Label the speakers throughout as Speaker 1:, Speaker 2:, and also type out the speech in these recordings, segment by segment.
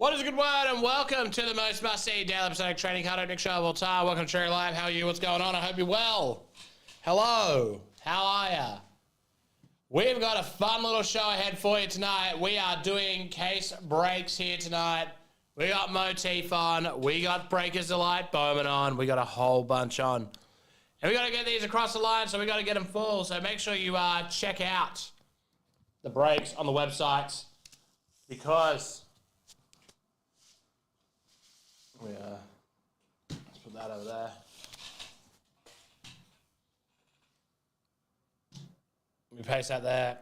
Speaker 1: What is a good word, and welcome to the most must-see daily episodic training card opening show of all time. Welcome to Cherry Live. How are you? What's going on? I hope you're well. Hello. How are ya? We've got a fun little show ahead for you tonight. We are doing case breaks here tonight. We got Motif on. We got Breakers Delight Bowman on. We got a whole bunch on. And we got to get these across the line, so we got to get them full. So make sure you check out the breaks on the website, because let's put that over there. We paste that there.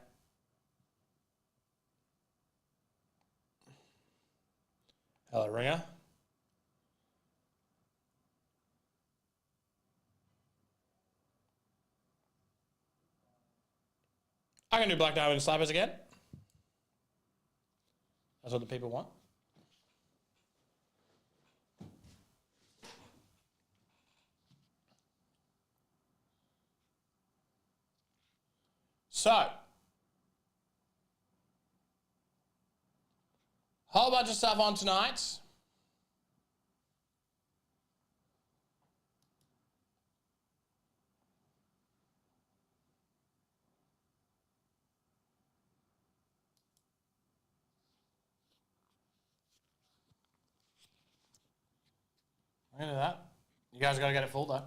Speaker 1: Hello, Ringer. I can do Black Diamond Slappers again. That's what the people want. So, whole bunch of stuff on tonight. I'm gonna do that. You guys gotta get it full though.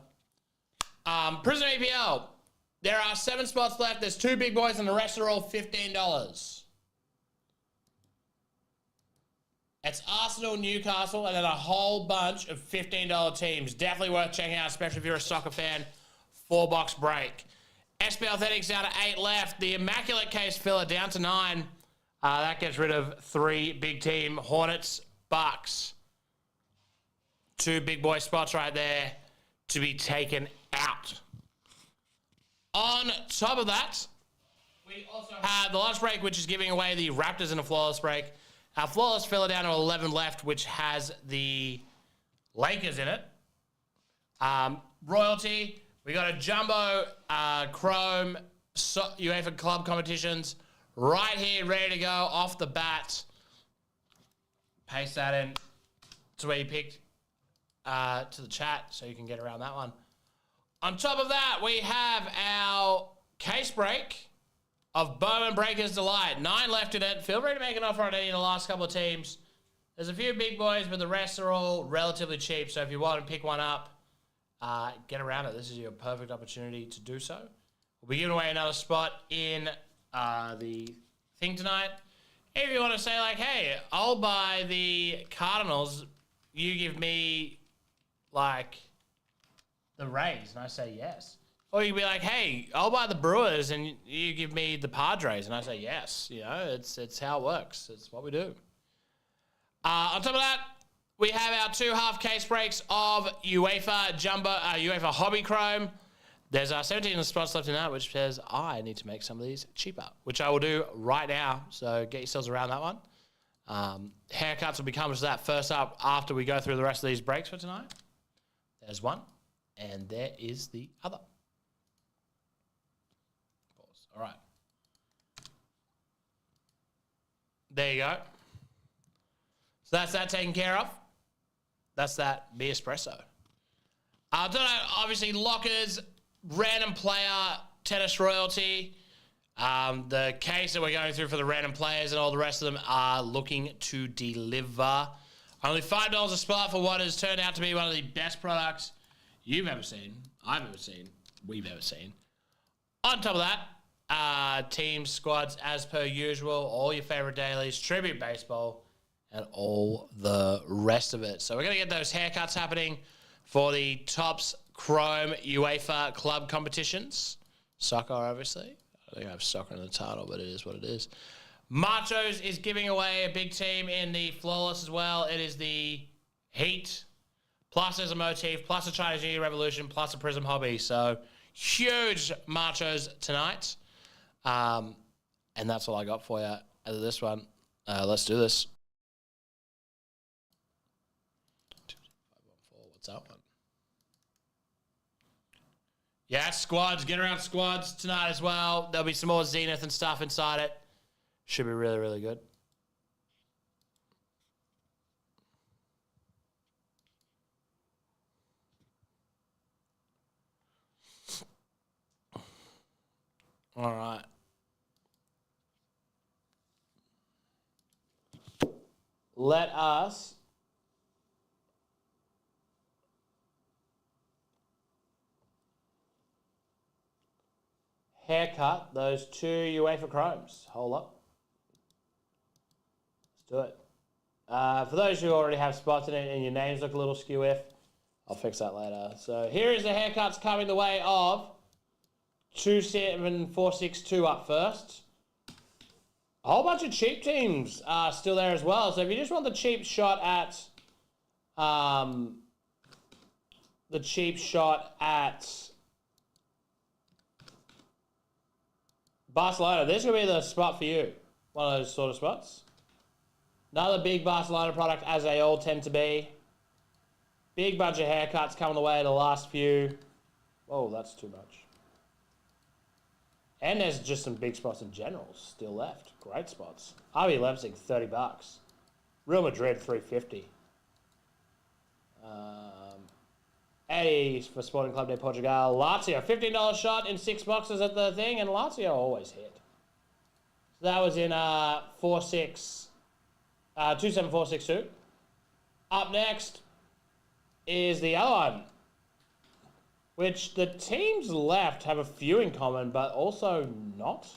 Speaker 1: Prism EPL. There are 7 spots left. There's 2 big boys and the rest are all $15. It's Arsenal, Newcastle, and then a whole bunch of $15 teams. Definitely worth checking out, especially if you're a soccer fan. 4-box break. SPL Athletics down to 8 left. The Immaculate case filler down to 9. That gets rid of 3 big team. Hornets, Bucks. 2 big boy spots right there to be taken out. On top of that, we also have the lunch break, which is giving away the Raptors in a flawless break. Our flawless filler down to 11 left, which has the Lakers in it. Royalty, we got a jumbo Chrome UEFA club competitions right here, ready to go off the bat. Paste that in to where you picked to the chat so you can get around that one. On top of that, we have our case break of Bowman Breakers Delight. 9 left in it. Feel free to make an offer on any of the last couple of teams. There's a few big boys, but the rest are all relatively cheap. So if you want to pick one up, get around it. This is your perfect opportunity to do so. We'll be giving away another spot in the thing tonight. If you want to say, like, hey, I'll buy the Cardinals, you give me, like, the Rays, and I say yes. Or you can be like, hey, I'll buy the Brewers, and you give me the Padres, and I say yes. You know, it's how it works. It's what we do. On top of that, we have our 2 half case breaks of UEFA Jumbo, UEFA Hobby Chrome. There's 17 spots left in that, which says I need to make some of these cheaper, which I will do right now. So get yourselves around that one. Haircuts will be coming to that first up after we go through the rest of these breaks for tonight. There's one. And there is the other. Pause. All right. There you go. So that's that taken care of. That's that beer espresso. Don't know, obviously, lockers, random player, tennis royalty. The case that we're going through for the random players and all the rest of them are looking to deliver. Only $5 a spot for what has turned out to be one of the best products you've ever seen, I've ever seen, we've ever seen. On top of that, teams, squads, as per usual, all your favorite dailies, tribute baseball, and all the rest of it. So we're going to get those haircuts happening for the Topps Chrome UEFA club competitions. Soccer, obviously. I think I have soccer in the title, but it is what it is. Macho's is giving away a big team in the flawless as well. It is the Heat. Plus there's a Motif, plus a Chinese New Year Revolution, plus a Prism Hobby. So huge Machos tonight. And that's all I got for you out of this one. Let's do this. 2514, what's that one? Yeah, squads. Get around squads tonight as well. There'll be some more Zenith and stuff inside it. Should be really, really good. All right. Let us haircut those 2 UEFA Chromes. Hold up. Let's do it. For those who already have spots in it and your names look a little skew-if, I'll fix that later. So here is the haircuts coming the way of 27462 up first. A whole bunch of cheap teams are still there as well. So if you just want the cheap shot at Barcelona, this is going to be the spot for you. One of those sort of spots. Another big Barcelona product, as they all tend to be. Big bunch of haircuts coming the way of the last few. Oh, that's too much. And there's just some big spots in general still left. Great spots. RB Leipzig, $30. Real Madrid, $3.50. 80 for Sporting Club de Portugal. Lazio, $15 shot in 6 boxes at the thing, and Lazio always hit. So that was in 27462. Up next is the other one, which the teams left have a few in common, but also not.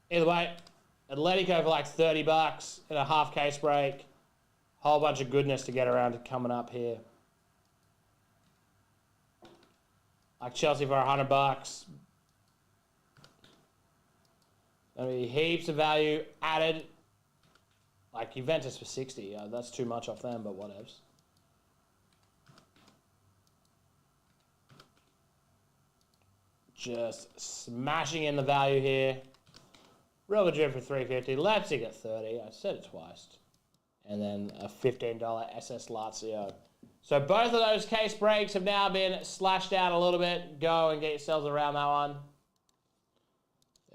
Speaker 1: Either way, Atletico for like $30 in a half case break. Whole bunch of goodness to get around to coming up here. Like Chelsea for $100. Gonna be heaps of value added. Like Juventus for 60. That's too much off them, but whatevs. Just smashing in the value here. Real Madrid for $3.50. Leipzig at $30. I said it twice. And then a $15 SS Lazio. So both of those case breaks have now been slashed out a little bit. Go and get yourselves around that one.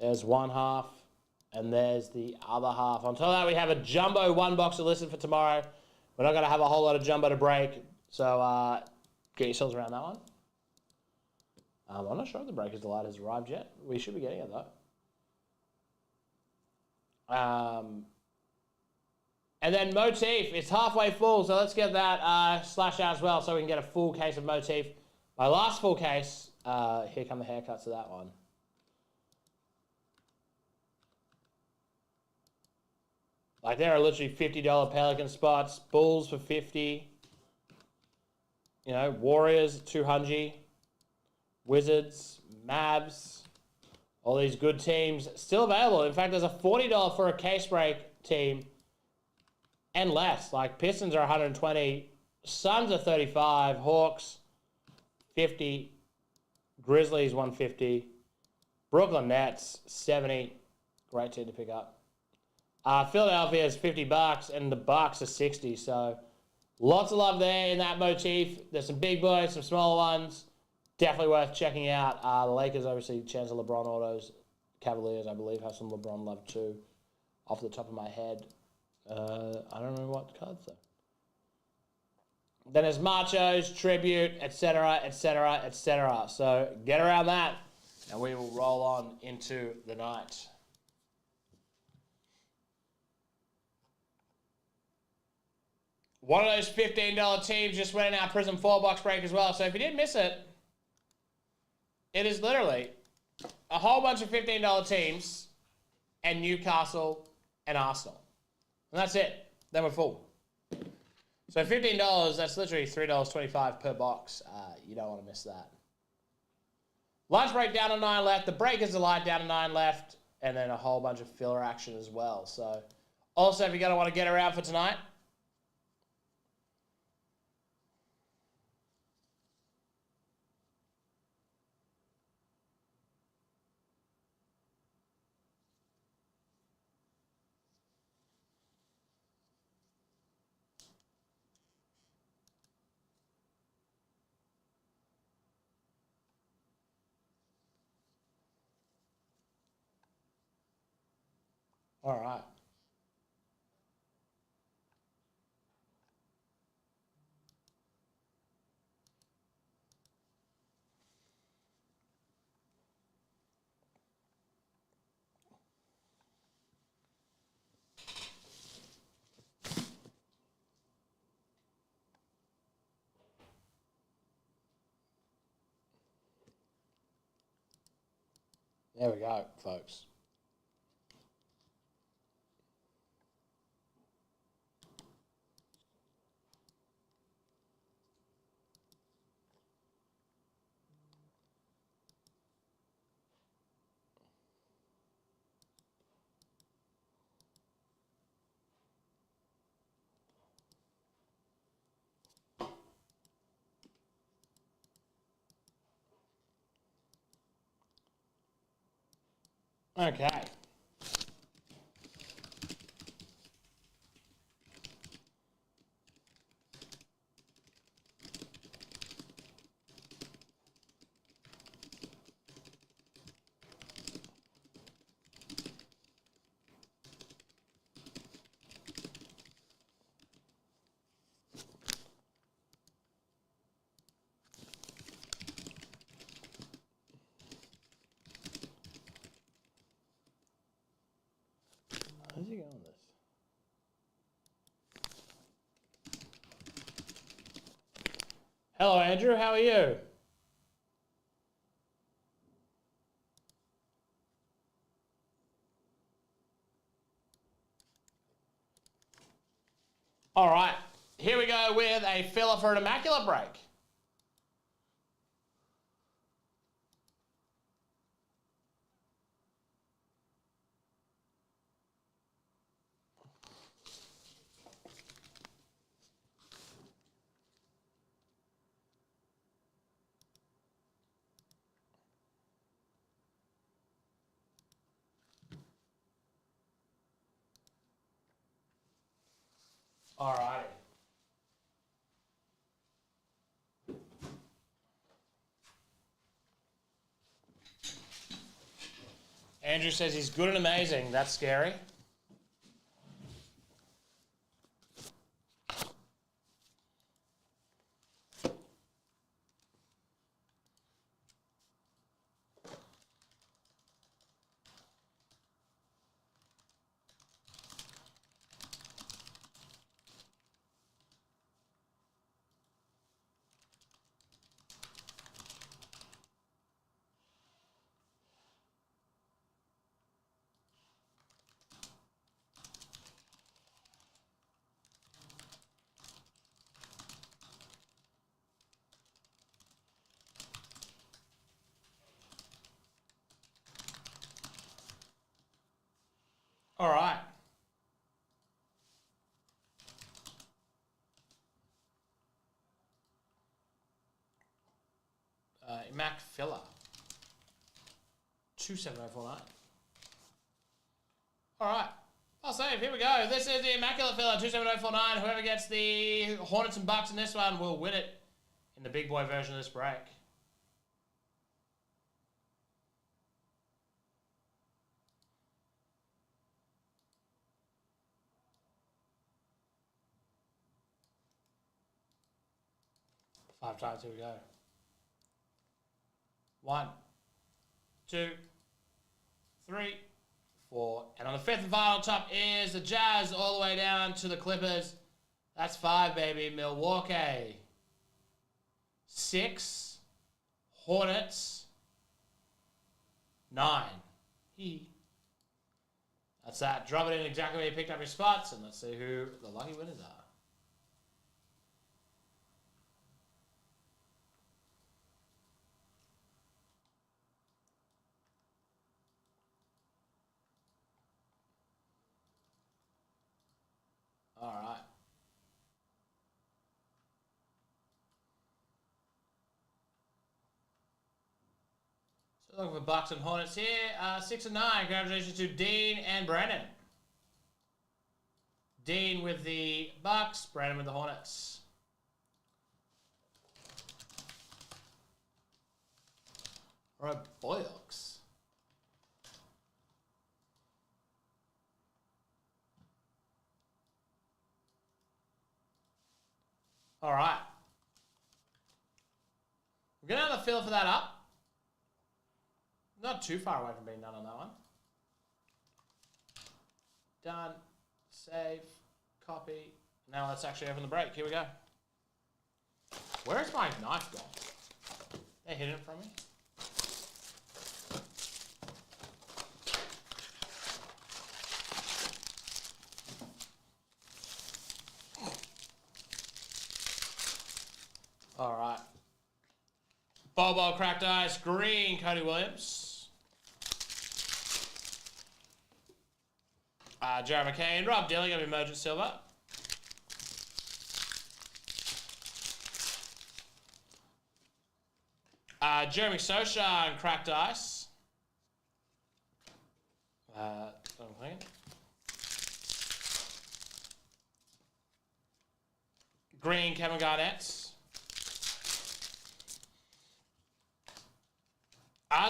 Speaker 1: There's one half. And there's the other half. On top of that, we have a jumbo 1-box to listen for tomorrow. We're not going to have a whole lot of jumbo to break. So get yourselves around that one. I'm not sure if the Breakers Delight has arrived yet. We should be getting it, though. And then Motif, it's halfway full, so let's get that slashed out as well so we can get a full case of Motif. My last full case, here come the haircuts of that one. Like, there are literally $50 Pelican spots, Bulls for $50, you know, Warriors, $200, Wizards, Mavs, all these good teams still available. In fact, there's a $40 for a case break team and less. Like, Pistons are $120, Suns are $35, Hawks $50, Grizzlies $150, Brooklyn Nets $70. Great team to pick up. Philadelphia is $50 and the Bucks are $60. So lots of love there in that Motif. There's some big boys, some smaller ones. Definitely worth checking out. The Lakers, obviously, chance of LeBron autos. Cavaliers, I believe, have some LeBron love too. Off the top of my head. I don't remember what cards though. Then there's Machos, Tribute, etc., etc., etc. So get around that and we will roll on into the night. One of those $15 teams just went in our Prism 4-box break as well. So if you did miss it, it is literally a whole bunch of $15 teams and Newcastle and Arsenal. And that's it. Then we're full. So $15, that's literally $3.25 per box. You don't want to miss that. Lunch break down to 9 left. The Breakers Delight down to 9 left. And then a whole bunch of filler action as well. So also, if you're going to want to get around for tonight, all right. There we go, folks. Okay. How's he going with this? Hello, Andrew. How are you? All right. Here we go with a filler for an Immaculate break. All right. Andrew says he's good and amazing. That's scary. All right. Mac filler. 27049. All right. I'll save. Here we go. This is the Immaculate filler 27049. Whoever gets the Hornets and Bucks in this one will win it in the big boy version of this break. Five times. Here we go. 1, 2, 3, 4. And on the fifth and final top is the Jazz all the way down to the Clippers. That's 5, baby. Milwaukee. 6. Hornets. 9. That's that. Drop it in exactly where you picked up your spots, and let's see who the lucky winners are. All right. So looking for Bucks and Hornets here. 6 and 9. Congratulations to Dean and Brandon. Dean with the Bucks, Brandon with the Hornets. All right, Boyox. All right. We're going to have a feel for that up. Not too far away from being done on that one. Done. Save. Copy. Now let's actually open the break. Here we go. Where's my knife gone? They hid it from me. All right. Bobo cracked ice. Green, Cody Williams. Jeremy McCain. Rob Dillingham, Emergent Silver. Jeremy Socha and cracked ice. Green, Kevin Garnett.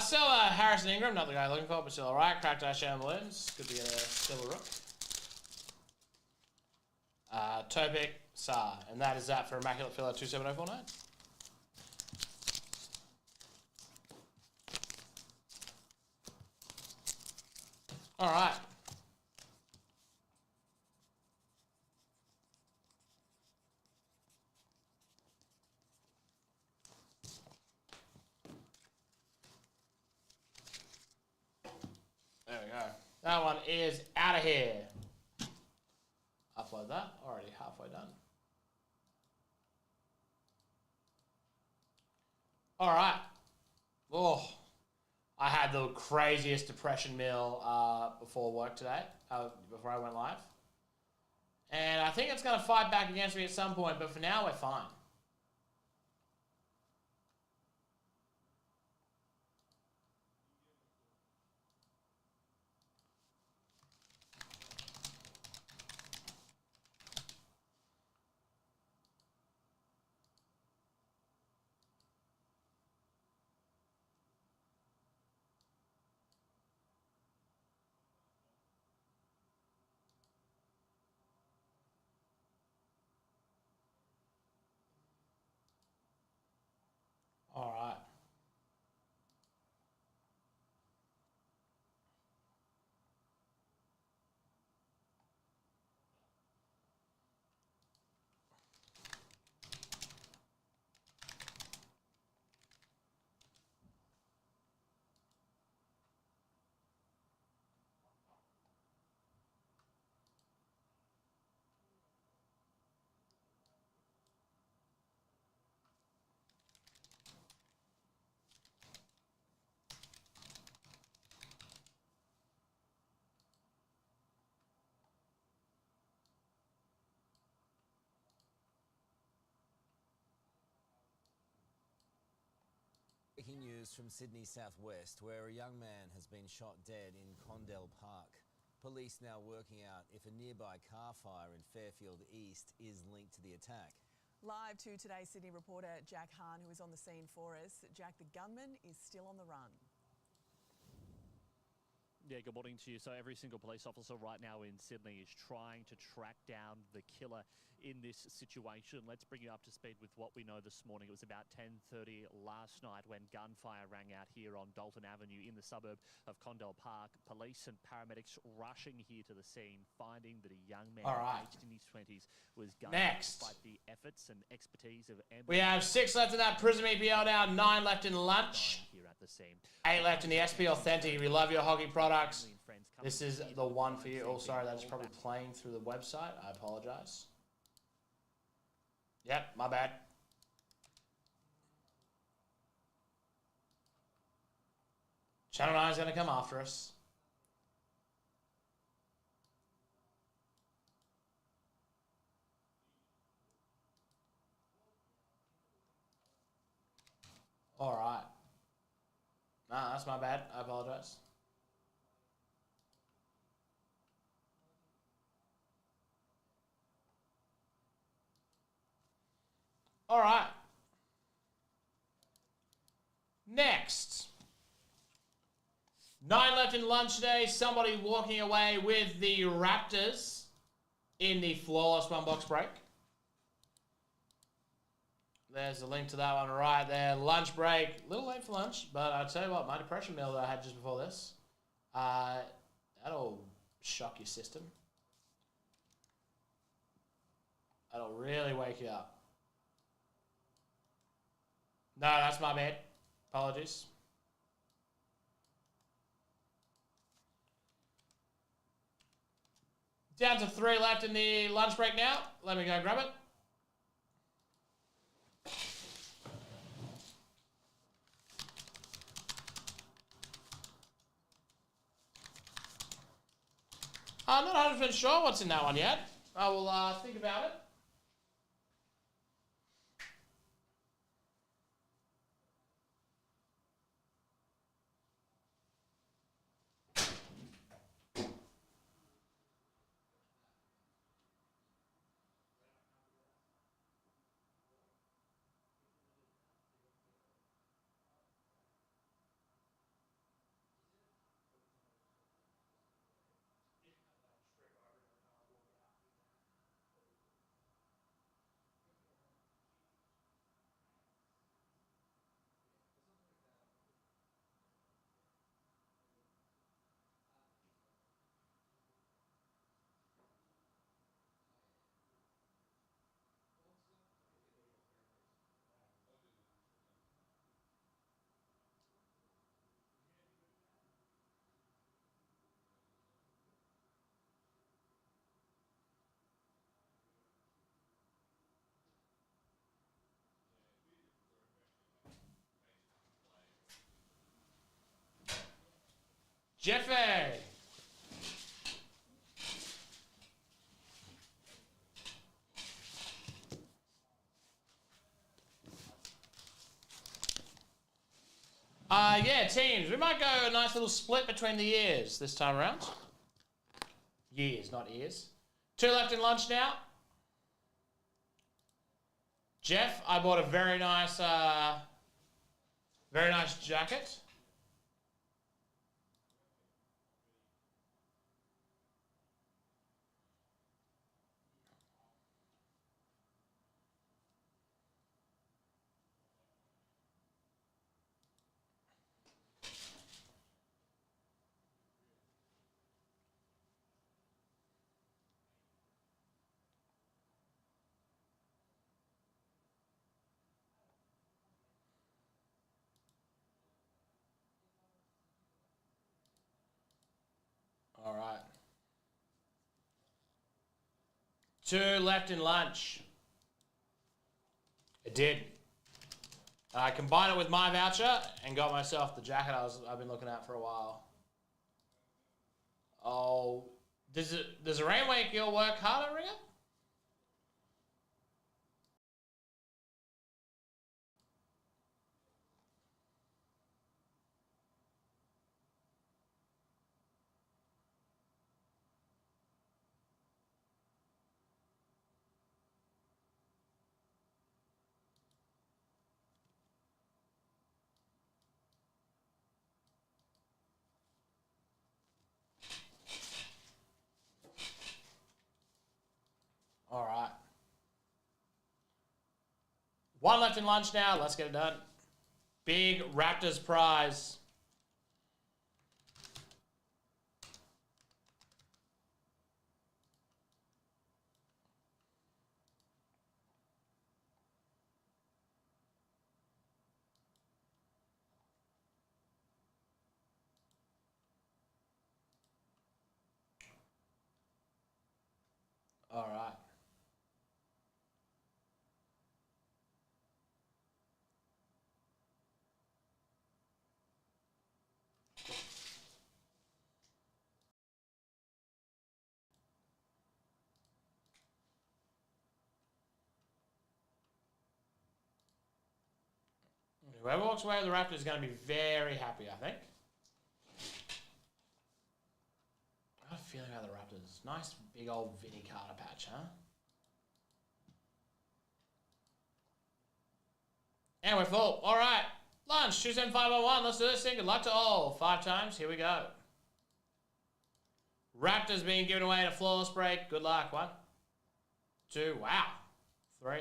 Speaker 1: Still Harrison Ingram, not the guy looking for, but still alright. Cracked ice, Shannon Williams. Good to get a silver rook. Topic, Sa. And that is that for Immaculate Filler 27049. Alright. There we go. That one is out of here. Upload that. Already halfway done. All right. Oh, I had the craziest depression meal before work today, before I went live. And I think it's going to fight back against me at some point, but for now, we're fine. All right.
Speaker 2: Breaking news from Sydney southwest, where a young man has been shot dead in Condell Park. Police now working out if a nearby car fire in Fairfield East is linked to the attack.
Speaker 3: Live to today's Sydney reporter Jack Hahn, who is on the scene for us. Jack, the gunman is still on the run.
Speaker 4: Yeah, good morning to you. So every single police officer right now in Sydney is trying to track down the killer in this situation. Let's bring you up to speed with what we know this morning. It was about 10:30 last night when gunfire rang out here on Dalton Avenue in the suburb of Condell Park. Police and paramedics rushing here to the scene, finding that a young man aged in his 20s was gunned despite the efforts and expertise of ambulance.
Speaker 1: We have 6 left in that Prism EPL now, 9 left in lunch.
Speaker 4: Here at the scene.
Speaker 1: 8 left in the SP Authentic. We love your hockey products. This is the one for you. Oh, sorry, that's probably playing through the website. I apologize. Yep, my bad. Channel 9 is going to come after us. All right. Nah, that's my bad. I apologize. All right. Next. 9 left in lunch today. Somebody walking away with the Raptors in the flawless one box break. There's a link to that one right there. Lunch break. A little late for lunch, but I'll tell you what, my depression meal that I had just before this, that'll shock your system. That'll really wake you up. No, that's my bad. Apologies. Down to 3 left in the lunch break now. Let me go grab it. I'm not 100% sure what's in that one yet. I will think about it. Jeffy! Yeah, teams. We might go a nice little split between the years this time around. Years, not ears. 2 left in lunch now. Jeff, I bought a very nice jacket. All right. 2 left in lunch. It did. I combined it with my voucher and got myself the jacket I've been looking at for a while. Oh, does the rain make your work harder, Ringer? All right. 1 left in lunch now. Let's get it done. Big Raptors prize. All right. Whoever walks away with the Raptors is going to be very happy, I think. I got a feeling about the Raptors. Nice big old Vinny Carter patch, huh? And we're full. All right. Lunch, 27501. Let's do this thing. Good luck to all. 5 times. Here we go. Raptors being given away in a flawless break. Good luck. 1, 2. Wow. 3.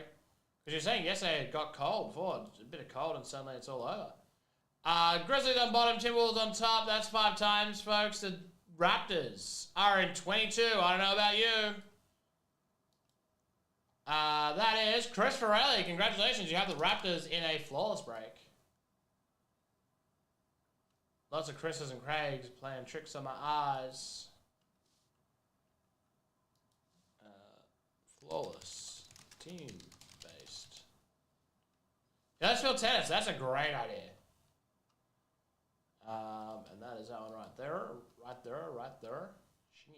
Speaker 1: Because you're saying yesterday it got cold before. A bit of cold and suddenly it's all over. Grizzlies on bottom, Timberwolves on top. That's 5 times, folks. The Raptors are in 22. I don't know about you. That is Chris Farrelly. Congratulations. You have the Raptors in a flawless break. Lots of Chris's and Craig's playing tricks on my eyes. Flawless. Team-based. Yeah, let's field tennis. That's a great idea. And that is that one right there. Right there. Right there. Shiny.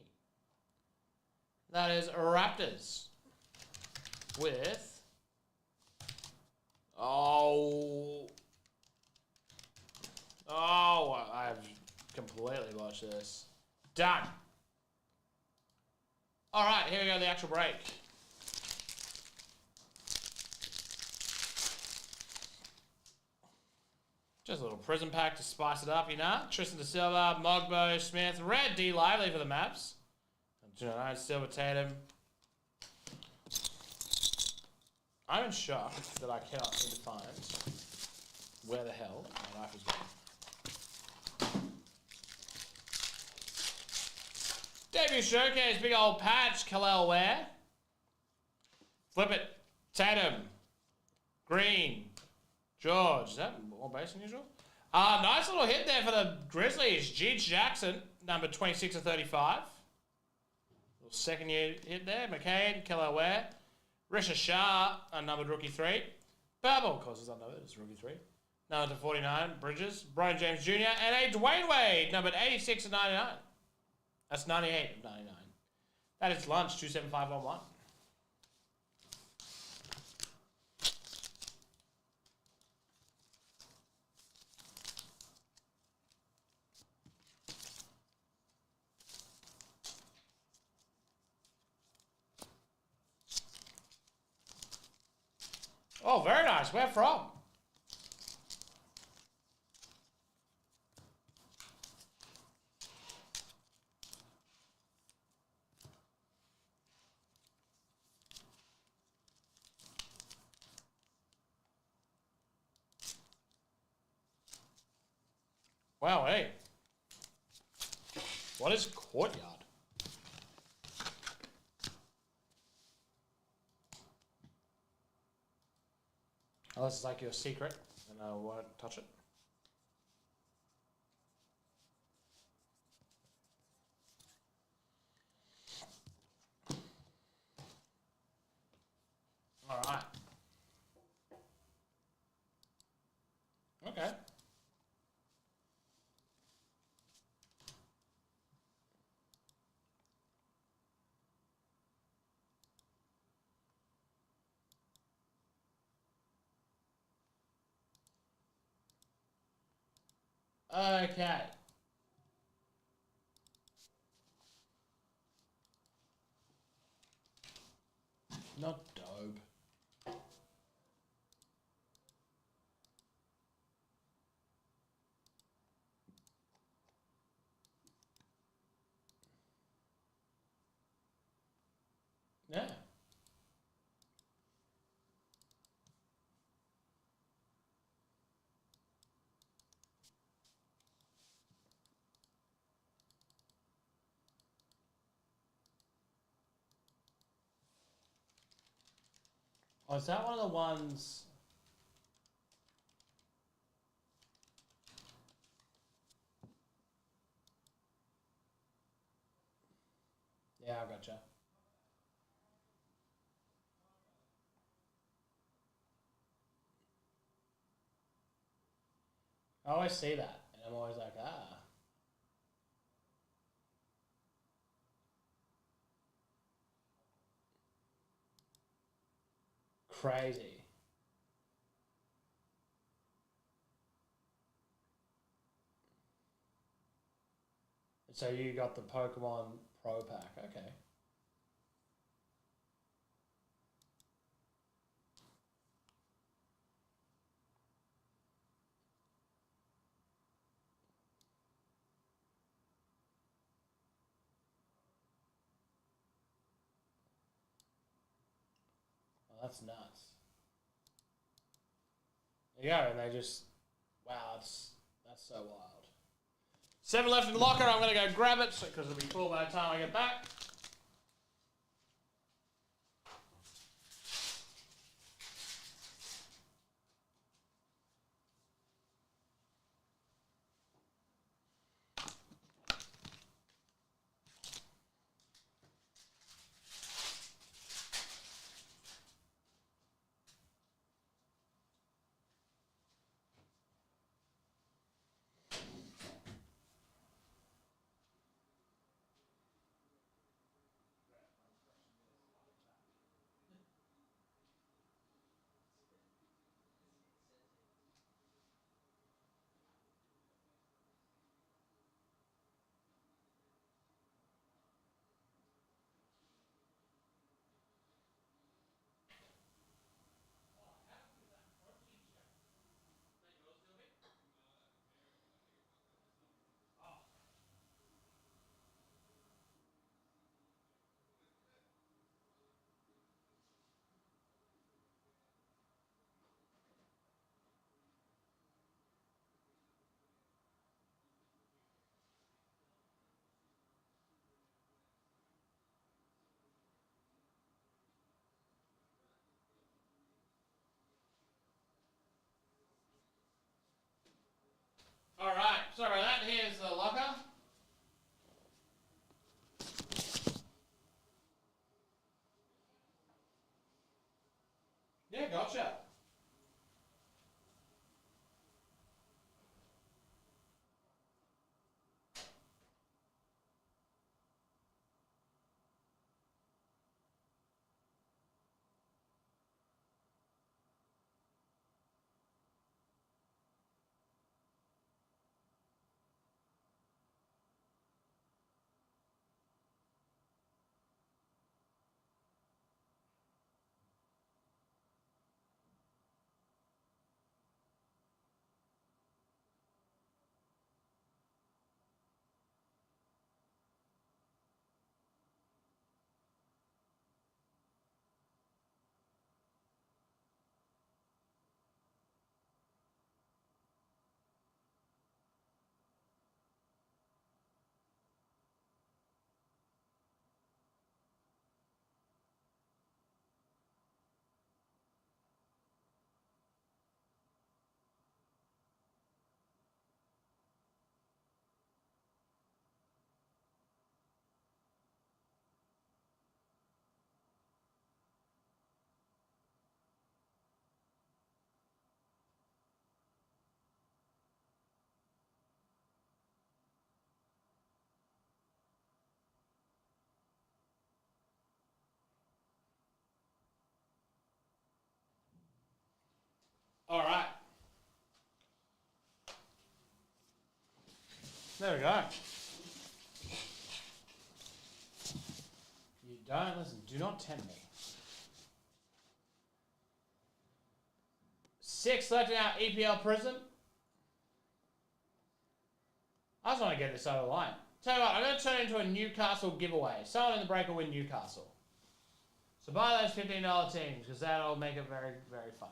Speaker 1: That is Raptors with... Oh, I've completely botched this. Done. All right, here we go, the actual break. Just a little Prism pack to spice it up, you know. Tristan Da Silva, Mogbo, Smith, red D Lively for the Maps. Silver Tatum. I'm in shock that I cannot seem to find where the hell my knife is going. Debut showcase, big old patch, Kalel Ware. Flip it, Tatum, Green, George. Is that more base than usual? Nice little hit there for the Grizzlies. Jeej Jackson, number 26 of 35. Little second year hit there. McCain, Kalel Ware. Risha Shah, unnumbered rookie 3. Babel, of course, is unnumbered. It's rookie 3. Number to 49, Bridges. Brian James Jr. And a Dwayne Wade, numbered 86 of 99. That's 98 of 99. That is lunch, 27511. Oh, very nice. Where from? Wow, hey. What is Courtyard? Unless it's like your secret, and I won't touch it. All right. Okay. Okay. Not dope. Yeah. Oh, is that one of the ones? Yeah, I gotcha. I always see that, and I'm always like, ah. Crazy. So you got the Pokemon Pro Pack, okay. Well, that's nuts. There you go, and they just, wow, that's so wild. 7 left in the locker. I'm going to go grab it because it'll be full by the time I get back. Alright, sorry about that. Here's the locker. Yeah, gotcha. Alright. There we go. You don't listen. Do not tempt me. 6 selecting out EPL Prism. I just want to get this over the line. Tell you what, I'm going to turn it into a Newcastle giveaway. Someone in the break will win Newcastle. So buy those $15 teams because that'll make it very, very fun.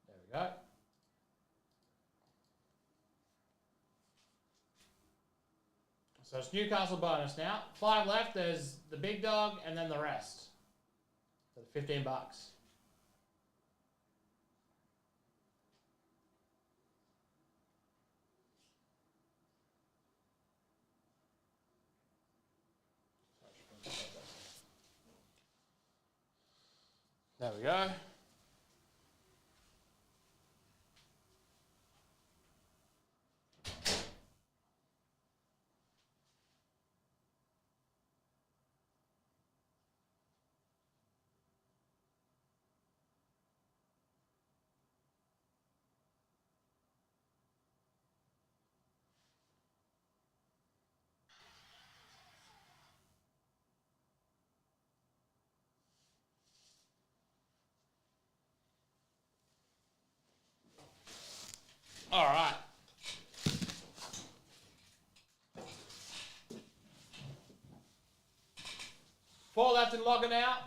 Speaker 1: There we go. So it's Newcastle bonus now. 5 left. There's the big dog and then the rest. For the $15. There we go. All right. Four left in locker now.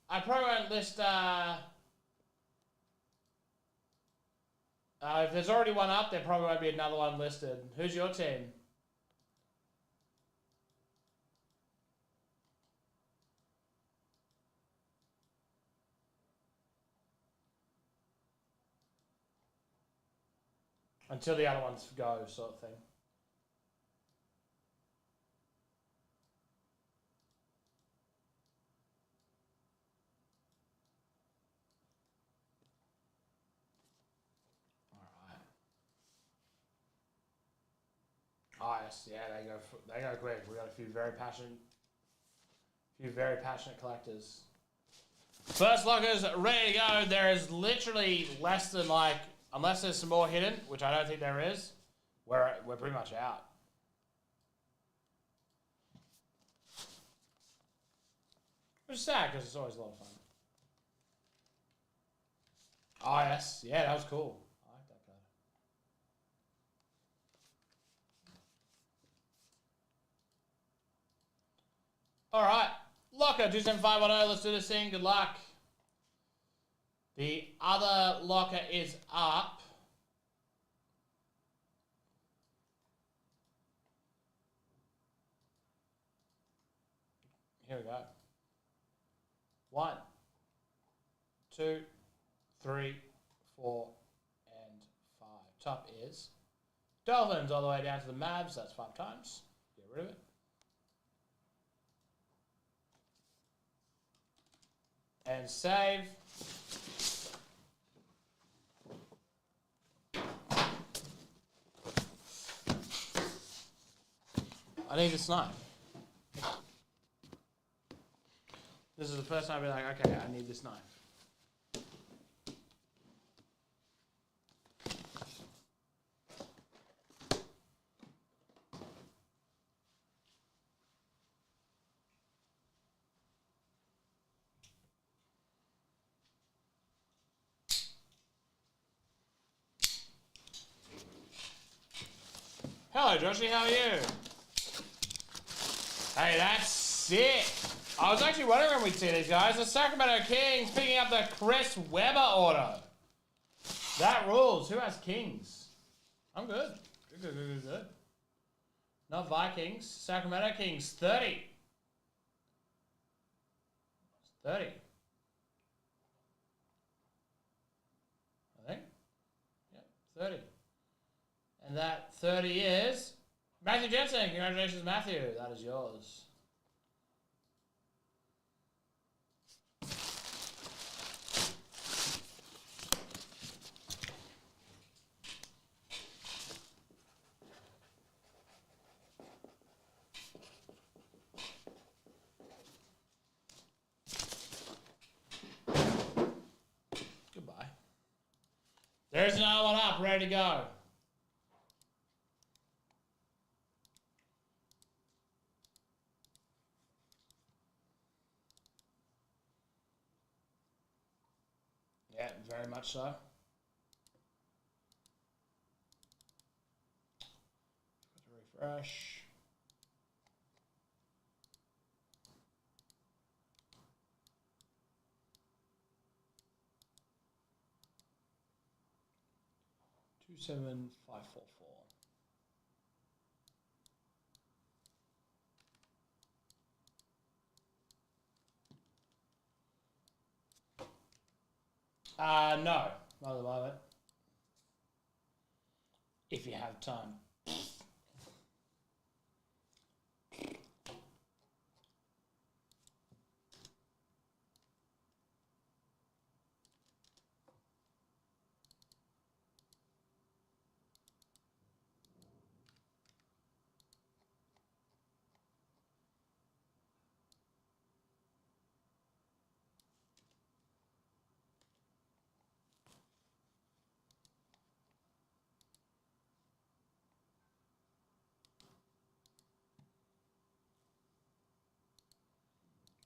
Speaker 1: I probably won't list, if there's already one up, there probably won't be another one listed. Who's your team? Until the other ones go, sort of thing. Oh yes, yeah, they go quick. We got a few very passionate collectors. First lockers ready to go. There is literally less than unless there's some more hidden, which I don't think there is. We're pretty much out. sad because it's always a lot of fun. Oh, yes. Yeah, that was cool. I like that card. All right. Locker 27510. Let's do this thing. Good luck. The other locker is up. Here we go. 1, 2, 3, 4, and 5. Top is Dolphins all the way down to the Mavs. That's 5 times. Get rid of it. And save. I need this knife. This is the first time I've been like, okay, I need this knife. Hello, Joshy, how are you? Hey, that's sick. I was actually wondering when we'd see these guys. The Sacramento Kings picking up the Chris Webber auto. That rules. Who has Kings? I'm good. Good. Not Vikings. Sacramento Kings, 30. 30. I think. Yep, 30. And that 30 is Matthew Jensen. Congratulations, Matthew. That is yours. Goodbye. There's another one up, ready to go. Yeah, very much so. Refresh. Two 7,544. No, not at the moment. If you have time.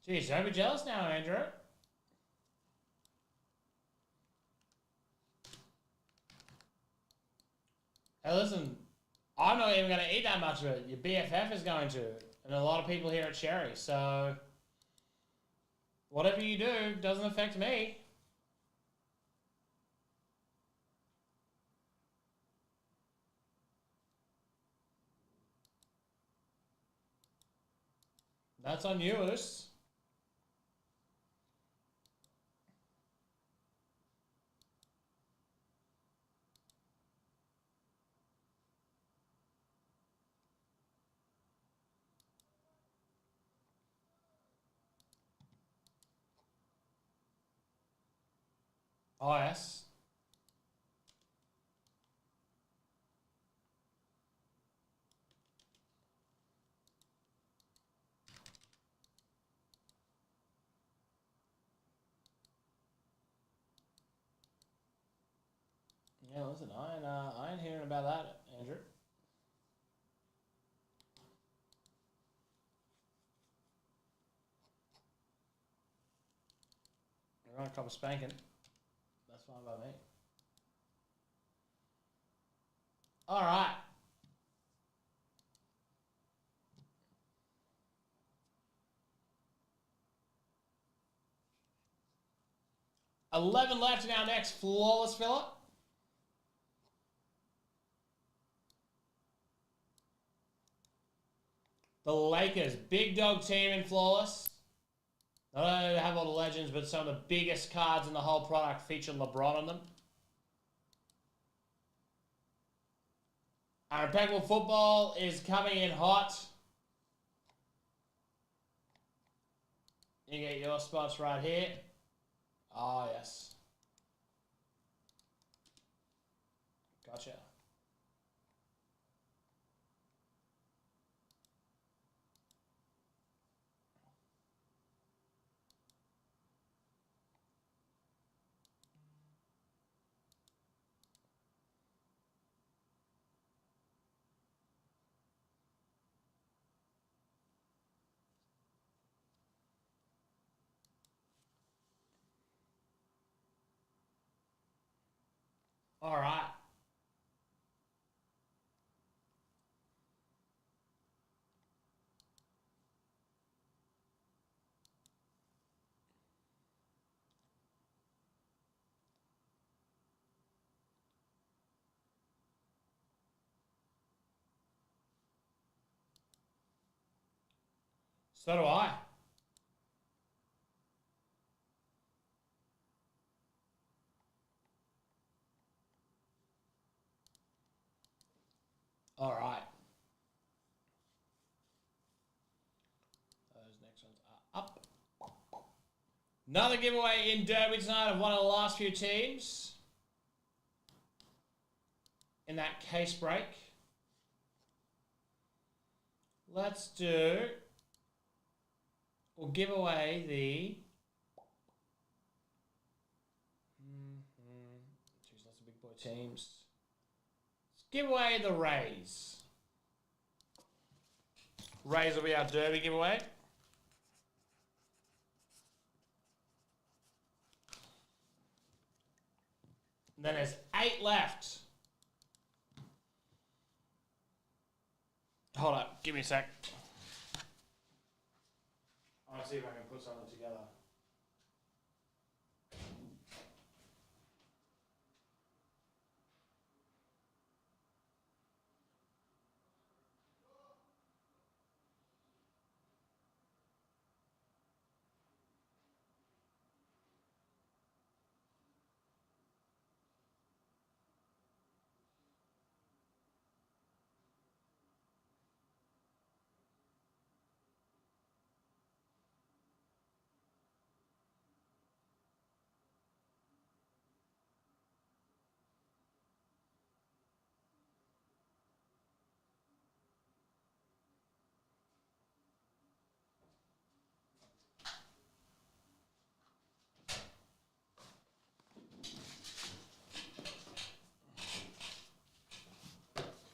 Speaker 1: Jeez, don't be jealous now, Andrew. Hey, listen, I'm not even going to eat that much of it. Your BFF is going to, and a lot of people here at Cherry, so whatever you do doesn't affect me. That's on you, Us. Oh, yes. Yeah, listen, I ain't hearing about that, Andrew. want to cop a spanking, that's fine by me. All right. $11 left in our next flawless filler. The Lakers, big dog team in flawless. Not only do they have all the legends, but some of the biggest cards in the whole product feature LeBron on them. Our Impeccable football is coming in hot. You get your spots right here. Oh, yes. Gotcha. All right. So do I. All right. Those next ones are up. Another giveaway in Derby tonight of one of the last few teams in that case break. Let's do... We'll give away the... Choose lots of big boy teams. Let's give away the Rays. Rays will be our Derby giveaway. And then there's 8 left. Hold up, give me a sec. I want to see if I can put something together.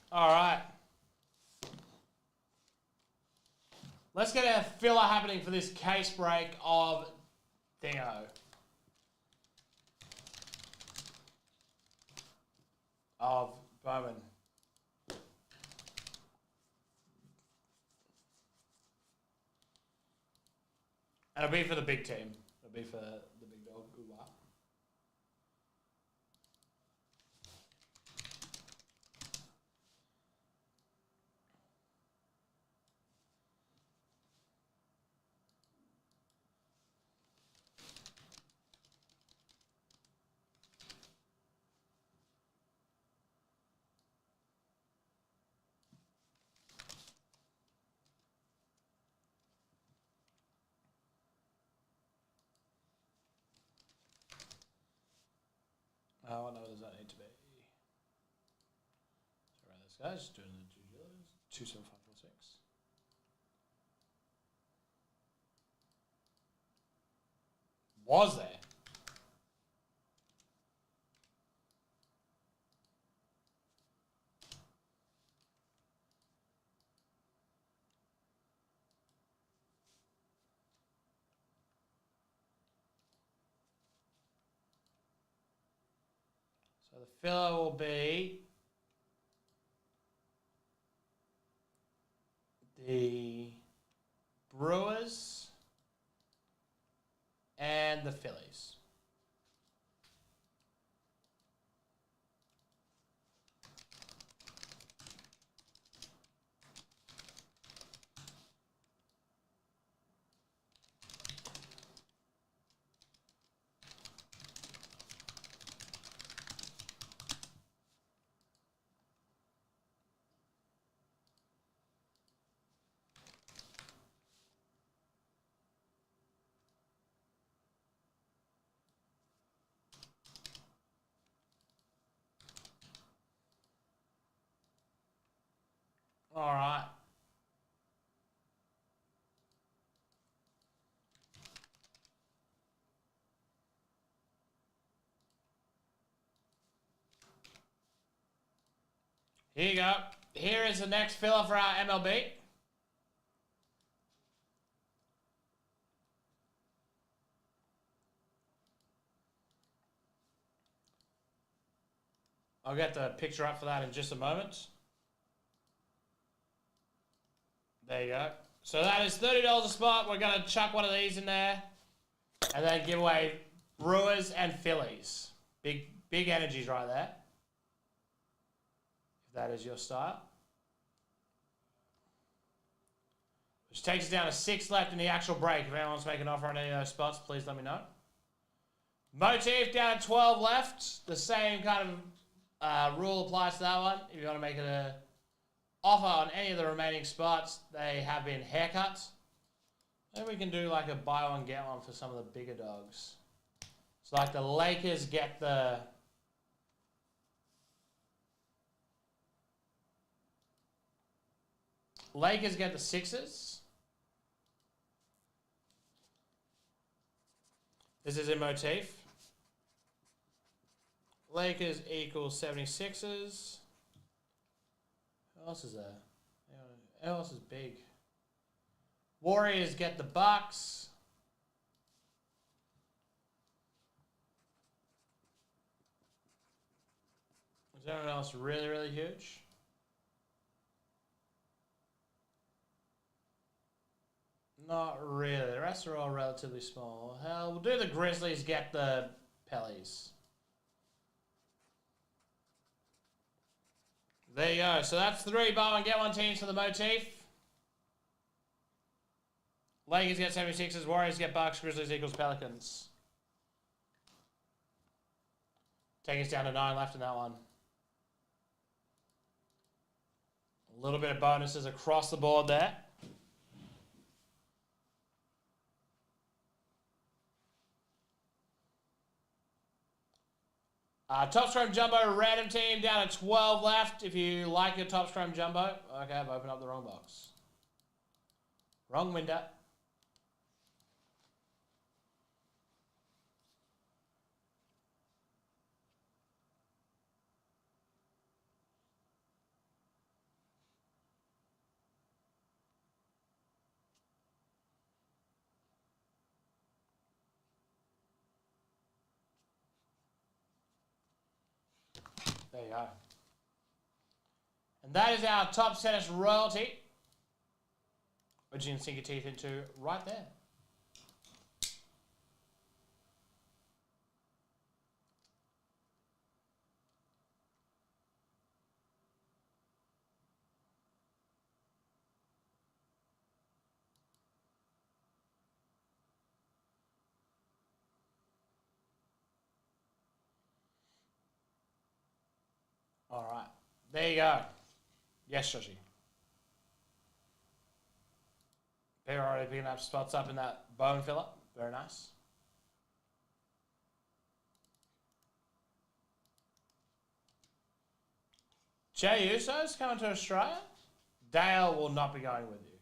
Speaker 1: All right. Let's get a filler happening for this case break of Dingo. Of Bowman. And it'll be for the big team. It'll be for the big dog. Ooh-wah. What number does that need to be? So around this guys, doing the due diligence. 27546. Was there? So the filler will be the Brewers and the Phillies. All right. Here you go. Here is the next filler for our MLB. I'll get the picture up for that in just a moment. There you go. So that is $30 a spot. We're going to chuck one of these in there and then give away Brewers and Phillies. Big energies right there. If that is your style. Which takes us down to 6 left in the actual break. If anyone wants to make an offer on any of those spots, please let me know. Motif down at 12 left. The same kind of rule applies to that one. If you want to make it a offer on any of the remaining spots, they have been haircuts. Maybe we can do like a buy one get one for some of the bigger dogs. So like the Lakers get the Sixers. This is in motif. Lakers equals 76ers. Who else is there? Who else is big? Warriors get the Bucks. Is anyone else really, really huge? Not really. The rest are all relatively small. Hell, we'll do the Grizzlies get the Pellies. There you go. So that's 3 buy one get one teams for the motif. Lakers get 76ers, Warriors get Bucks, Grizzlies equals Pelicans. Taking us down to 9 left in that one. A little bit of bonuses across the board there. Top Scrum Jumbo random team down at 12 left. If you like your Top Scrum Jumbo. Okay, I've opened up the wrong box. Wrong window. There you go. And that is our top tennis royalty, which you can sink your teeth into right there. All right. There you go. Yes, Shoshi. They're already picking up spots up in that bone filler. Very nice. Jay Uso's coming to Australia. Dale will not be going with you.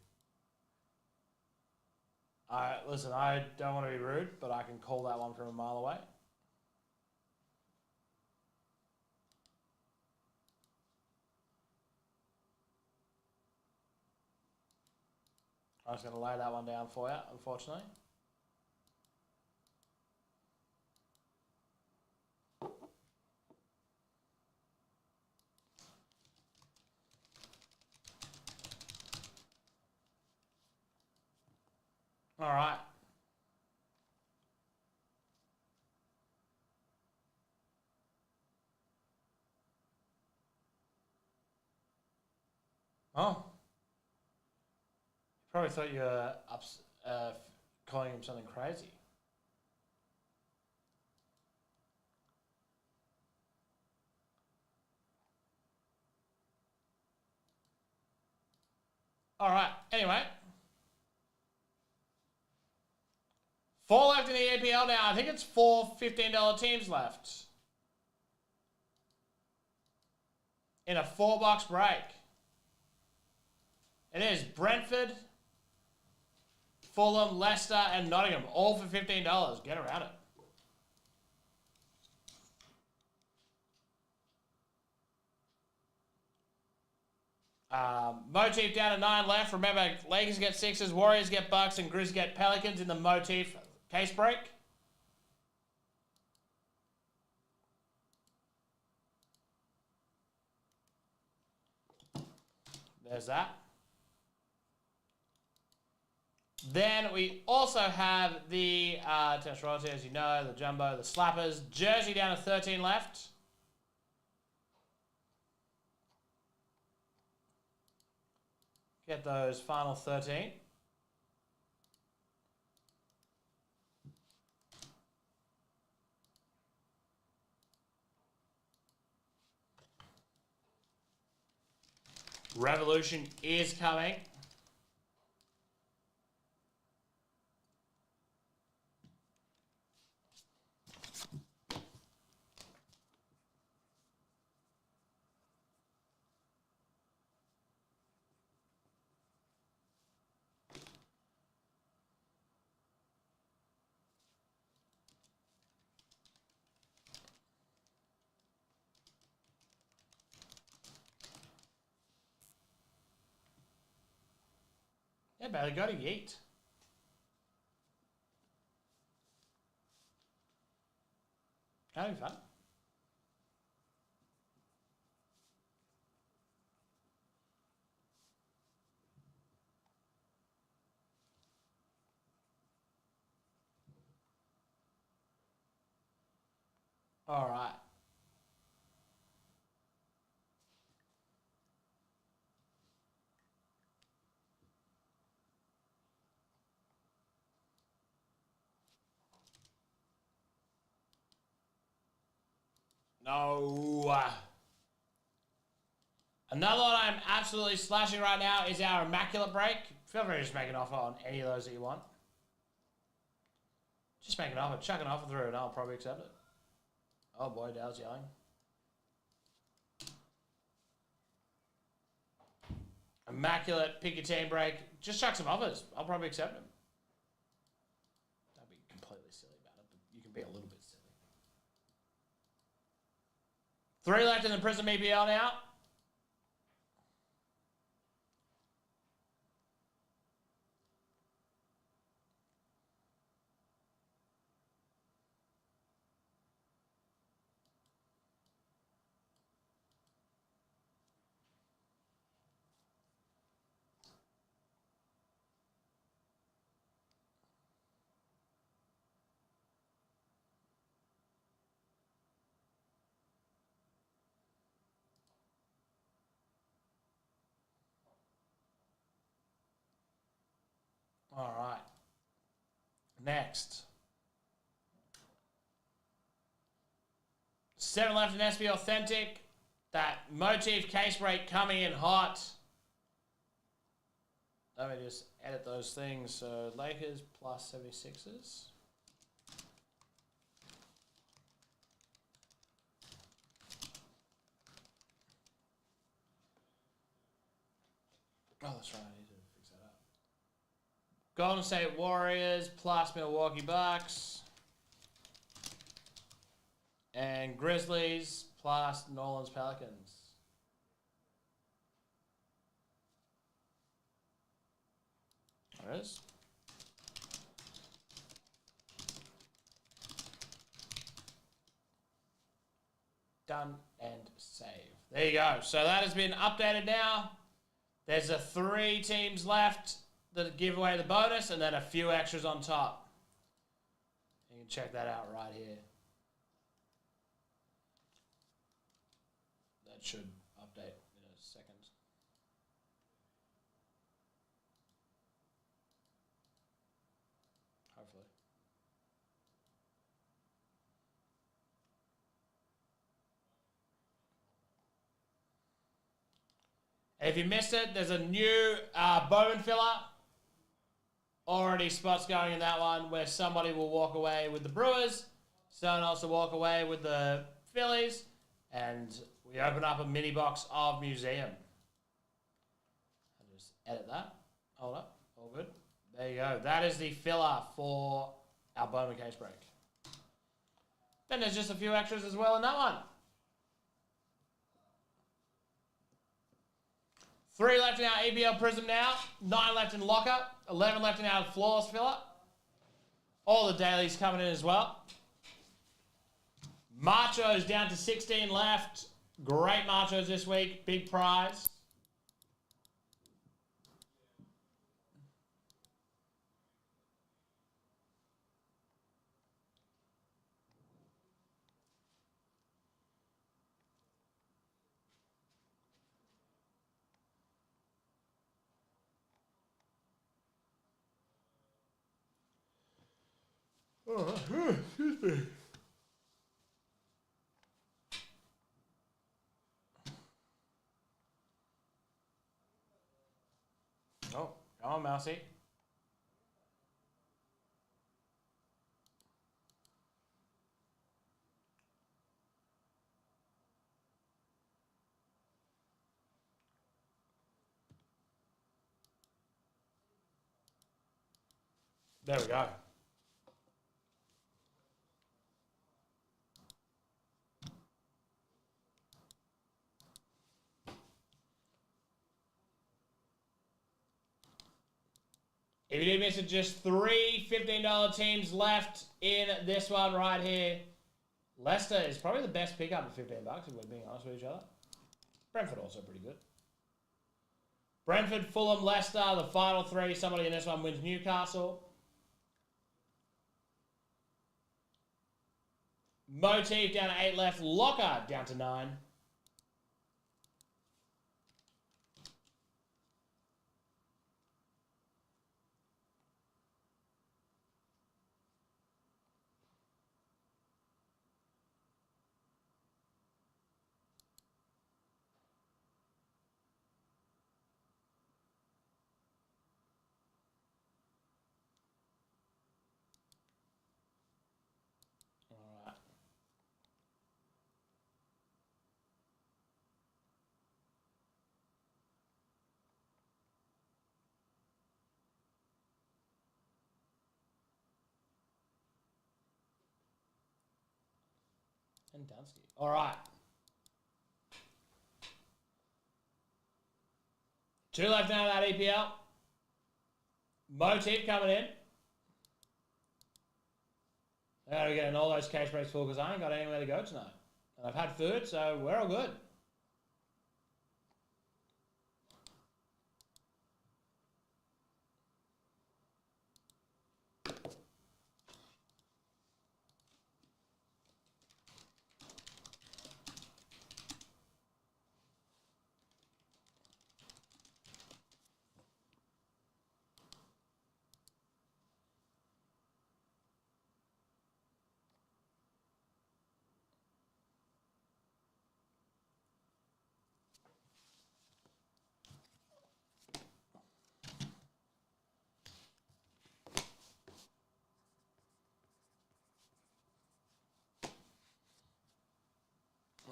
Speaker 1: Listen, I don't want to be rude, but I can call that one from a mile away. I was going to lay that one down for you, unfortunately. All right. Oh. Probably thought you were calling him something crazy. All right. Anyway. 4 left in the EPL now. I think it's 4 $15 teams left. In a 4-box break. It is Brentford, Fulham, Leicester, and Nottingham. All for $15. Get around it. Motif down to 9 left. Remember, Lakers get Sixers, Warriors get Bucks, and Grizz get Pelicans in the Motif case break. There's that. Then we also have the Tennis Royalty, as you know, the Jumbo, the Slappers. Jersey down to 13 left. Get those final 13. Revolution is coming. Yeah, barely got a yeet. Having fun. All right. No. Another one I'm absolutely slashing right now is our Immaculate break. Feel free to just make an offer on any of those that you want. Just make an offer, chuck an offer through, and I'll probably accept it. Oh boy, Dale's yelling. Immaculate, pick your team break. Just chuck some offers. I'll probably accept them. That'd be completely silly about it, but you can be a little bit silly. 3 left in the Prism EPL now. All right. Next. 7 left in SB Authentic. That Motif case break coming in hot. Let me just edit those things. So Lakers plus 76ers. Oh, that's right. I need to fix that up. Golden State Warriors plus Milwaukee Bucks. And Grizzlies plus New Orleans Pelicans. There it is. Done and save. There you go. So that has been updated now. There's 3 teams left. that give away the bonus, and then a few extras on top. You can check that out right here. That should update in a second. Hopefully. If you missed it, there's a new Bowman filler. Already spots going in that one where somebody will walk away with the Brewers. Someone else will walk away with the Phillies. And we open up a mini box of Museum. I'll just edit that. Hold up. All good. There you go. That is the filler for our Bowman case break. Then there's just a few extras as well in that one. 3 left in our EPL Prism now. 9 left in Locker. 11 left in our Flawless filler. All the dailies coming in as well. Macho's down to 16 left. Great Machos this week. Big prize. Excuse me. Oh, come on, Mousy. There we go. If you did miss it, just 3 $15 teams left in this one right here. Leicester is probably the best pickup at $15 if we're being honest with each other. Brentford also pretty good. Brentford, Fulham, Leicester, the final 3. Somebody in this one wins Newcastle. Motif down to 8 left. Locker down to 9. And Dunsky. All right. 2 left now of that EPL. Motif coming in. I gotta be getting all those case breaks full because I ain't got anywhere to go tonight. And I've had food, so we're all good.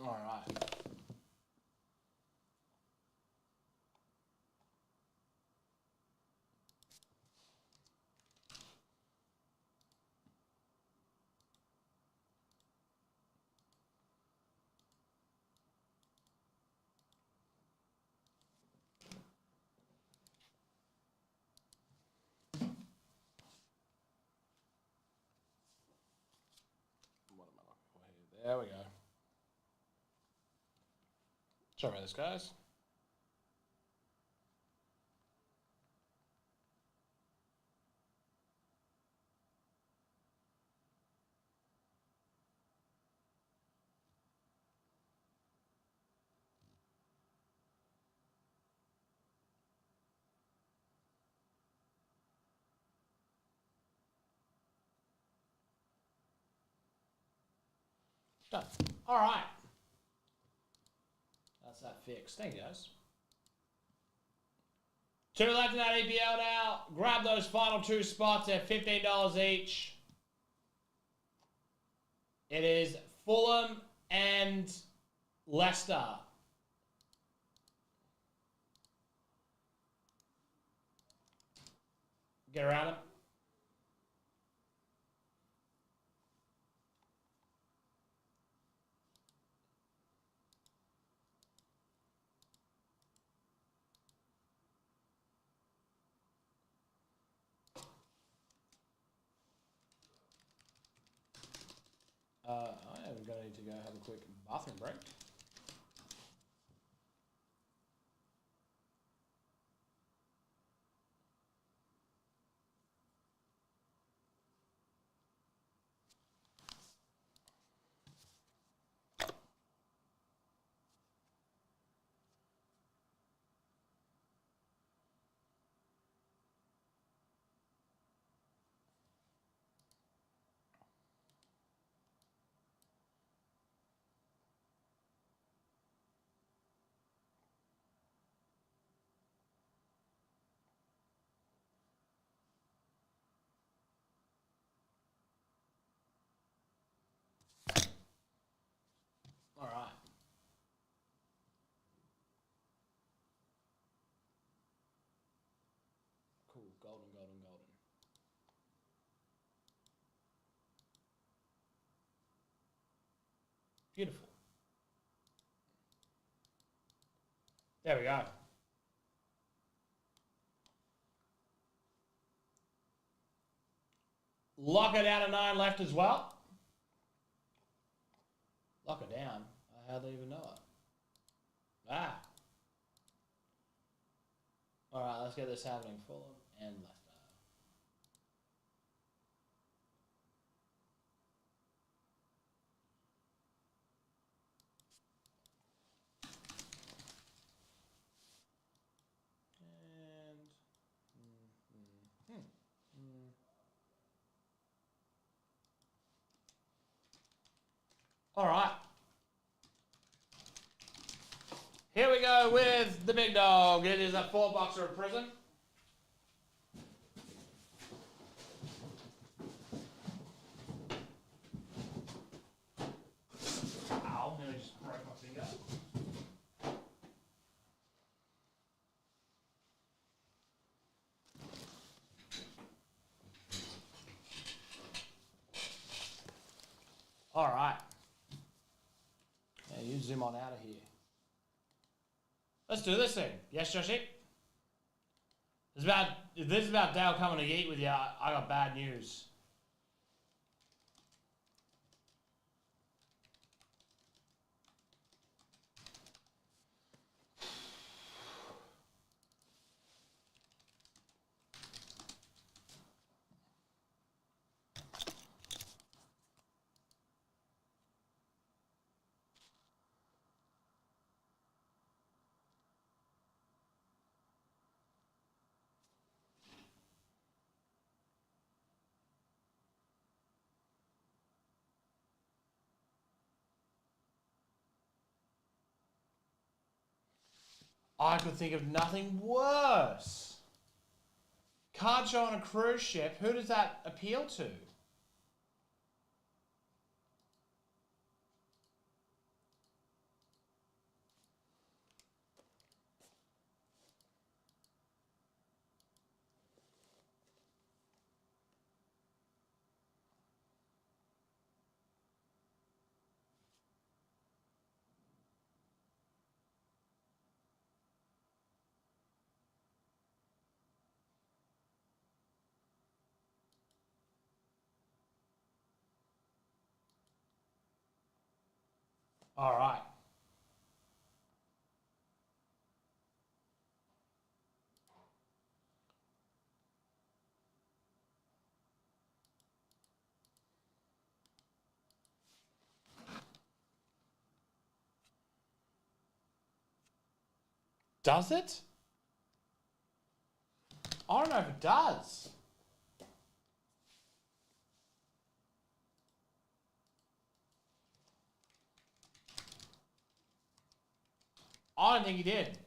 Speaker 1: All right. What am I looking for here? There we go. Sorry about this, guys. Done. All right. That's that fixed. Thank you, guys. 2 left in that EPL now. Grab those final 2 spots at $15 each. It is Fulham and Leicester. Get around him. I am going to need to go have a quick bathroom break. All right. Cool. Golden, golden, golden. Beautiful. There we go. Lock her down to 9 left as well. Lock her down. I hardly even know it. Ah. All right, let's get this happening. Fulham and Leicester. All right. Here we go with the big dog. It is a 4-boxer of Prism. Ow, nearly just broke my finger. All right. Yeah, you zoom on out of here. Let's do this thing. Yes, Joshi? This is about Dale coming to eat with you. I got bad news. I could think of nothing worse. Card show on a cruise ship. Who does that appeal to? All right. Does it? I don't know if it does. I don't think he did.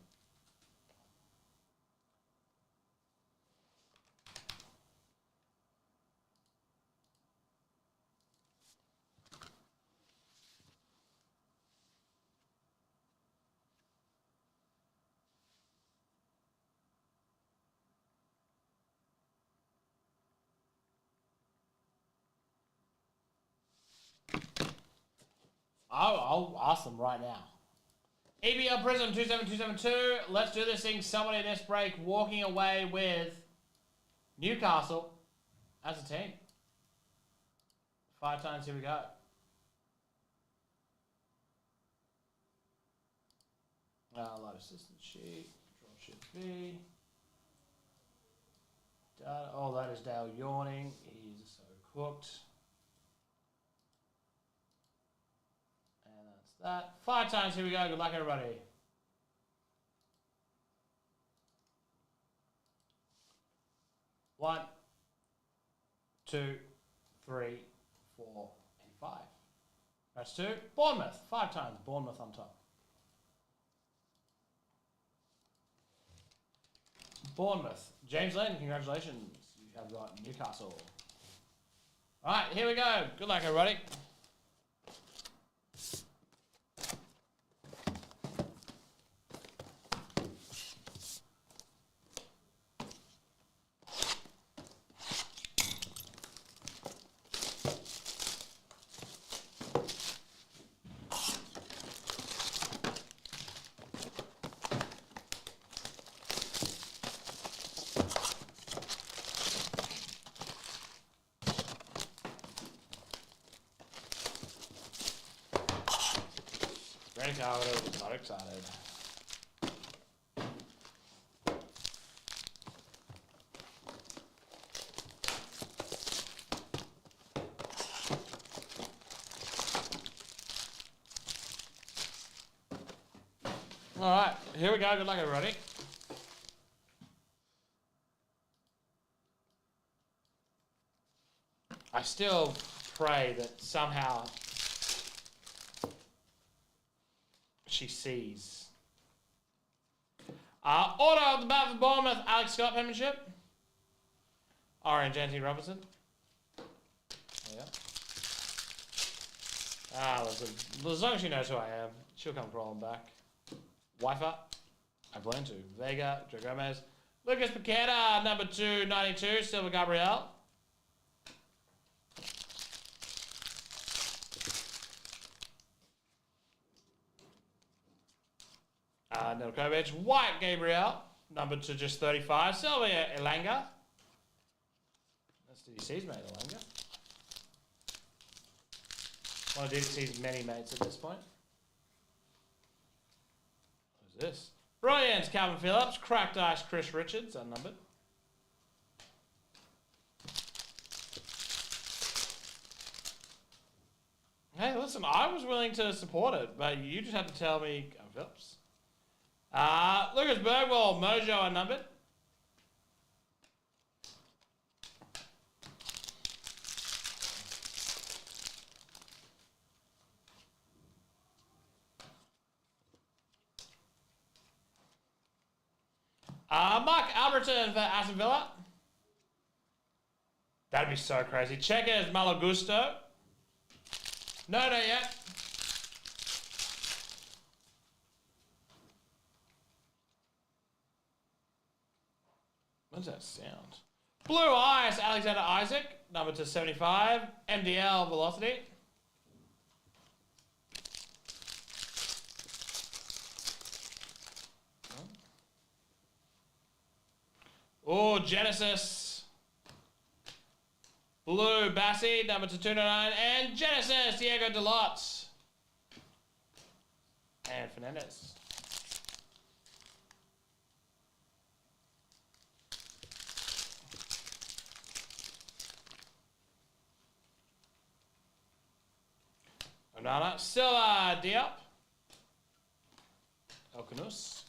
Speaker 1: I'll ask them right now. EPL Prism 27272. Let's do this thing. Somebody this break walking away with Newcastle as a team. 5 times. Here we go. Load assistant sheet. Control Shift V. Data. Oh, that is Dale yawning. He's so cooked. That 5 times. Here we go. Good luck, everybody. One, 2, 3, 4, and 5. That's 2. Bournemouth. 5 times. Bournemouth on top. Bournemouth. James Lynn, congratulations. You have got Newcastle. All right, here we go. Good luck, everybody. I was not excited. All right, here we go. Good luck, everybody. I still pray that somehow she sees. Order of the bat for Bournemouth, Alex Scott penmanship. Orange, Anthony Robinson. There you go. As long as she knows who I am, she'll come crawling back. Uefa, I plan to. Vega, Joe Gomez. Lucas Paqueta, number 292, Silva Gabriel. Nedeljkovic, White Gabriel, number to just 35. Sylvia Elanga. That's DDC's mate, Elanga. One of DDC's many mates at this point. Who's this? Brilliant, Calvin Phillips. Cracked Ice, Chris Richards, unnumbered. Hey, listen, I was willing to support it, but you just had to tell me, Phillips. Lucas Bergwall, Mojo unnumbered. Mark Alberton for Aston Villa. That'd be so crazy. Checkers, Malagusto. No, not yet. What does that sound? Blue Ice, Alexander Isaac, number to 75. MDL Velocity. Oh, Genesis. Blue Bassi, number to 299. And Genesis, Diego Dalot. And Fernandez. Onana, still Diop. Elkanus.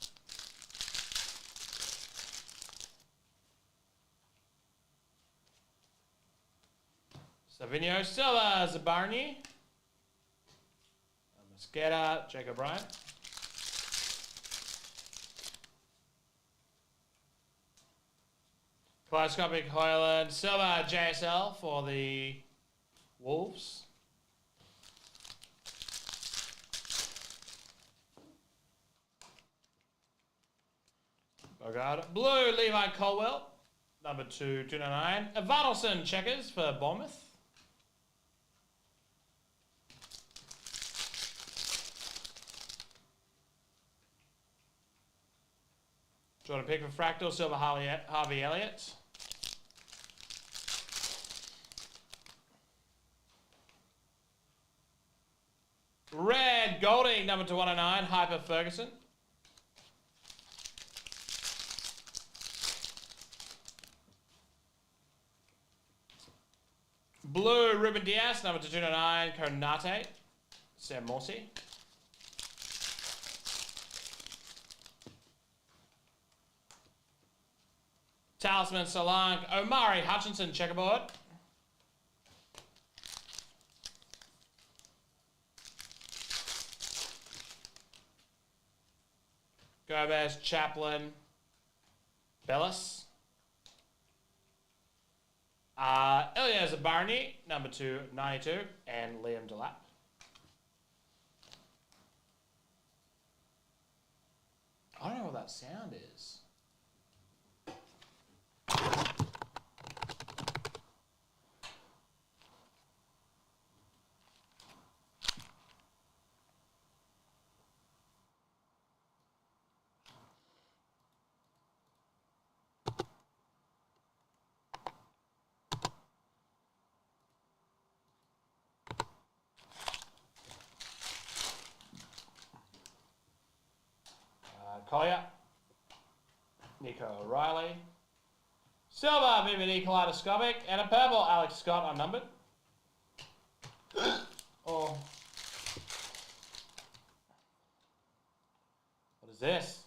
Speaker 1: Savinho, still Zabarni. Mosqueda, Jacob Bryant. Kaleidoscopic Hoyland. Silver JSL for the Wolves. Bogard. Blue Levi Colwell. Number 299. Evanilson checkers for Bournemouth. Jordan Pickford Fractal, Silver Harvey Elliott. Red Golding, number 219, Hyper Ferguson. Blue Ruben Diaz, number 229, Konate, Sam Morsey. Talisman Solanke, Omari Hutchinson, checkerboard. Gomez, Chaplin, Bellis. Eliezer Barney, number 292, and Liam Delap. I don't know what that sound is. Collier, Nico O'Reilly, silver BBD Kaleidoscopic, and a purple Alex Scott unnumbered. Oh, what is this?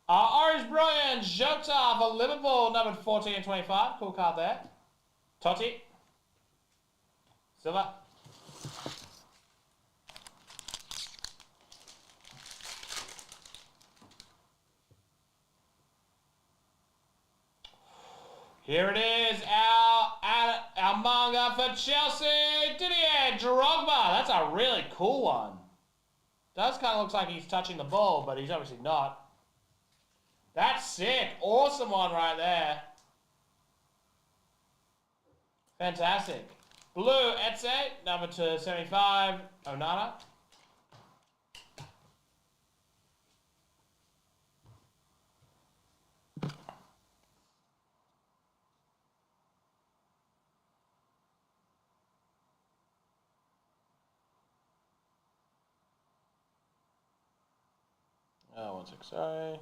Speaker 1: Orange Brilliant Jota for Liverpool, numbered 14 and 25. Cool card there. Totti, silver. Here it is, our manga for Chelsea, Didier Drogba. That's a really cool one. Does kind of look like he's touching the ball, but he's obviously not. That's sick. Awesome one right there. Fantastic. Blue Etze, number 275, Onana. Oh, 1 sec, sorry.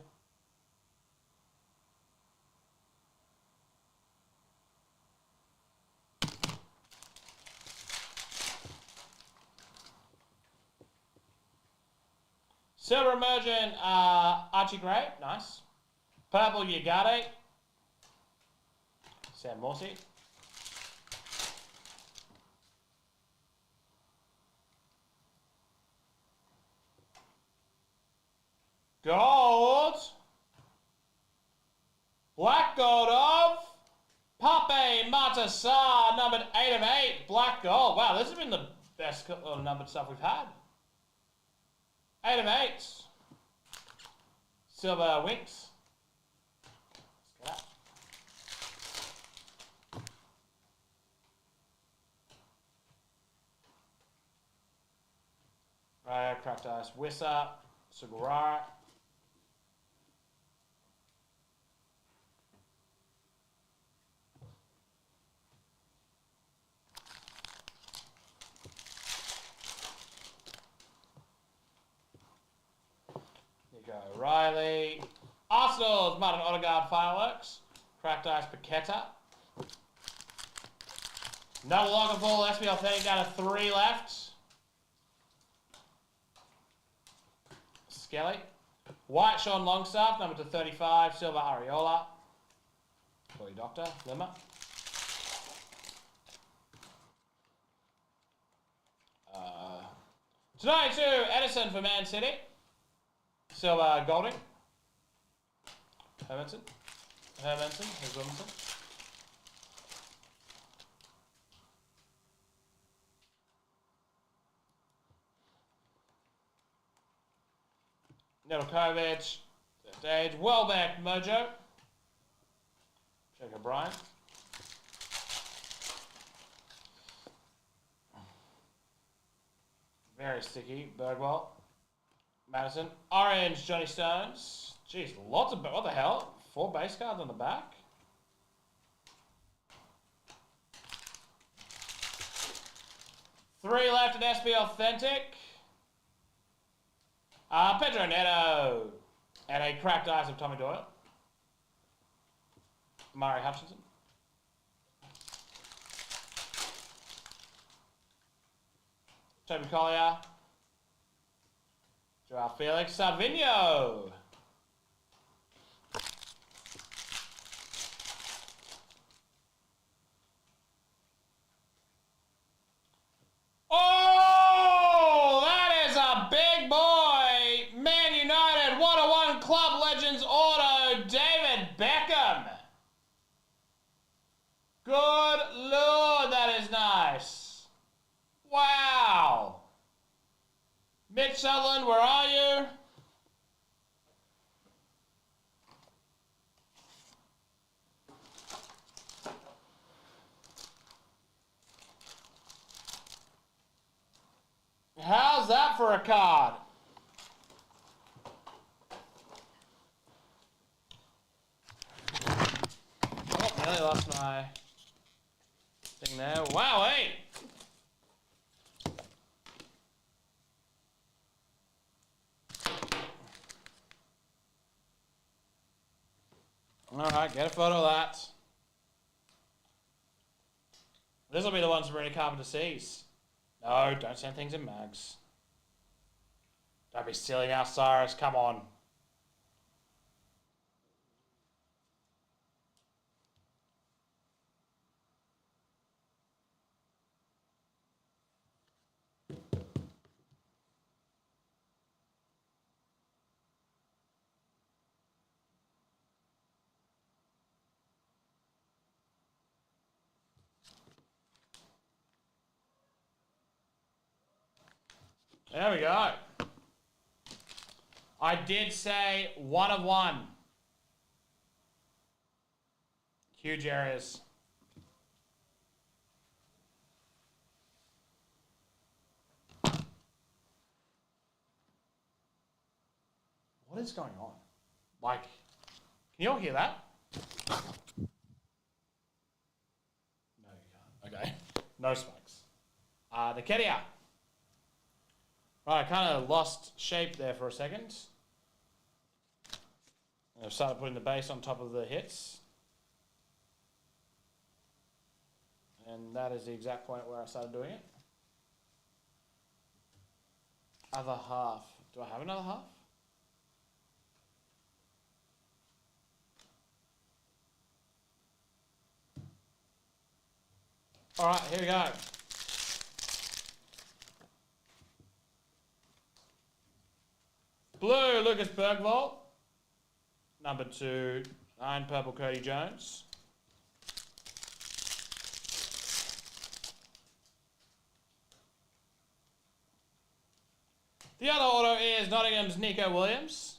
Speaker 1: Silver Emergent, Archie Gray, nice. Purple Yagade, Sam Morsey. Gold. Black gold of Pape Matasar, numbered 8 of 8. Black gold. Wow, this has been the best numbered stuff we've had. 8 of 8. Silver Winks. Let's get that. Raya, Cracked Ice, Wissa, Sugurara. O'Reilly. Arsenal's Martin Odegaard Fireworks. Cracked Ice Paqueta. Double lock and full SP Authentic down to 3 left. Skelly. White Sean Longstaff, number 235. Silver Areola. Boy Doctor. Limmer. Tonight too, Edison for Man City. Silver Golding. Hermanson. Hermanson. Who's Williamson? Nedeljkovic. Stage. Welbeck. Mojo. Check O'Brien. Very sticky. Bergwall. Madison. Orange. Johnny Stones. Jeez, lots of... What the hell? 4 base cards on the back. Three left at SB Authentic. Pedro Neto. And a cracked ice of Tommy Doyle. Murray Hutchinson. Toby Collier. Joao Felix. Salvino. Oh, that is a big boy. Man United, 101 Club Legends Auto, David Beckham. Good lord, that is nice. Wow. Mitch Sutherland, where are you? How's that for a card? Oh, nearly lost my thing there. Wow, hey! Alright, get a photo of that. This will be the ones Marina Carpenter sees. No, don't send things in mags. Don't be silly now, Cyrus. Come on. There we go. I did say 1 of 1. Huge areas. What is going on? Like, can you all hear that? No, you can't. Okay. No spikes. The Kedia. Right, I kind of lost shape there for a second. I've started putting the base on top of the hits. And that is the exact point where I started doing it. Other half. Do I have another half? Alright, here we go. Blue, Lucas Bergwall. Number 2, 9, purple, Cody Jones. The other auto is Nottingham's Nico Williams.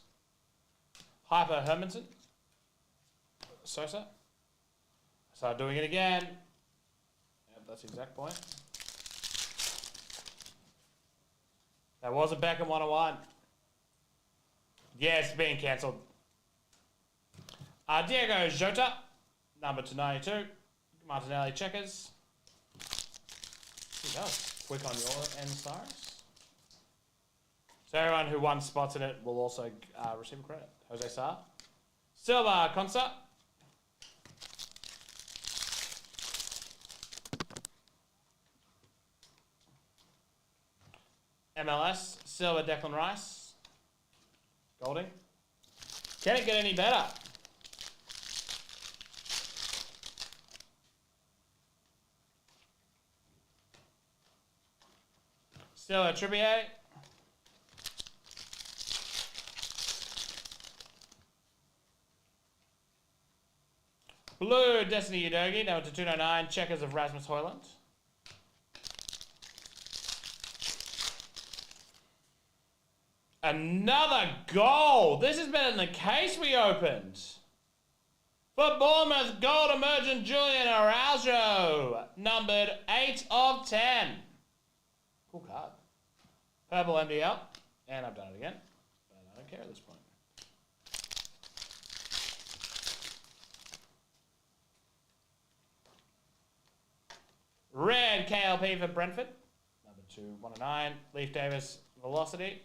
Speaker 1: Hyper Hermanson. Sosa. Start doing it again. Yep, that's the exact point. That was a Beckham 101. Yes, being cancelled. Diego Jota, number 292. Martinelli checkers. He does. Quick on your end, Cyrus. So everyone who won spots in it will also receive a credit. Jose Sarr. Silva Consa. MLS. Silva Declan Rice. Golding. Can it get any better? Still a Trippier. Blue, Destiny Udogi, number to 299, Checkers of Rasmus Højlund. Another goal. This is better than the case we opened. For Bournemouth, gold emergent Julian Araujo, numbered 8 of 10. Cool card. Purple MDL, and I've done it again, but I don't care at this point. Red KLP for Brentford, number 2, 109, Leaf Davis Velocity.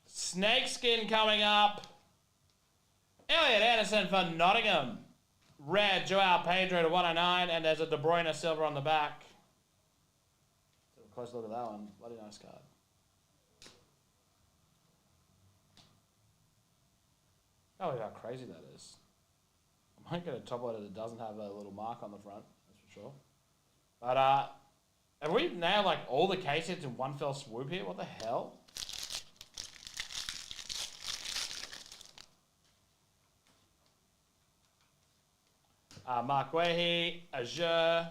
Speaker 1: Snakeskin coming up. Elliot Anderson for Nottingham. Red, Joao Pedro to 109, and there's a De Bruyne silver on the back. Have a close look at that one. Bloody nice card. Can't believe how crazy that is. I might get a top loader that doesn't have a little mark on the front, that's for sure. But have we nailed like all the case hits in one fell swoop here? What the hell? Mark Wehi, Azure.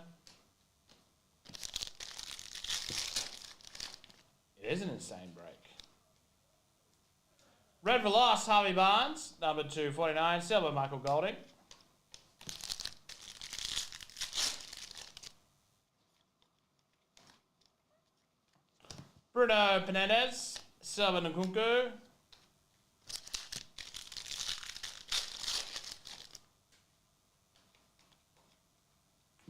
Speaker 1: It is an insane break. Red Veloz, Harvey Barnes, number 249, silver Michael Golding. Bruno Penedez, silver Nkunku.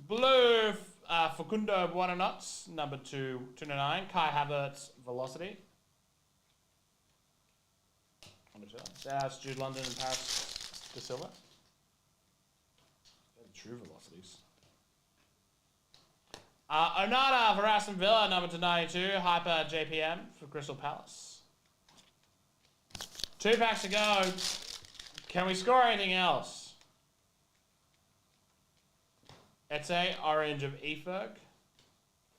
Speaker 1: Blue Facundo Buonanotte, number 229. Kai Havertz Velocity. That's Jude London and Paris De Silva. True velocities. Onana for Aston Villa, number 292. Hyper JPM for Crystal Palace. 2 packs to go. Can we score anything else? It's a orange of Eferg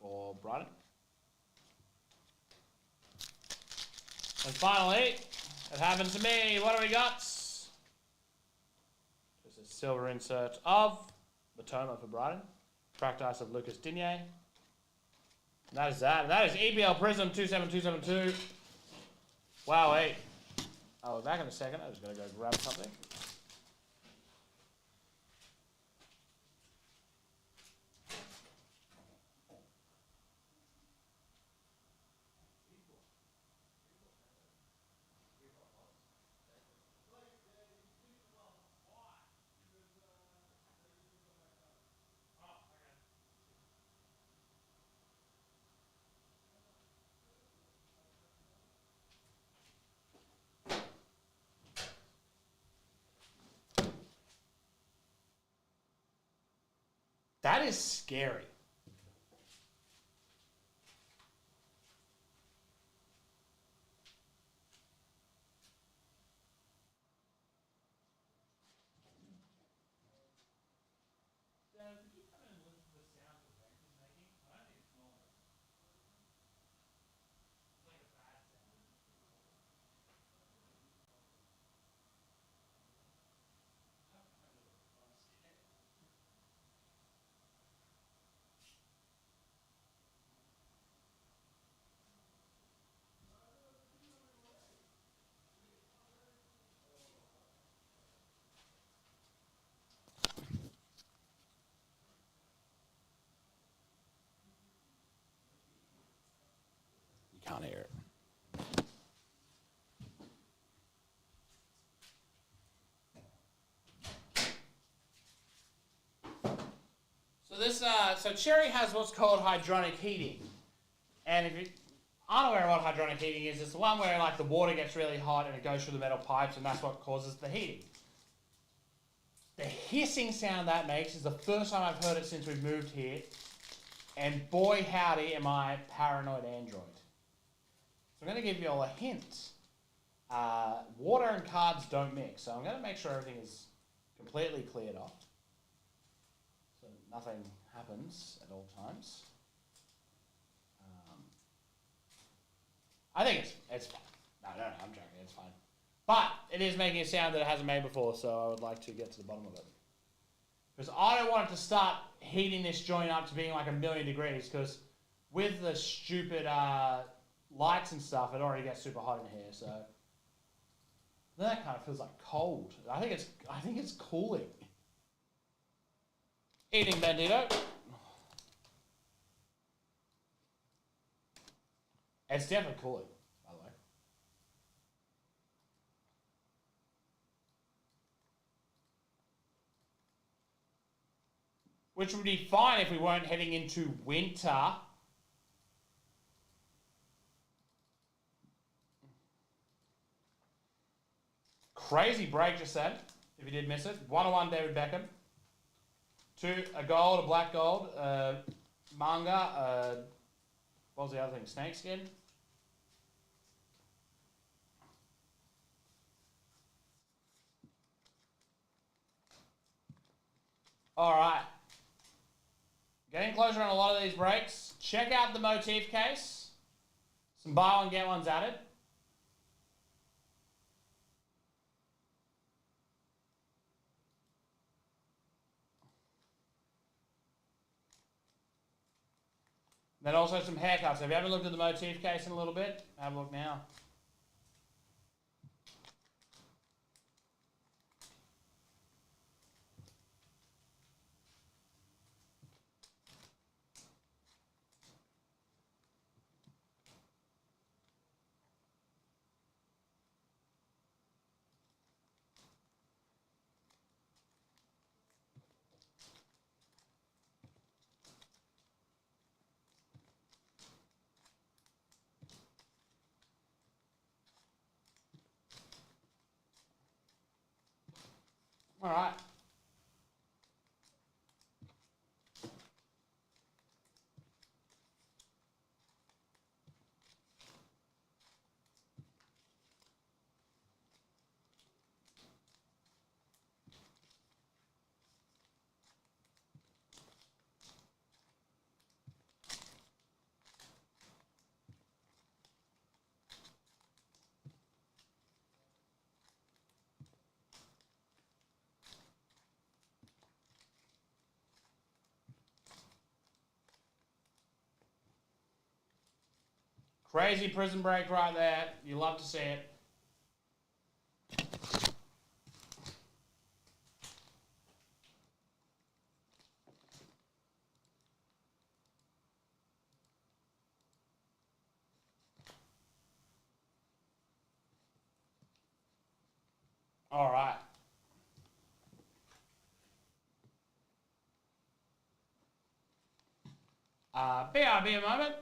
Speaker 1: for Brighton. And finally, it happened to me. What do we got? Just a silver insert of Matoma for Brighton. Tracked ice of Lucas Digne. And that is that. And that is EPL Prism 27272. Wow, wait. I'll be back in a second. I was going to go grab something. That is scary. Can't hear it. So this, so Cherry has what's called hydronic heating, and if you aren't aware of what hydronic heating is, it's the one where like the water gets really hot and it goes through the metal pipes, and that's what causes the heating. The hissing sound that makes is the first time I've heard it since we moved here, and boy howdy am I paranoid android. I'm going to give you all a hint. Water and cards don't mix, so I'm going to make sure everything is completely cleared off, so nothing happens at all times. I think it's fine. No, I don't know. I'm joking. It's fine. But it is making a sound that it hasn't made before, so I would like to get to the bottom of it. Because I don't want it to start heating this joint up to being like 1,000,000 degrees, because with the stupid lights and stuff, it already gets super hot in here, so... That kind of feels like cold. I think it's cooling. Eating Bandito. It's definitely cooling, by the way. Which would be fine if we weren't heading into winter. Crazy break just then, if you did miss it. 101 David Beckham. 2, a gold, a black gold, manga, what was the other thing? Snakeskin. Alright. Getting closer on a lot of these breaks. Check out the Motif case. Some buy one, get ones added. Then also some haircuts. If you haven't looked at the Motif case in a little bit, have a look now. All right. Crazy prison break right there. You love to see it. All right. BRB a moment.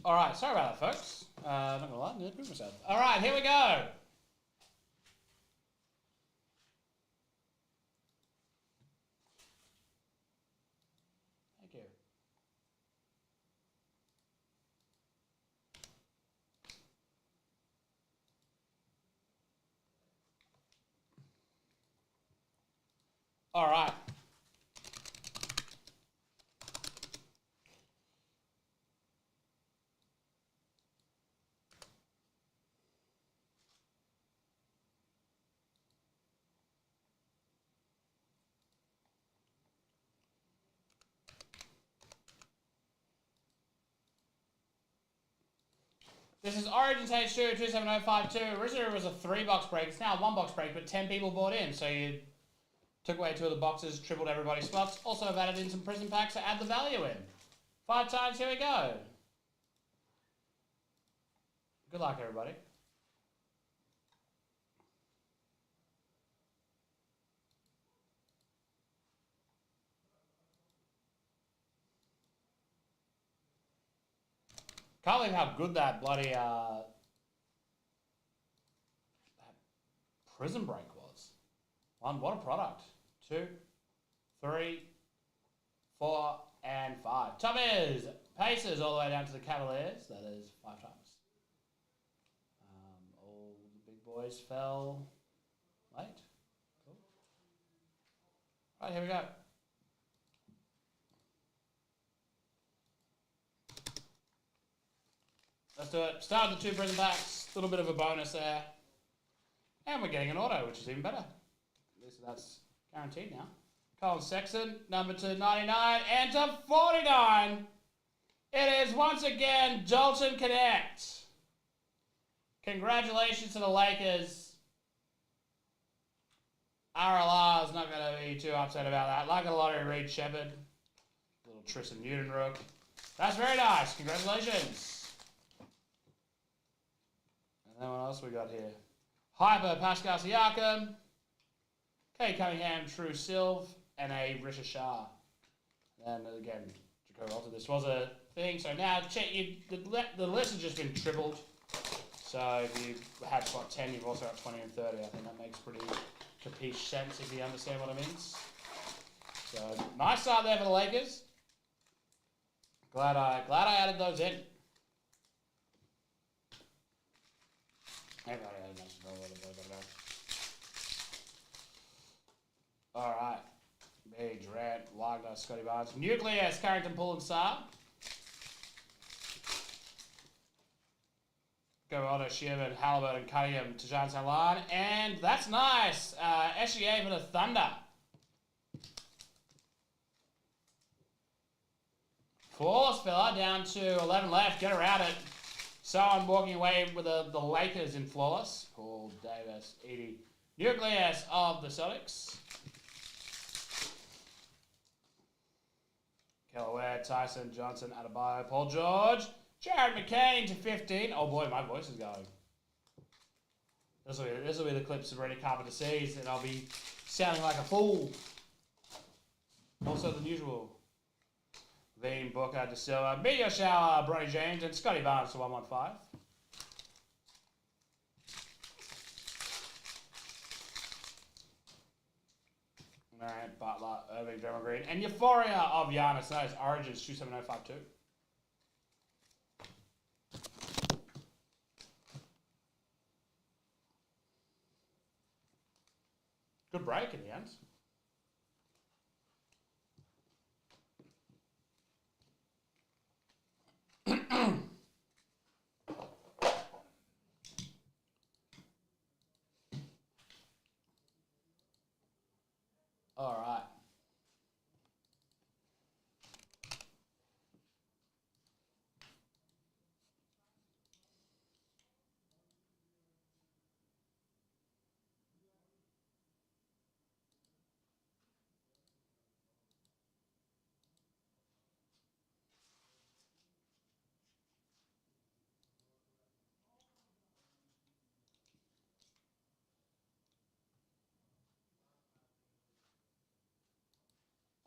Speaker 1: All right, sorry about that, folks. Not gonna lie, nearly pooped myself. All right, here we go. Thank you. All right. This is Origins H2 27052. Originally it was a 3-box break. It's now a 1-box break, but 10 people bought in. So you took away 2 of the boxes, tripled everybody's spots. Also have added in some prison packs to add the value in. 5 times, here we go. Good luck, everybody. Can't believe how good that bloody that prison break was. 1, what a product. 2, 3, 4, and 5. Top is Pacers all the way down to the Cavaliers. That is 5 times. All the big boys fell late. Cool. All right, here we go. Let's do it. Start with the 2 prison packs. A little bit of a bonus there. And we're getting an auto, which is even better. At least that's guaranteed now. Colin Sexton, number 299, and to 49. It is once again Dalton Connect. Congratulations to the Lakers. RLR is not going to be too upset about that. Like a lottery, Reed Shepherd. Little Tristan Newton rook. That's very nice. Congratulations. And then what else we got here? Hyper Pascal Siakam. Kay Cunningham, True Silv, and a Risha Shah. And again, Jacob Alter. This was a thing. So now check the list has just been tripled. So if you had spot 10, you've also got 20 and 30. I think that makes pretty capiche sense if you understand what it means. So nice start there for the Lakers. Glad I added those in. All right. B, Durant, Wagner, Scotty Barnes. Nucleus, Carrington, Poole, and Saab. Go Otto, Shearman, Halliburton, Cunningham, Tajan Salan. And that's nice. SGA for the Thunder. Flawless fella, down to 11 left. Get around it. Someone walking away with the Lakers in flawless. Paul Davis, Edie. Nucleus of the Celtics. Kellaware, Tyson, Johnson, Adebayo, Paul George. Jared McCain to 15. Oh boy, my voice is going. This will be the clips of Ready Carpenter sees, and I'll be sounding like a fool. Also than usual. Veen, Booker, De Silva, Meteor Shower, Bronny James, and Scotty Barnes to 115. Alright, Butler, Irving, Draymond Green, and Euphoria of Giannis. That is Origins 27052. Good break in the end. All right.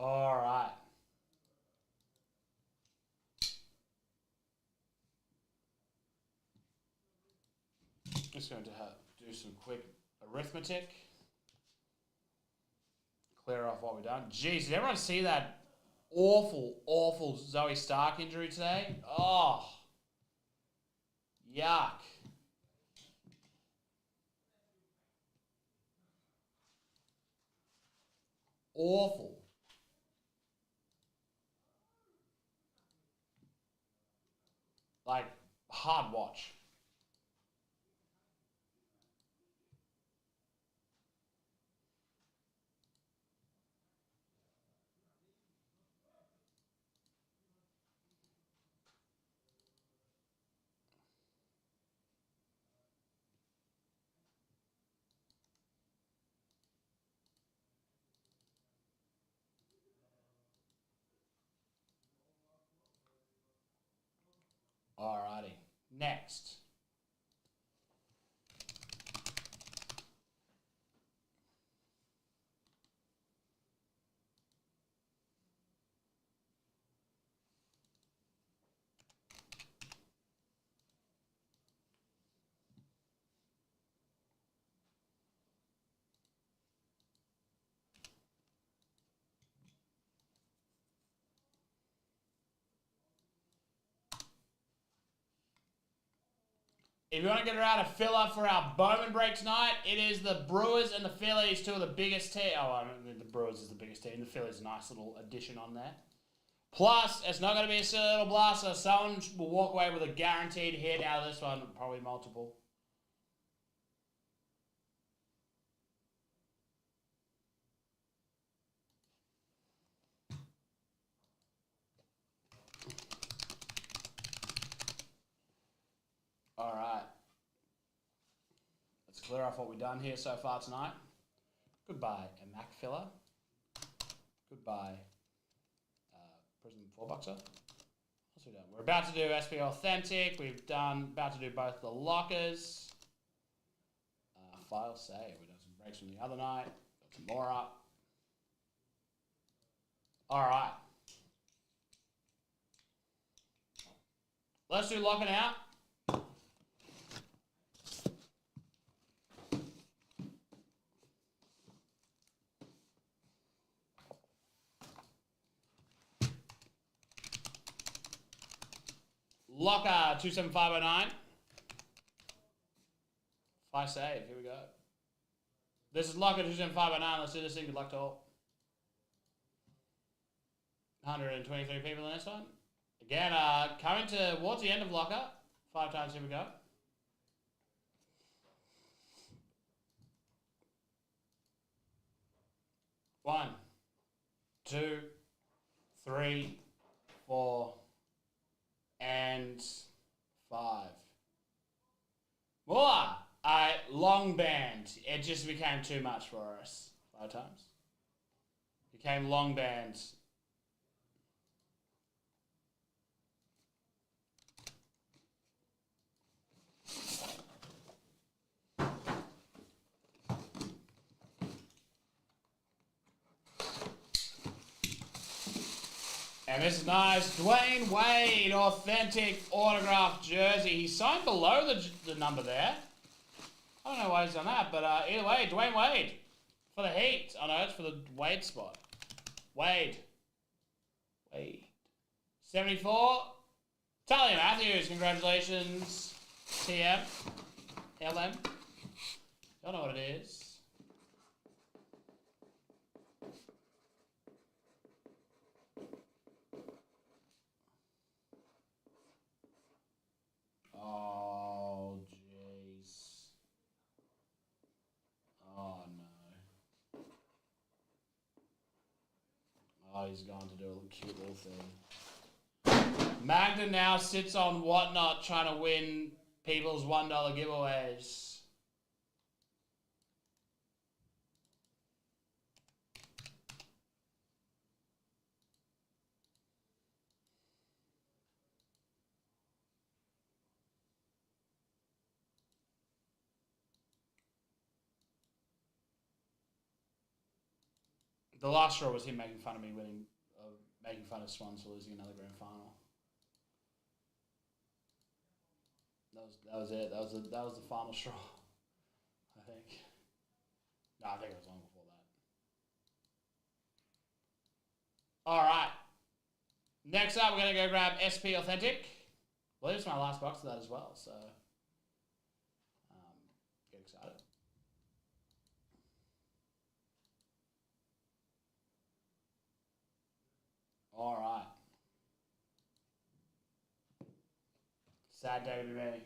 Speaker 1: All right. Just going to do some quick arithmetic. Clear off what we've done. Jeez, did everyone see that awful Zoe Stark injury today? Oh, yuck. Awful. Like, hard watch. Alrighty. Next. If you want to get around a filler for our Bowman break tonight, it is the Brewers and the Phillies, two of the biggest teams. Oh, I don't think the Brewers is the biggest team. The Phillies, a nice little addition on there. Plus, it's not going to be a silly little blaster. Someone will walk away with a guaranteed hit out of this one, probably multiple. All right. Let's clear off what we've done here so far tonight. Goodbye, Immaculate. Goodbye, Prism 4-Boxer. What's we done? We're about to do SP Authentic. We've done, about to do both the lockers. File save. We've done some breaks from the other night. Got some more up. All right. Let's do locking out. Locker 27509. Fire save. Here we go. This is Locker 27509. Let's do this thing. Good luck to all. 123 people in this one. Again, coming towards the end of Locker. 5 times. Here we go. 1, 2, 3, 4. And 5. More! Long band. It just became too much for us. 5 times. Became long band. And this is nice. Dwayne Wade, authentic autographed jersey. He signed below the number there. I don't know why he's done that, but either way, Dwayne Wade for the Heat. Oh no, it's for the Wade spot. Wade. 74. Talia Matthews, congratulations. TM. LM. Y'all know what it is. Oh, jeez. Oh, no. Oh, he's going to do a cute little thing. Magda now sits on Whatnot trying to win people's $1 giveaways. The last straw was him making fun of me winning, making fun of Swans for losing another grand final. That was it. That was the final straw. I think. No, I think it was long before that. All right. Next up, we're gonna go grab SP Authentic. I believe it's my last box of that as well. So get excited. All right. Sad day to be me.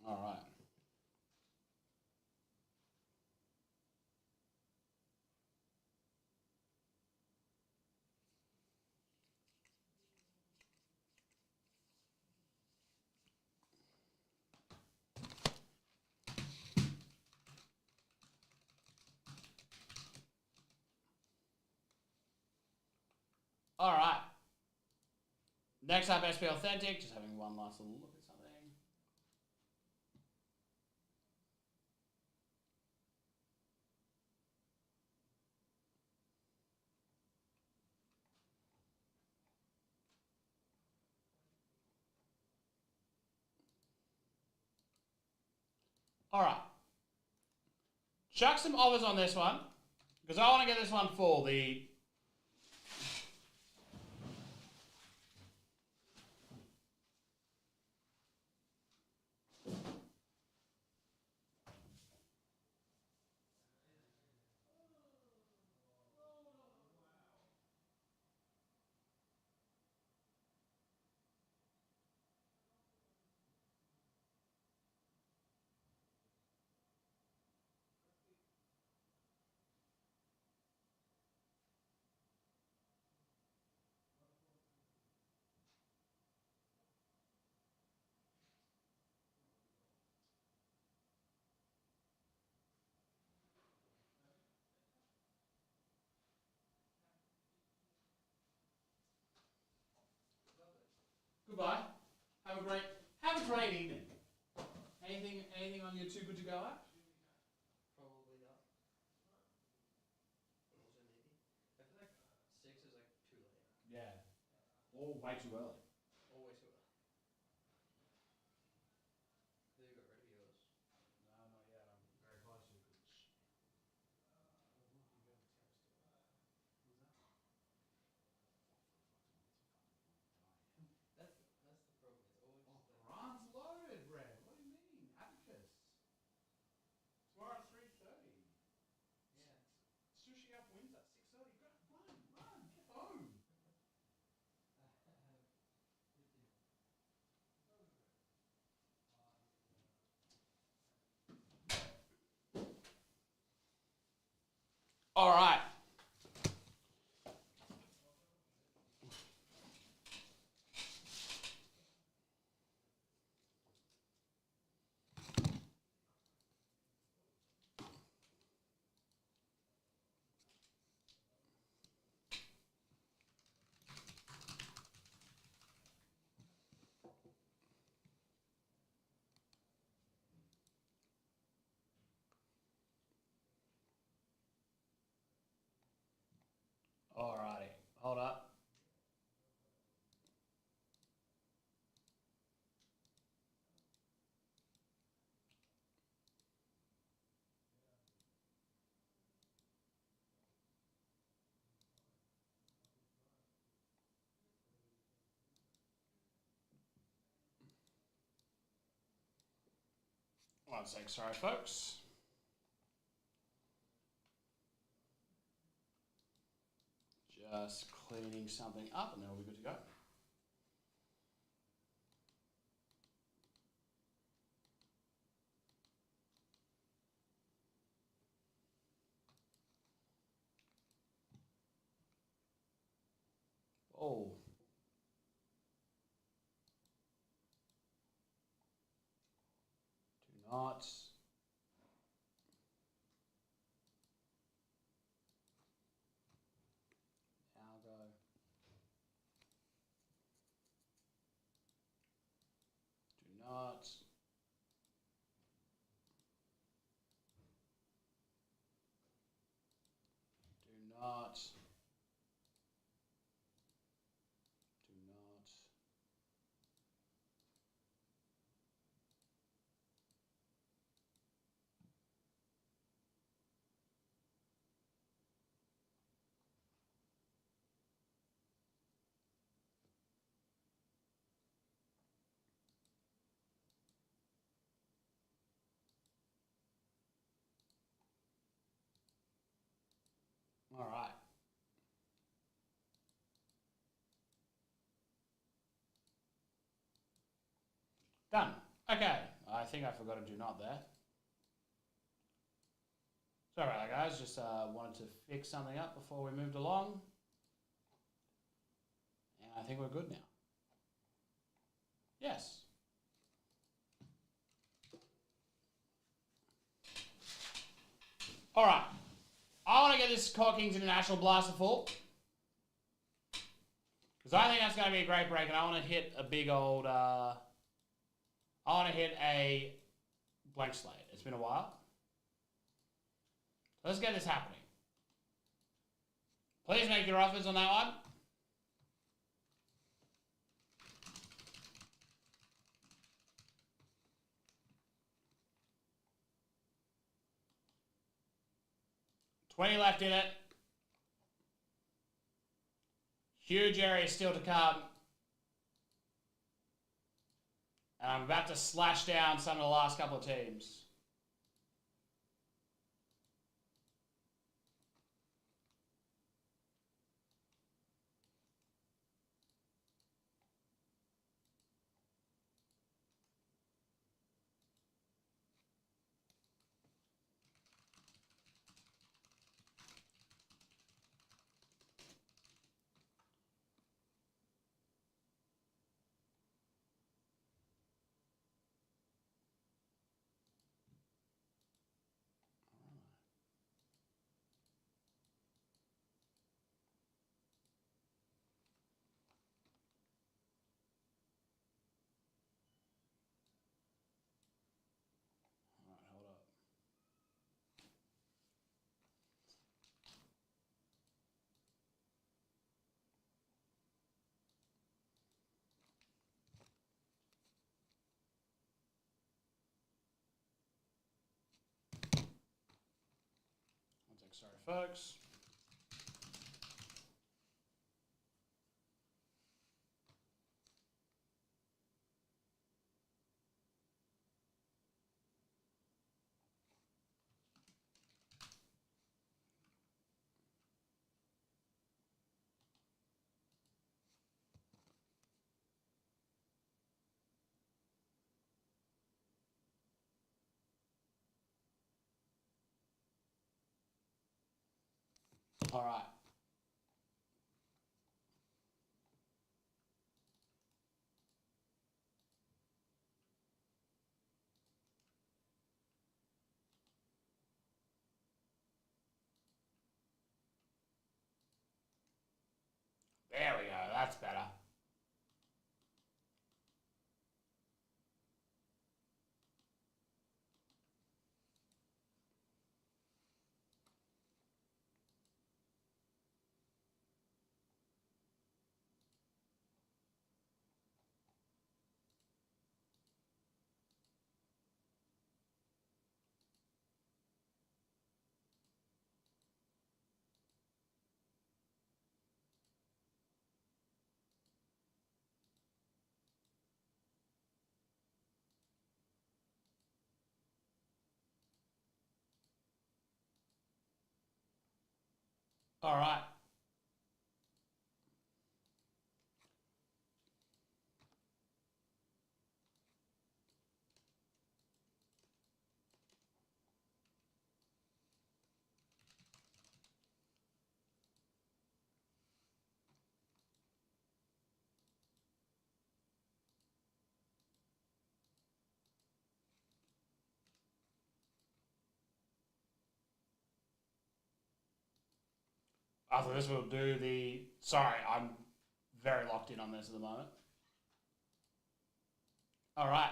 Speaker 1: All right. All right. Next up, SP Authentic. Just having one last little look at something. All right. Chuck some offers on this one because I want to get this one full. Goodbye. Have a great evening. Anything on your too good to go app?
Speaker 5: Probably not. Also maybe. I feel like 6 is like too late.
Speaker 1: Yeah. Or way too early.
Speaker 5: Always too early. Have you got rid of yours?
Speaker 1: No, not yet. I'm very close to because it's.
Speaker 5: That's the problem. It's always
Speaker 1: Oh,
Speaker 5: just like
Speaker 1: Quran's loaded, Red. What do you mean? Abacus. Tomorrow at 3:30.
Speaker 5: yeah.
Speaker 1: Sushi up wins at 6:30. Run, get home.
Speaker 5: Good deal.
Speaker 1: All right. Alrighty. Hold up. One sec, sorry, folks. Just cleaning something up and then we'll be good to go. Oh. Do not. Now go. Do not. Done. Okay. I think I forgot to do not there. Sorry about that, guys. Just wanted to fix something up before we moved along. And I think we're good now. Yes. All right. I want to get this Court Kings International Blaster full. Because I think that's going to be a great break, and I want to hit a big old... I want to hit a blank slate. It's been a while. So let's get this happening. Please make your offers on that one. $20 left in it. Huge area still to come. And I'm about to slash down some of the last couple of teams. Hold up. One sec, sorry, folks. All right. There we go. That's better. All right. After this, we'll do the... Sorry, I'm very locked in on this at the moment. All right.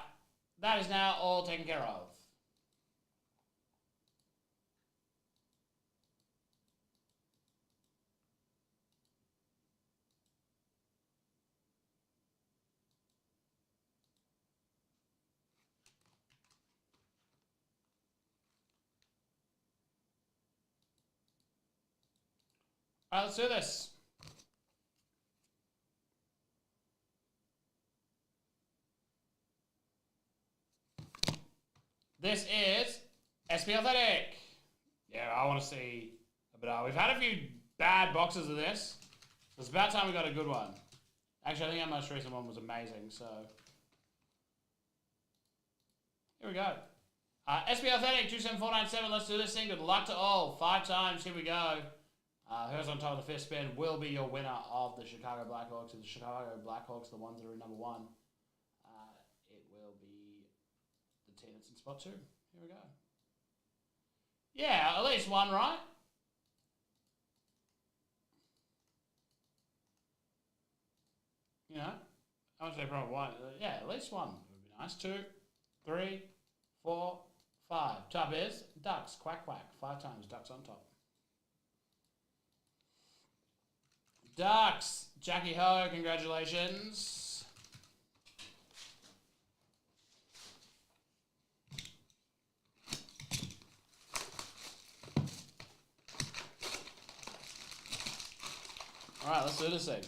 Speaker 1: That is now all taken care of. All right, let's do this. This is SP Athletic. Yeah, I want to see a bit of... We've had a few bad boxes of this. It's about time we got a good one. Actually, I think our most recent one was amazing, so... Here we go. SB Authentic 27497. Let's do this thing. Good luck to all. 5 times. Here we go. Who's on top of the 5th spin will be your winner of the Chicago Blackhawks. And the Chicago Blackhawks, the ones that are in number 1. It will be the team that's in spot 2. Here we go. Yeah, at least one, right? You know, I would say probably one. Yeah, at least one would be nice. 2, 3, 4, 5. Top is Ducks. Quack, quack. 5 times. Ducks on top. Ducks. Jackie Ho, congratulations. All right, let's do this thing.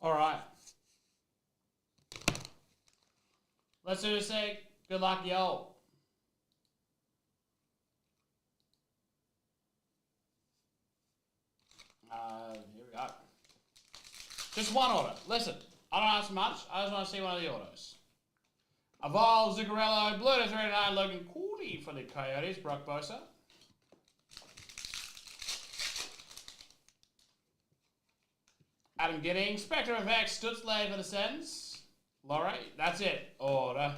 Speaker 1: All right. Let's do this thing. Good luck, yo. Here we go. Just one auto. Listen, I don't ask much. I just want to see one of the autos. Aval, Zuccarello, Blue to 3-9, Logan Cooley for the Coyotes, Brock Bosa. Adam Gidding, Spectre of X, Stutzley for the Sens. Laurie, that's it. Order.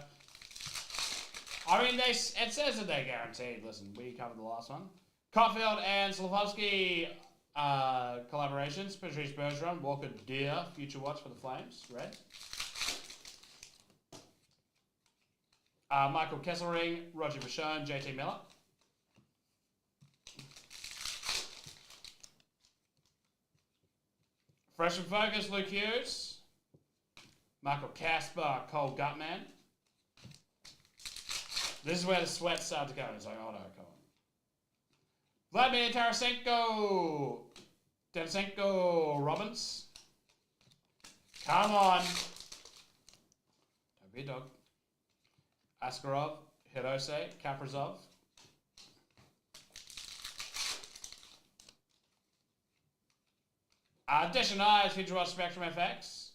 Speaker 1: I mean, it says that they're guaranteed. Listen, we covered the last one. Cotfield and Slavovsky collaborations. Patrice Bergeron, Walker Deer, Future Watch for the Flames. Red. Michael Kesselring, Roger Vachon, JT Miller. Fresh and Focus, Luke Hughes. Michael Casper, Cole Gutman. This is where the sweats start to go. It's like, oh no, come on. Vladimir Tarasenko, Robbins. Come on. Don't be a dog. Askarov, Hirose, Kaprizov. Deschanel, Future Watch, Spectrum FX.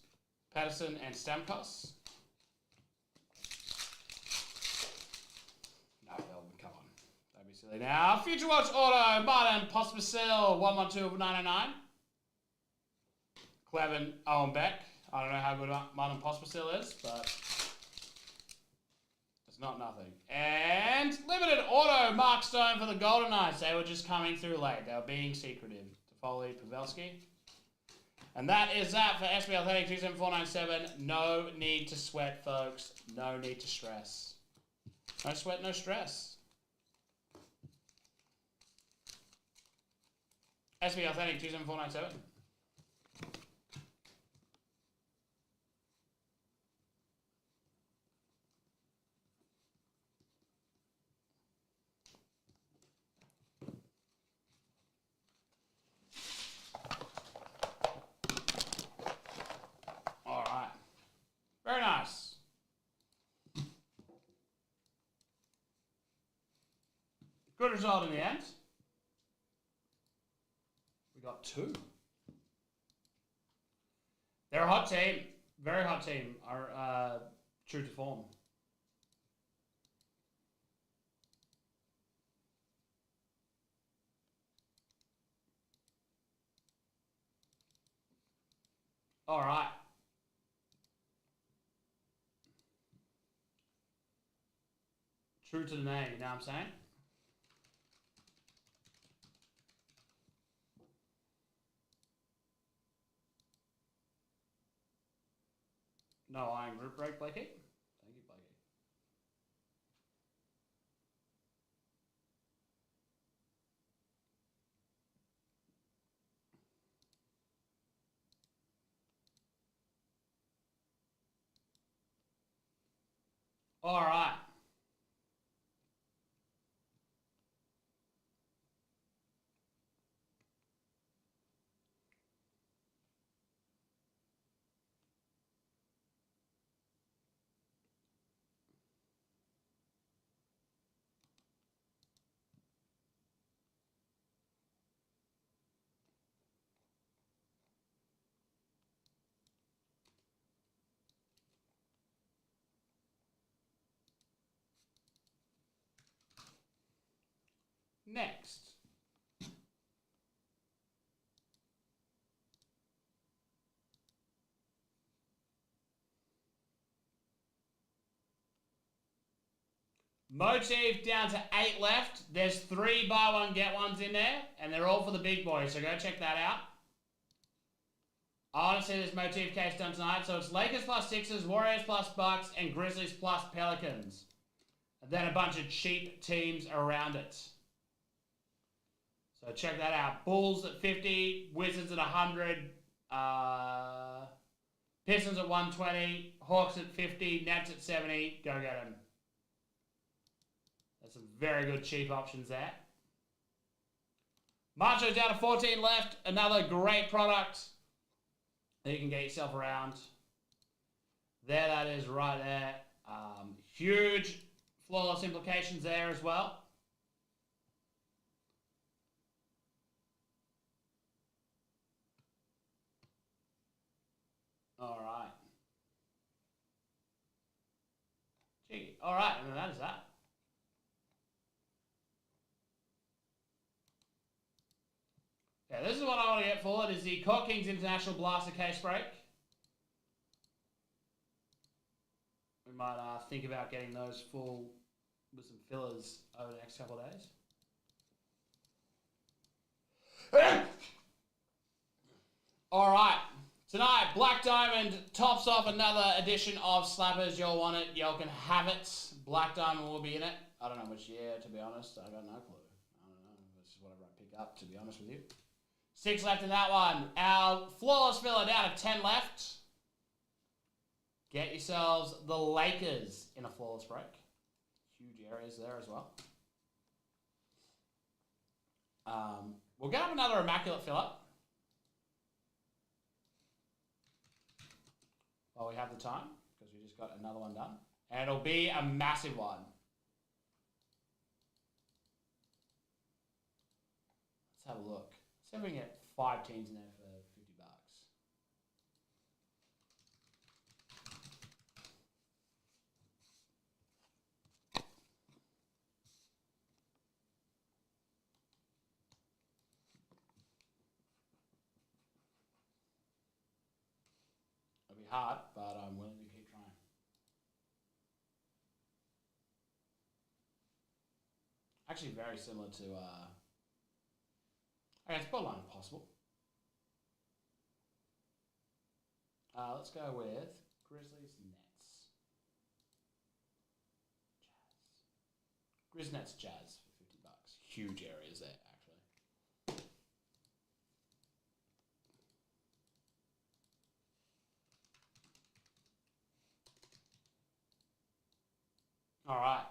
Speaker 1: Patterson and Stamkos. No, Elvin, come on. Don't be silly now. Future Watch Auto, Martin Pospisil, 112 of 909. Clevin, Owen Beck. I don't know how good Martin Pospisil is, but it's not nothing. And limited auto, Mark Stone for the Golden Knights. They were just coming through late. They were being secretive. Toffoli, Pavelski. And that is that for SB Authentic 27497. No need to sweat, folks. No need to stress. No sweat, no stress. SB Authentic 27497. Very nice. Good result in the end. We got 2. They're a hot team. Very hot team. Are true to form. All right. True to the name, you know what I'm saying? No iron group break, Blakey. Thank you, Blakey. All right. Next. Motif down to 8 left. There's 3 buy one, get ones in there, and they're all for the big boys, so go check that out. I want to see this Motif case done tonight. So it's Lakers plus Sixers, Warriors plus Bucks, and Grizzlies plus Pelicans. And then a bunch of cheap teams around it. So check that out. Bulls at 50, Wizards at 100, Pistons at 120, Hawks at 50, Nets at 70. Go get them. That's some very good cheap options there. Macho down to 14 left. Another great product that you can get yourself around. There that is right there. Huge flawless implications there as well. All right. Gee, all right, and that is that. Yeah, this is what I want to get forward, is the Court Kings International Blaster case break. We might think about getting those full with some fillers over the next couple of days. All right. Tonight, Black Diamond tops off another edition of Slappers. Y'all want it, y'all can have it. Black Diamond will be in it. I don't know which year, to be honest. I got no clue. I don't know. This is whatever I pick up, to be honest with you. 6 left in that one. Our flawless filler down to 10 left. Get yourselves the Lakers in a flawless break. Huge areas there as well. We'll get up another Immaculate filler while we have the time, because we just got another one done. And it'll be a massive one. Let's have a look. See if we can get 5 teams in there for $50. It'll be hard, but I'm willing to keep trying. Actually, very similar to. Okay, it's borderline impossible. Let's go with Grizzlies Nets. Jazz. Grizz Nets Jazz for $50. Huge areas there, actually. All right.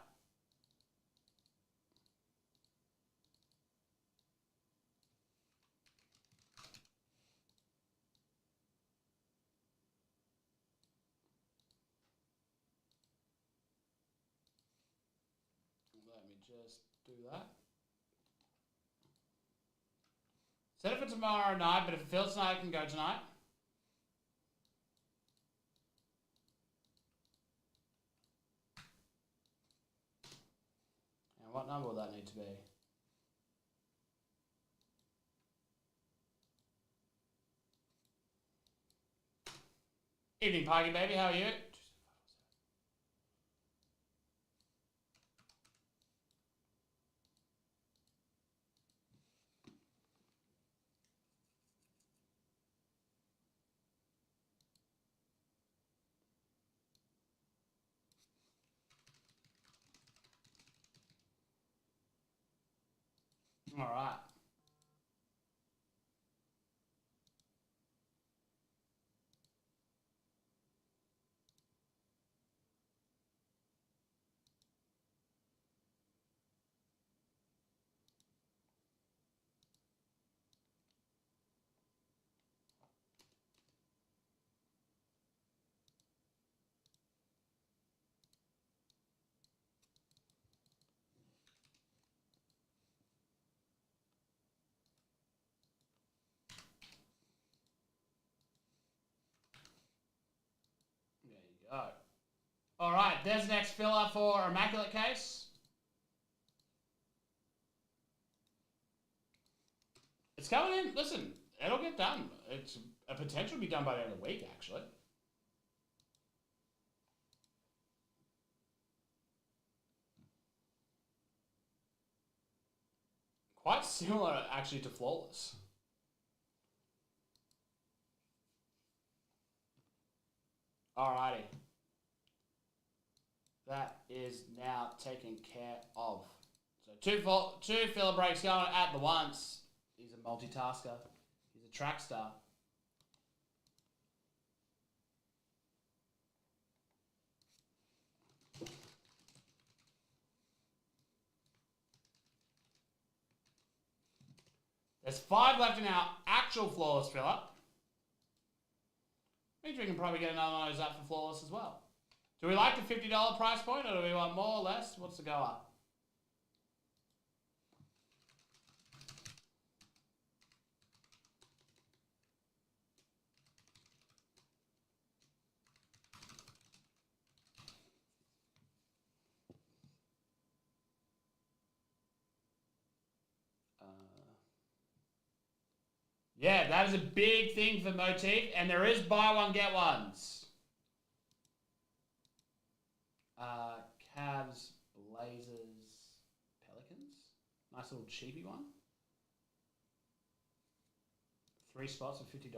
Speaker 1: Let me just do that. Set it for tomorrow night, but if it feels tonight, I can go tonight. And what number will that need to be? Evening, Parky Baby. How are you? All right. There you go. All right, there's the next filler for Immaculate case. It's coming in. Listen, it'll get done. It's a potential to be done by the end of the week, actually. Quite similar, actually, to Flawless. Alrighty. That is now taken care of. So two filler breaks going at the once. He's a multitasker. He's a track star. There's 5 left in our actual Flawless filler. Means we can probably get another one of those up for Flawless as well. Do we like the $50 price point, or do we want more or less? What's the go up? Yeah, that is a big thing for Motif, and there is buy one, get ones. Cavs, Blazers, Pelicans. Nice little cheapy one. 3 spots for $50.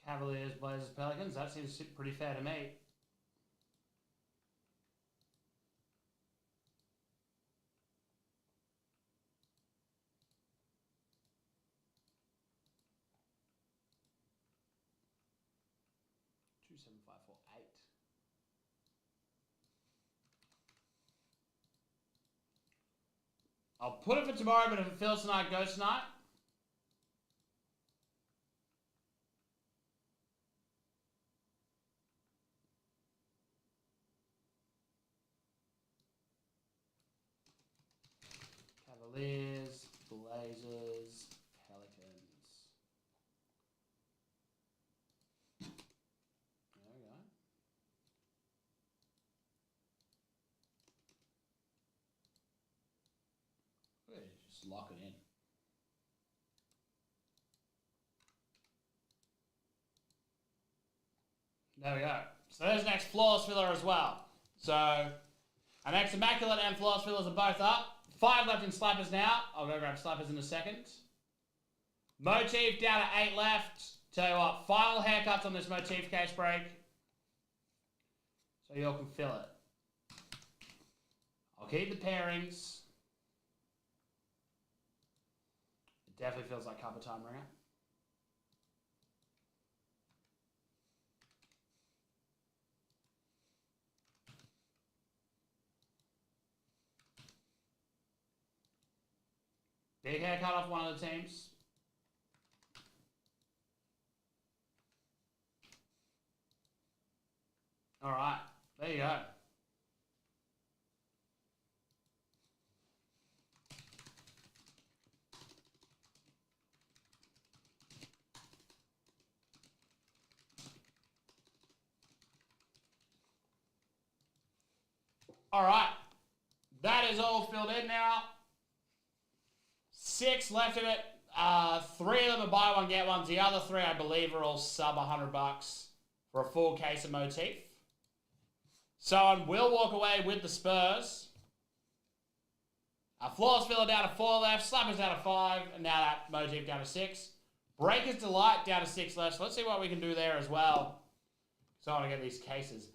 Speaker 1: Cavaliers, Blazers, Pelicans. That seems pretty fair to me. $27548. I'll put it for tomorrow, but if it fills tonight, goes tonight. Cavaliers, Blazers, Pelicans. There we go. Good, just lock it in. There we go. So there's the next Flawless filler as well. So our next Immaculate and Flawless fillers are both up. 5 left in slappers now. I'll go grab slappers in a second. Motif down to 8 left. Tell you what, final haircuts on this Motif case break. So you all can fill it. I'll keep the pairings. It definitely feels like Cuppa Time Ringer. Big haircut off one of the teams. All right, there you go. All right, that is all filled in now. 6 left in it. 3 of them are buy one, get ones. The other 3, I believe, are all sub $100 for a full case of Motif. Someone will walk away with the Spurs. Flawless Filler down to 4 left. Slappers down to 5. And now that Motif down to 6. Breaker's Delight down to 6 left. So let's see what we can do there as well. So I want to get these cases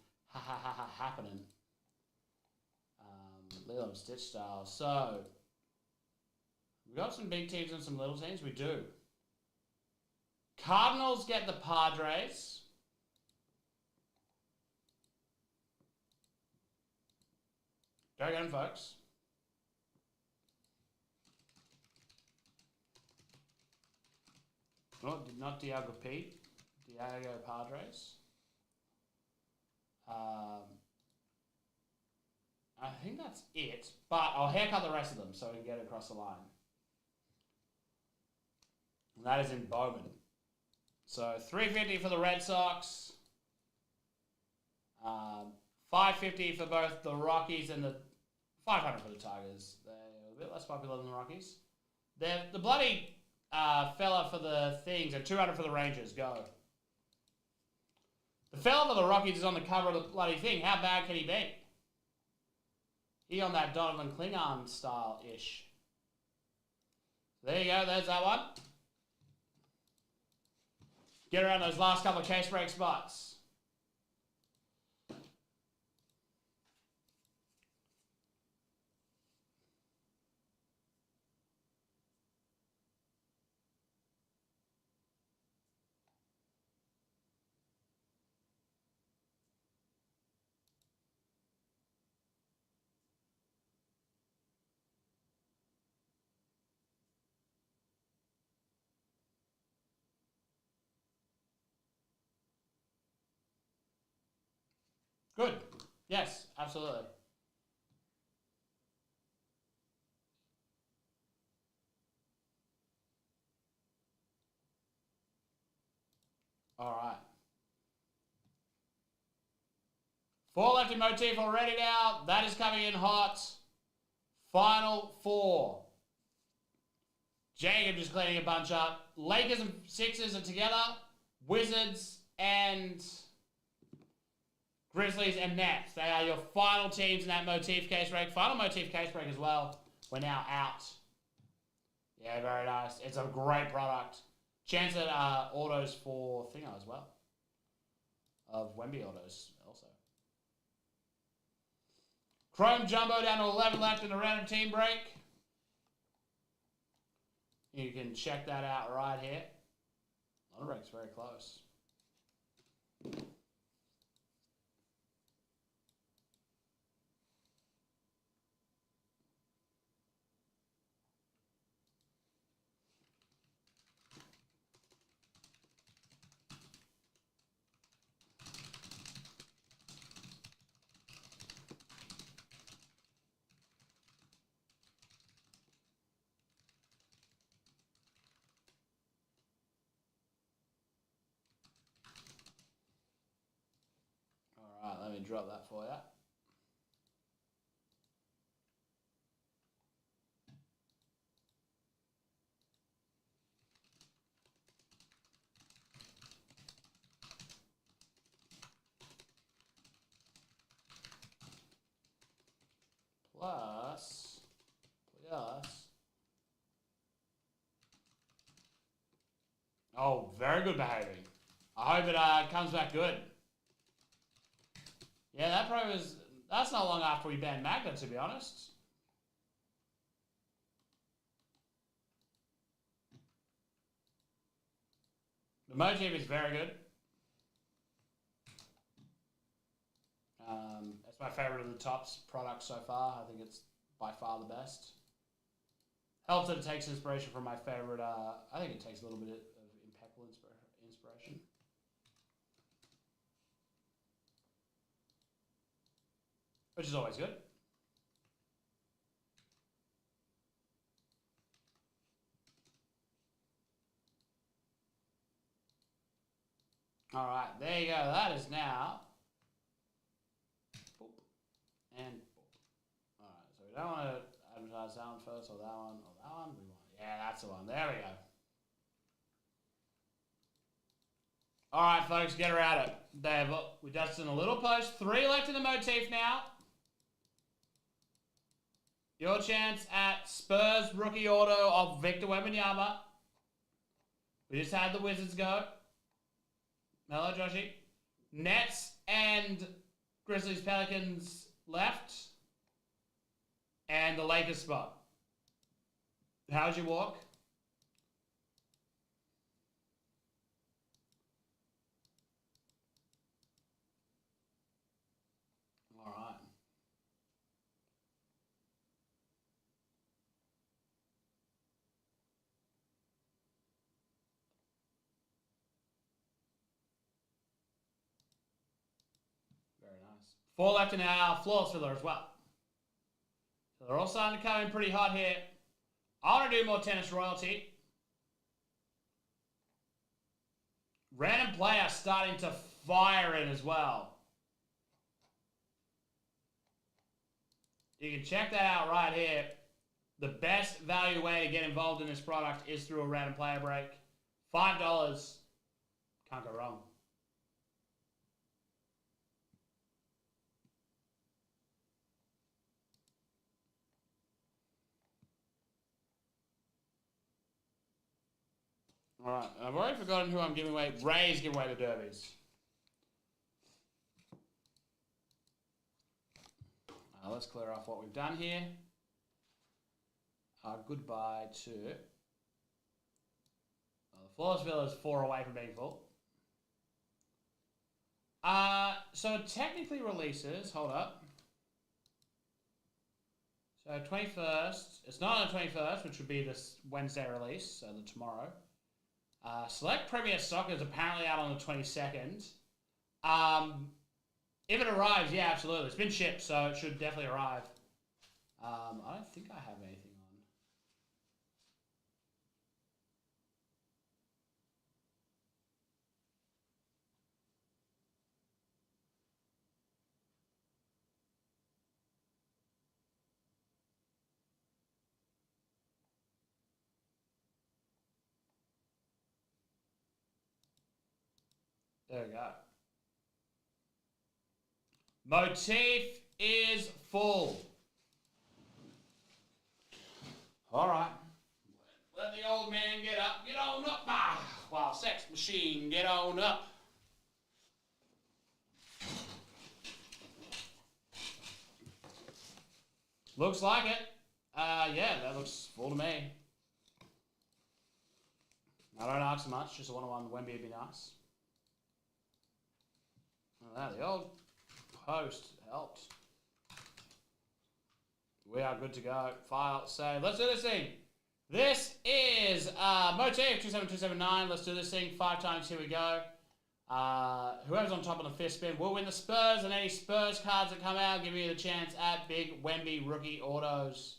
Speaker 1: happening. Little Stitch style. So we've got some big teams and some little teams. We do. Cardinals get the Padres. Go again, folks. Not Diego Pete. Diego Padres. I think that's it. But I'll haircut the rest of them so we can get it across the line. And that is in Bowman. So $350 for the Red Sox. $550 for both the Rockies and the $500 for the Tigers. They're a bit less popular than the Rockies. The bloody fella for the things and $200 for the Rangers. Go. The fella for the Rockies is on the cover of the bloody thing. How bad can he be? He on that Donovan Klingon style-ish. There you go. There's that one. Get around those last couple of case break spots. Good. Yes, absolutely. All right. 4 left in Motif already now. That is coming in hot. Final 4. Jacob just cleaning a bunch up. Lakers and Sixers are together. Wizards and Grizzlies and Nets. They are your final teams in that Motif case break. Final Motif case break as well. We're now out. Yeah, very nice. It's a great product. Chance at autos for Thingo as well. Of Wemby autos also. Chrome Jumbo down to 11 left in the random team break. You can check that out right here. A lot of breaks very close. Alright, let me drop that for you. Plus. Oh, very good behaving. I hope it comes back good. Yeah, that probably was... That's not long after we banned Magna, to be honest. The Motif is very good. It's my favorite of the Topps products so far. I think it's by far the best. Helps that it takes inspiration from my favorite... I think it takes a little bit of Impeccable inspiration. Which is always good. All right, there you go. That is now. Boop, and boop. All right, so we don't want to advertise that one first, or that one, or that one. We want, yeah, that's the one. There we go. All right, folks, get her at it. We just in a little post. 3 left in the Motif now. Your chance at Spurs rookie auto of Victor Wembanyama. We just had the Wizards go. Hello, Joshy. Nets and Grizzlies Pelicans left. And the Lakers spot. How'd you walk? All right. Very nice. 4 left in our floor filler as well. So they're all starting to come in pretty hot here. I want to do more tennis royalty. Random player starting to fire in as well. You can check that out right here. The best value way to get involved in this product is through a random player break. $5. Can't go wrong. All right, I've already forgotten who I'm giving away. Ray's giving away the derbies. Let's clear off what we've done here. Goodbye to... the Flawless Villa is 4 away from being full. So it technically releases... Hold up. So 21st... It's not on the 21st, which would be this Wednesday release, so the tomorrow. Select Premier Soccer is apparently out on the 22nd. If it arrives, yeah, absolutely. It's been shipped, so it should definitely arrive. I don't think I have anything on. There we go. Motif is full. All right. Let the old man get up. Get on up. Wow, sex machine, get on up. Looks like it. Yeah, that looks full to me. I don't ask much. Just a 1-on-1 Wemby would be nice. The old post helped. We are good to go. File, save. Let's do this thing. This is Motif 27279. Let's do this thing 5 times. Here we go. Whoever's on top of the 5th spin will win the Spurs, and any Spurs cards that come out give you the chance at big Wemby rookie autos.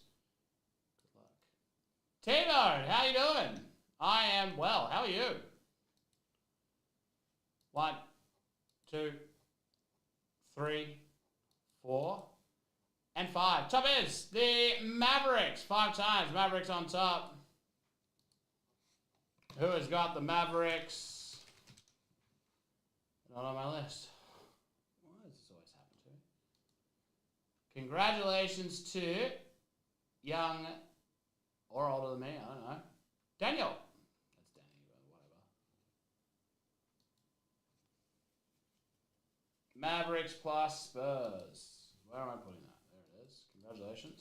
Speaker 1: Good luck. T-Mode, how you doing? I am well. How are you? 1, 2, 3, 4, and 5. Top is the Mavericks. 5 times. Mavericks on top. Who has got the Mavericks? Not on my list. Why does this always happen to me? Congratulations to young or older than me. I don't know. Daniel. That's Danny, whatever. Mavericks plus Spurs. Where am I putting that? There it is. Congratulations.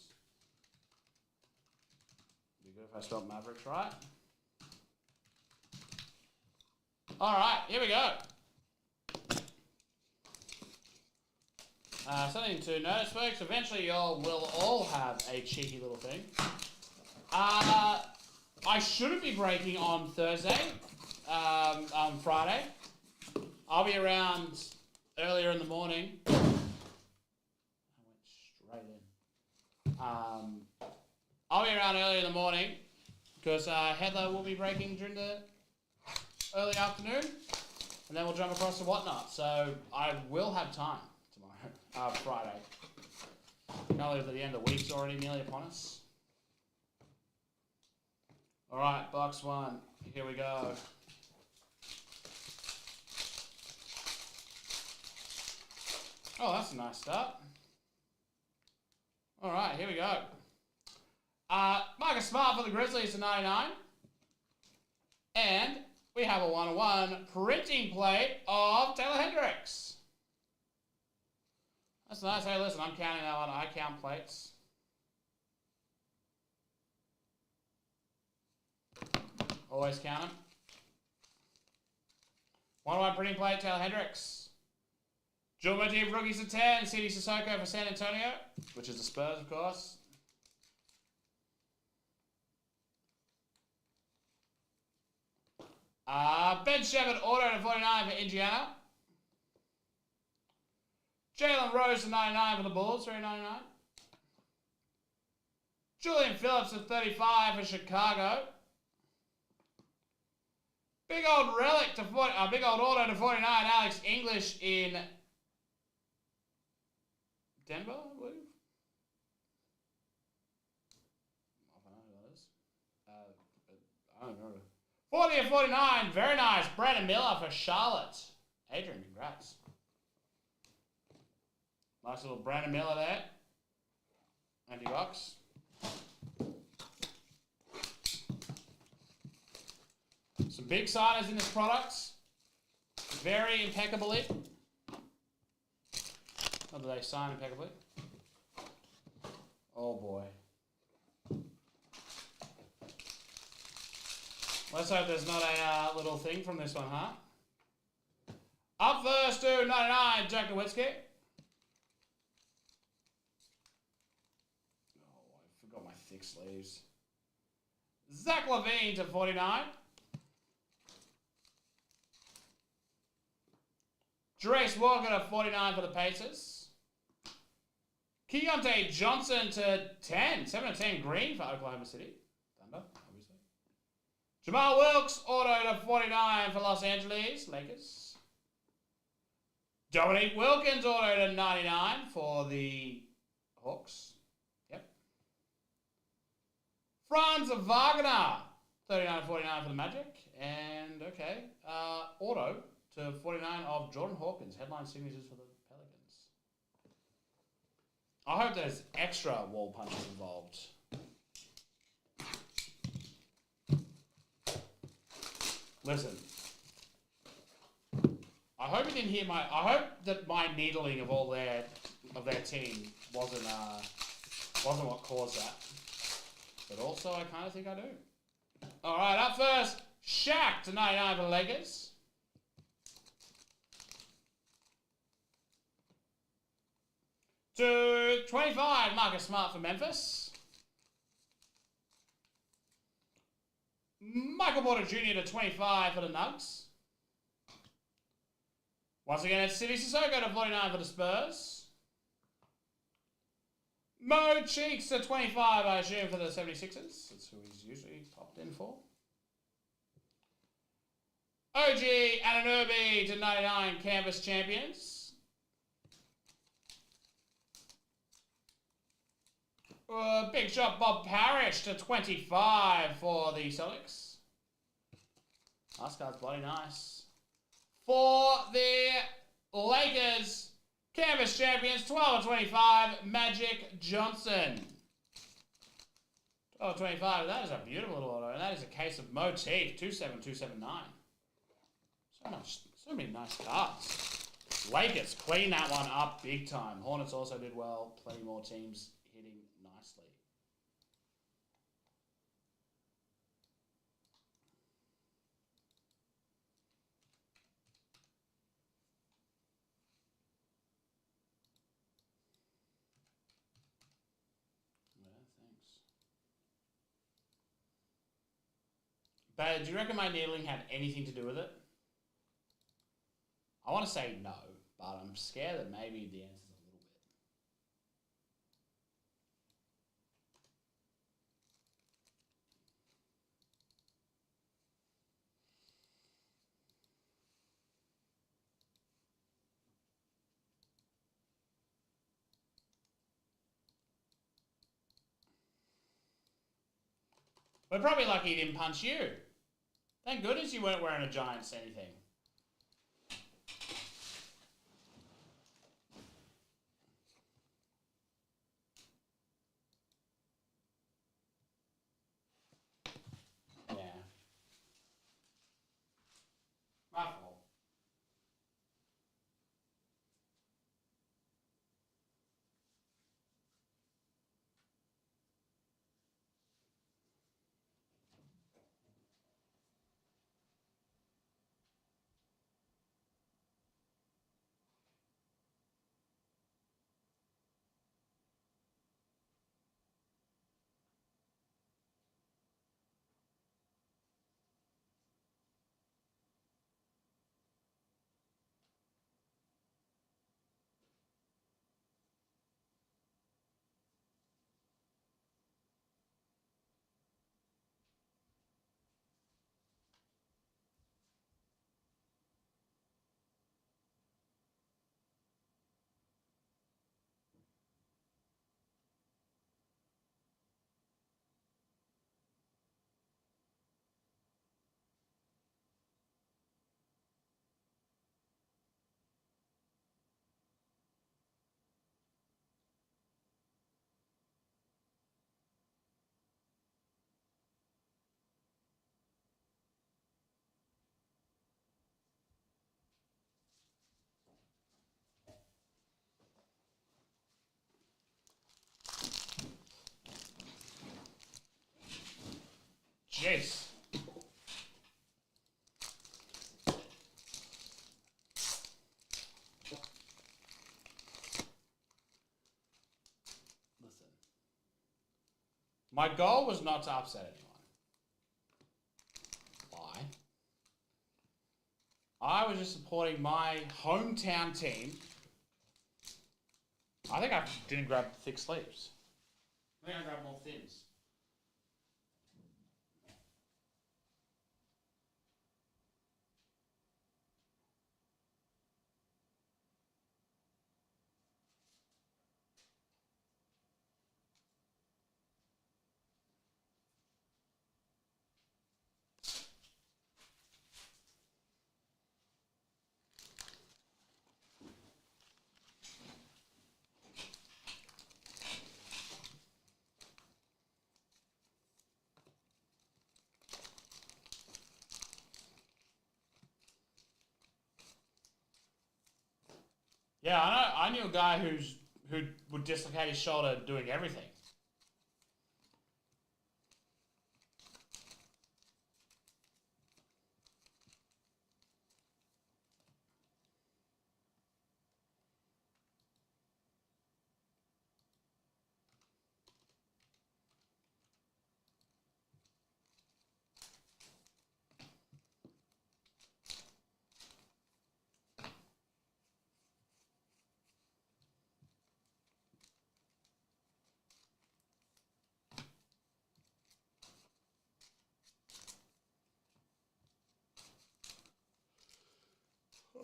Speaker 1: Be good if I spelled Mavericks right. All right, here we go. Something to notice, folks. Eventually, y'all will all have a cheeky little thing. I shouldn't be breaking on Thursday, on Friday. I'll be around earlier in the morning. I went straight in. I'll be around early in the morning because Headler will be breaking during the early afternoon, and then we'll jump across to whatnot. So I will have time tomorrow, Friday. Can't believe that the end of the week's already nearly upon us. All right, box 1. Here we go. Oh, that's a nice start. All right, here we go. Marcus Smart for the Grizzlies to 99. And we have a 1-1 printing plate of Taylor Hendricks. That's nice. Hey, listen, I'm counting that one. I count plates. Always count them. 1-1 printing plate, Taylor Hendricks. Dual motif rookies to 10, CD Sissoko for San Antonio, which is the Spurs, of course. Ben Shepherd auto to 49 for Indiana. Jalen Rose to 99 for the Bulls, 399. Julian Phillips to 35 for Chicago. Big old relic to 40, big old auto to 49, Alex English in Denver, I believe. I don't know who that is. I don't know. 40 of 49, very nice. Brandon Miller for Charlotte. Adrian, congrats. Nice little Brandon Miller there. $90. Some big signers in this product. Very impeccably. Not that they sign impeccably. Oh boy. Let's hope there's not a little thing from this one, huh? Up first to 99, Jack Nowitzki. Oh, I forgot my thick sleeves. Zach LaVine to 49. Jarace Walker to 49 for the Pacers. Keontae Johnson to 10. 7 to 10 green for Oklahoma City. Thunder, obviously. Jamal Wilkes, auto to 49 for Los Angeles Lakers. Dominique Wilkins, auto to 99 for the Hawks. Yep. Franz Wagner, 39 to 49 for the Magic. And, okay, auto to 49 of Jordan Hawkins, headline signatures for the Pelicans. I hope there's extra wall punches involved. Listen, I hope you didn't hear I hope that my needling of all their team wasn't what caused that. But also, I kind of think I do. All right, up first, Shaq to 99 for the Lakers. To 25, Marcus Smart for Memphis. Michael Porter Jr. to 25 for the Nuggets. Once again, it's City Sissoko to 49 for the Spurs. Mo Cheeks to 25, I assume, for the 76ers. That's who he's usually popped in for. OG Anunoby to 99, Canvas Champions. Big shot Bob Parrish to 25 for the Celtics. Last card's bloody nice. For the Lakers, Canvas Champions, 12 of 25, Magic Johnson. 12 of 25, that is a beautiful little auto. And that is a case of Motif, 27279. So many nice cards. Lakers clean that one up big time. Hornets also did well. Plenty more teams hitting nicely. Yeah, thanks. But do you reckon my needling had anything to do with it? I want to say no, but I'm scared that maybe the answer is a little bit. We're probably lucky he didn't punch you. Thank goodness you weren't wearing a Giants anything. jeez. Listen. My goal was not to upset anyone. Why? I was just supporting my hometown team. I think I didn't grab thick sleeves. I think I grabbed more thins. Yeah, I knew a guy who would dislocate his shoulder doing everything.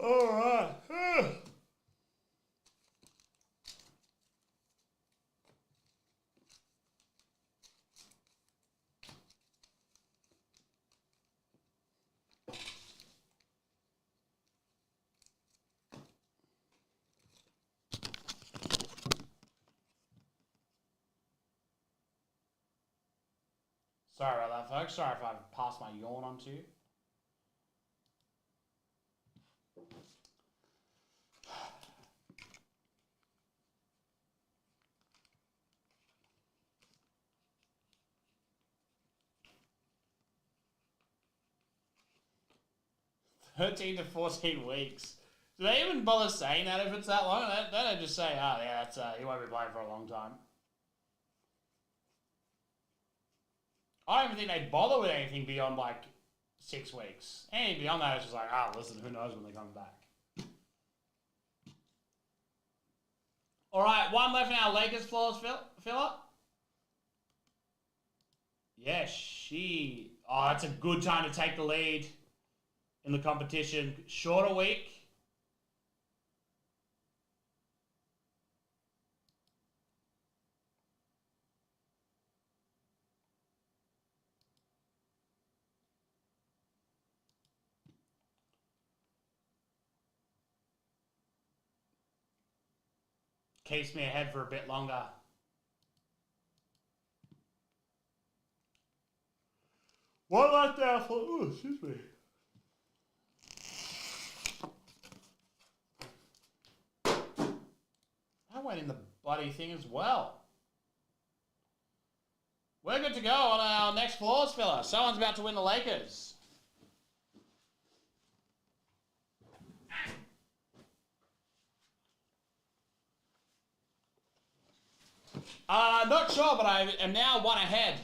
Speaker 1: All right. Sorry about that, folks. Sorry if I passed my yawn on to you. "13 to 14 weeks. Do they even bother saying that if it's that long? They just say, oh, yeah, that's he won't be playing for a long time. I don't even think they bother with anything beyond, like, 6 weeks. Anything beyond that, it's just like, listen, who knows when they come back. All right, one left in our Lakers floors filler. Yeah, that's a good time to take the lead in the competition. Shorter week. Keeps me ahead for a bit longer. One left out for... Oh, excuse me. That went in the bloody thing as well. We're good to go on our next floors filler. Someone's about to win the Lakers. Not sure, but I am now one ahead.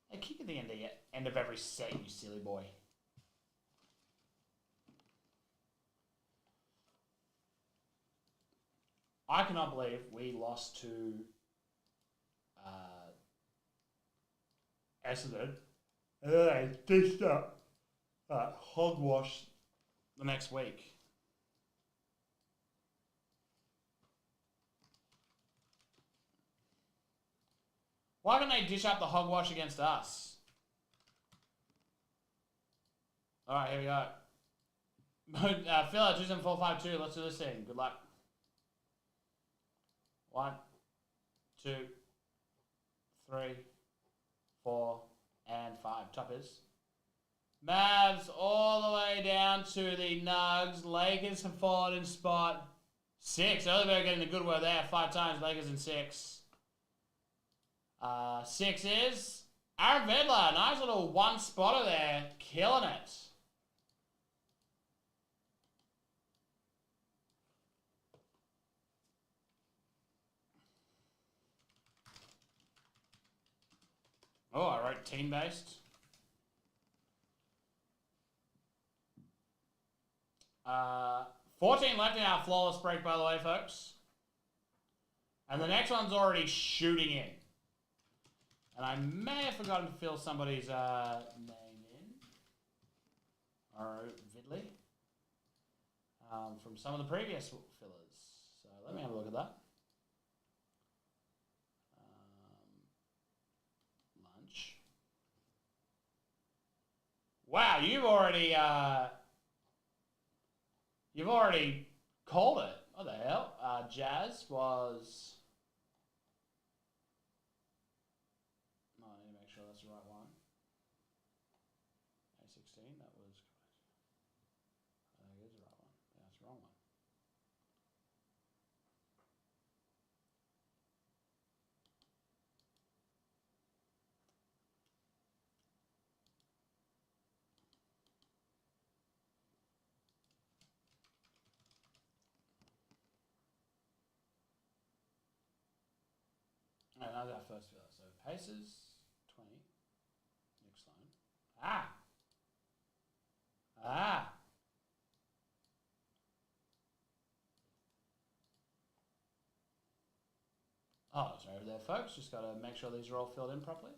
Speaker 1: Hey, kick at the end of every set, you silly boy. I cannot believe we lost to Essendon. They dished up hogwash the next week. Why can't they dish up the hogwash against us? All right, here we go. Filler 27452. Let's do this thing. Good luck. 1, 2, 3, 4, and 5. Toppers. Mavs all the way down to the Nugs. Lakers have fallen in spot 6. Earlyberg getting the good word there 5 times. Lakers in 6. 6 is Aaron Vidler. Nice little one spotter there. Killing it. Oh, I wrote team-based. 14 left in our flawless break, by the way, folks. And the next one's already shooting in. And I may have forgotten to fill somebody's name in. Or Vidley. From some of the previous fillers. So let me have a look at that. Lunch. Wow, you've already called it. What the hell? Jazz was... No, I need to make sure that's the right one. A16, that was... I think it is the right one. Yeah, that's the wrong one. Alright, that's our first filler. So paces, 20. Nick Sloan. Oh, it's over there, folks. Just got to make sure these are all filled in properly. I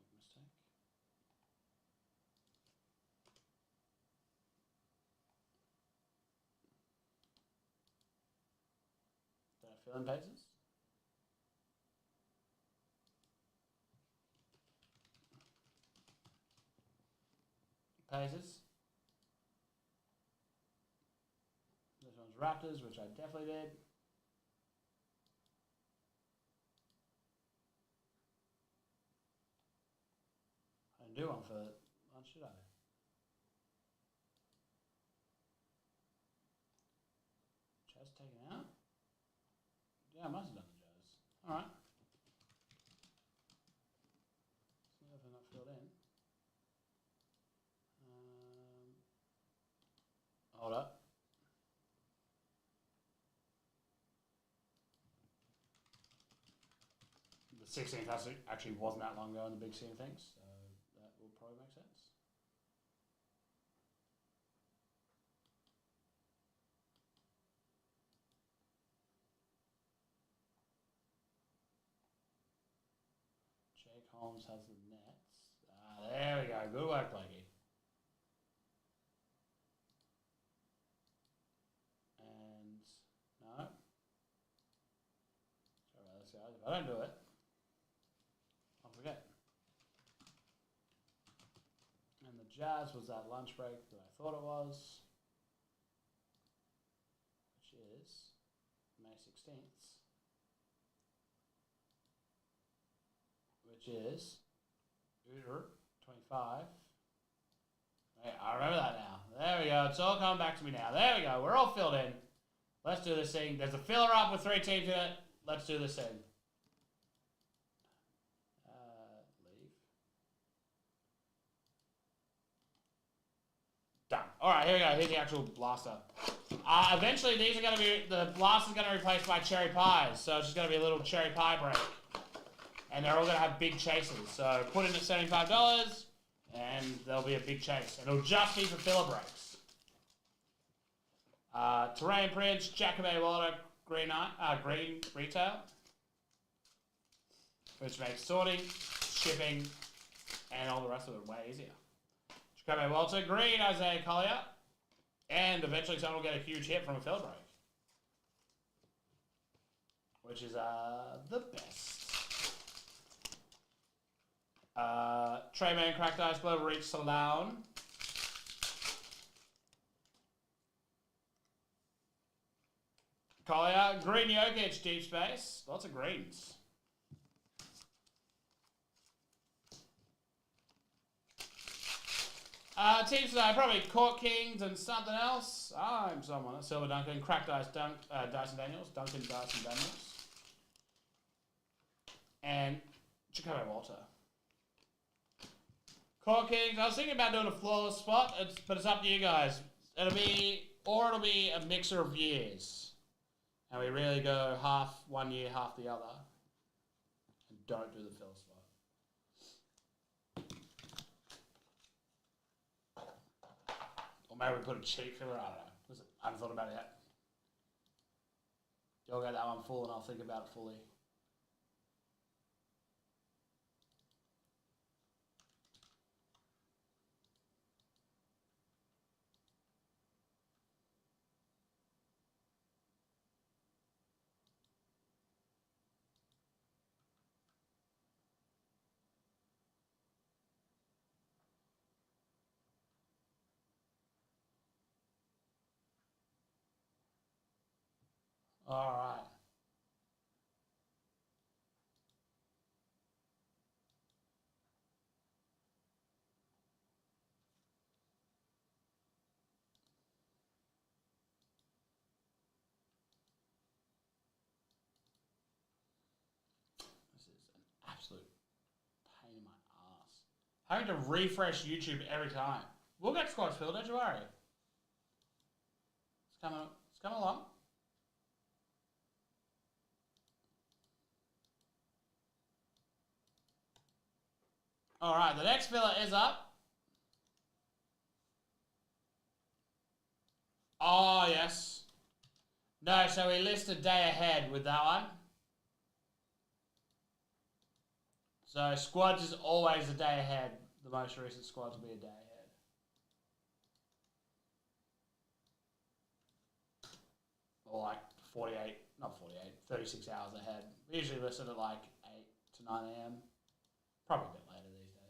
Speaker 1: had to make a mistake. Did I fill in paces? Paces. This one's Raptors, which I definitely did. I didn't do one for lunch, should I? Jazz taken out? Yeah, I must have done the Jazz. Alright. So if they're not filled in. Hold up. The 16th actually wasn't that long ago in the big scheme of things, so that will probably make sense. Jake Holmes has the nets. There we go. Good work, Blakey. No. Sorry about this, guys. If I don't do it, I'll forget. And the Jazz was that lunch break that I thought it was, which is May 16th, which is 25. Hey, I remember that now. There we go. It's all coming back to me now. There we go. We're all filled in. Let's do this thing. There's a filler up with 3 teams in it. Let's do this thing. Leave. Done. All right, here we go. Here's the actual blaster. Eventually, these are going to be... The blaster's going to be replaced by cherry pies. So it's just going to be a little cherry pie break. And they're all going to have big chases. So put in at $75, and there'll be a big chase. And it'll just be for filler breaks. Terrain Prince, Jacobay Water, Green Retail, which makes sorting, shipping, and all the rest of it way easier. Jacobay Walter, Green Isaiah Collier, and eventually someone will get a huge hit from a fill break, which is the best. Trayman, Cracked Ice, Global Reach, Salon. Collier, Green Jokic, Deep Space. Lots of greens. Teams today, probably Court Kings and something else. I'm someone. Silver Duncan, Cracked Ice, Dyson Daniels. Duncan, Dyson Daniels. and Jacobo Walter. Core Kings, I was thinking about doing a flawless spot, but it's up to you guys. It'll be a mixer of years. And we really go half one year, half the other. And don't do the fill spot. Or maybe we put a cheap filler, I don't know. Listen, I haven't thought about it yet. You'll get that one full and I'll think about it fully. All right. This is an absolute pain in my ass. Having to refresh YouTube every time. We'll get squads filled, don't you worry. It's coming along. All right, the next filler is up. Oh, yes. No, so we list a day ahead with that one. So squads is always a day ahead. The most recent squads will be a day ahead. Or like 36 hours ahead. We usually list it at like 8 to 9 a.m. Probably a bit later these days.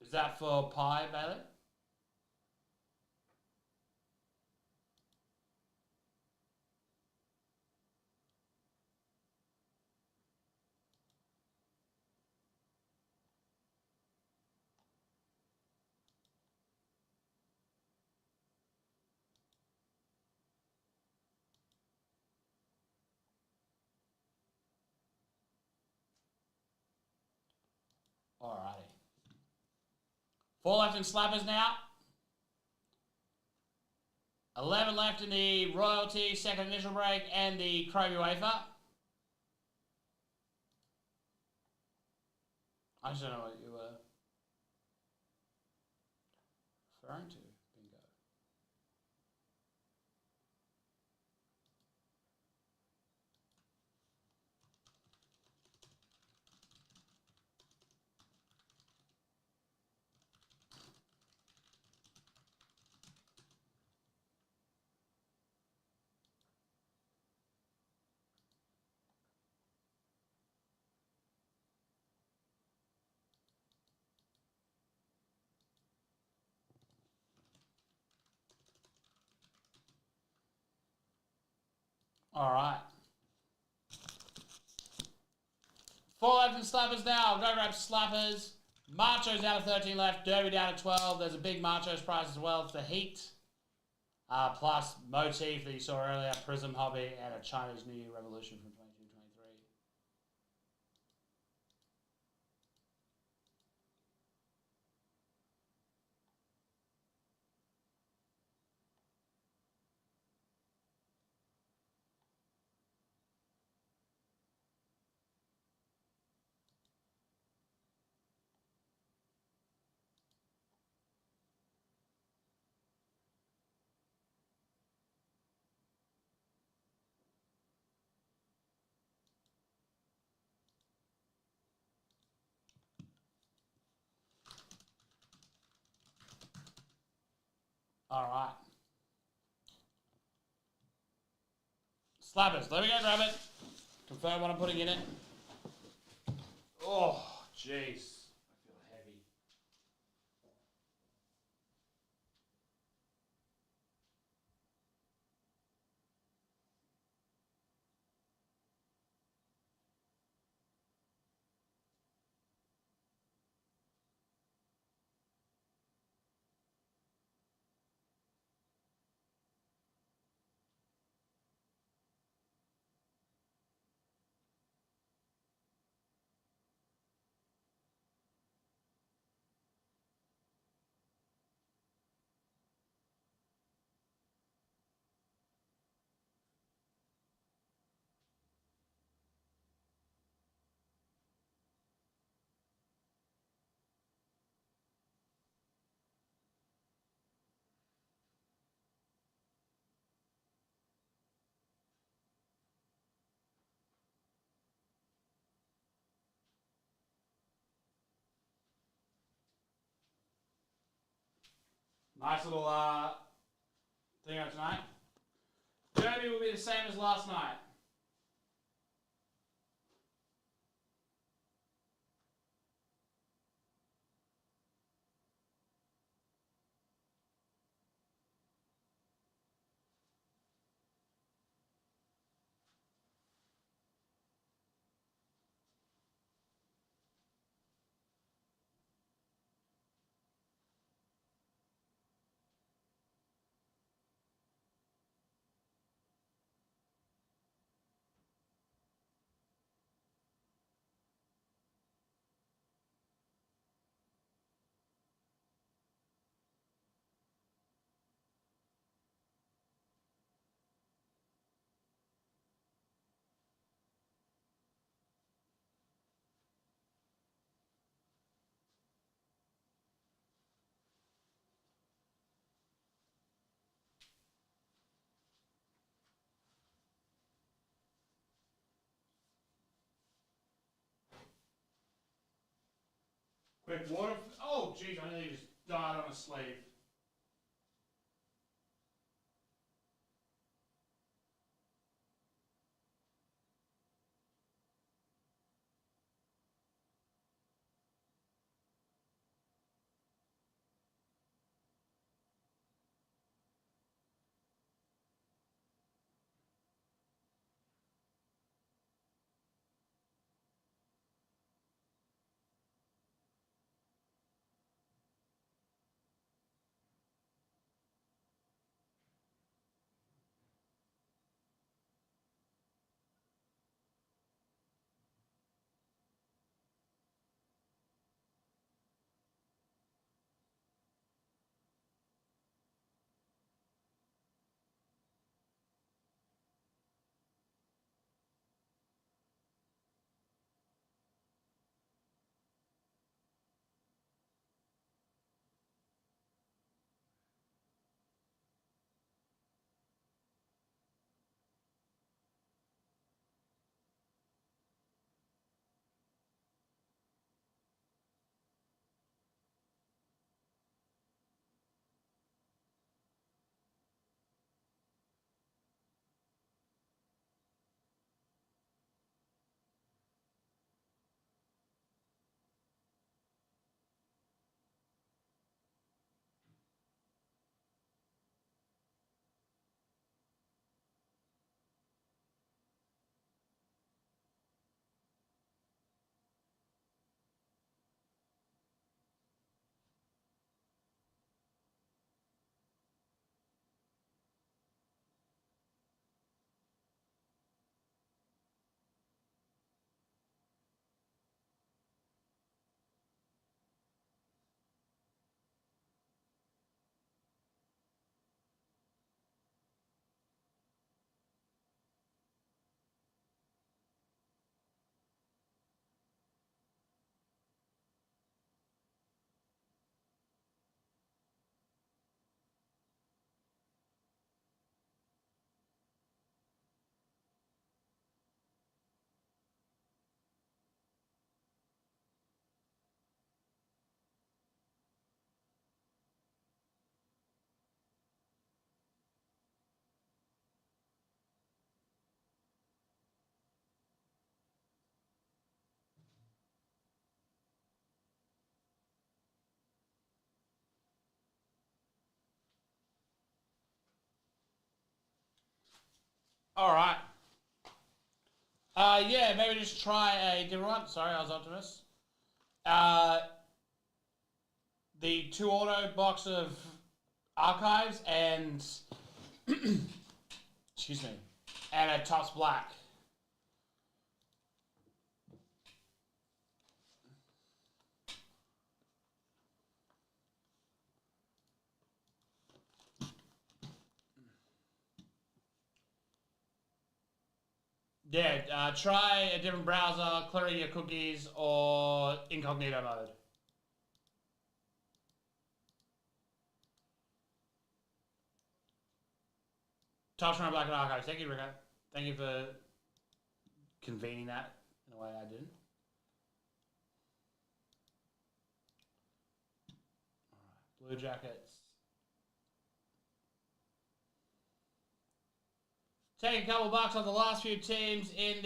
Speaker 1: Is that for pie, Bailey? Alrighty. 4 left in slappers now. 11 left in the royalty, second initial break, and the Chrome Uefa. I just don't know what you were referring to. Bingo. All right. 4 left in slappers now. Go grab slappers. Macho's down to 13 left. Derby down to 12. There's a big Macho's prize as well. It's the Heat. Plus Motif that you saw earlier. Prism Hobby and a Chinese New Year Revolution from 22-23. All right. Slappers. Let me go grab it. Confirm what I'm putting in it. Oh, jeez. I feel heavy. Nice little thing out tonight. Derby will be the same as last night. Quick water. Oh, geez, I nearly just died on a sleeve. All right. Yeah, maybe just try a different one. Sorry, I was Optimus. The 2 auto box of archives and excuse me, and a Tops Black. Yeah, try a different browser, clearing your cookies, or incognito mode. Tops Run Black and Archives. Thank you, Rico. Thank you for convening that in a way I didn't. All right, Blue Jackets. Take a couple bucks on the last few teams in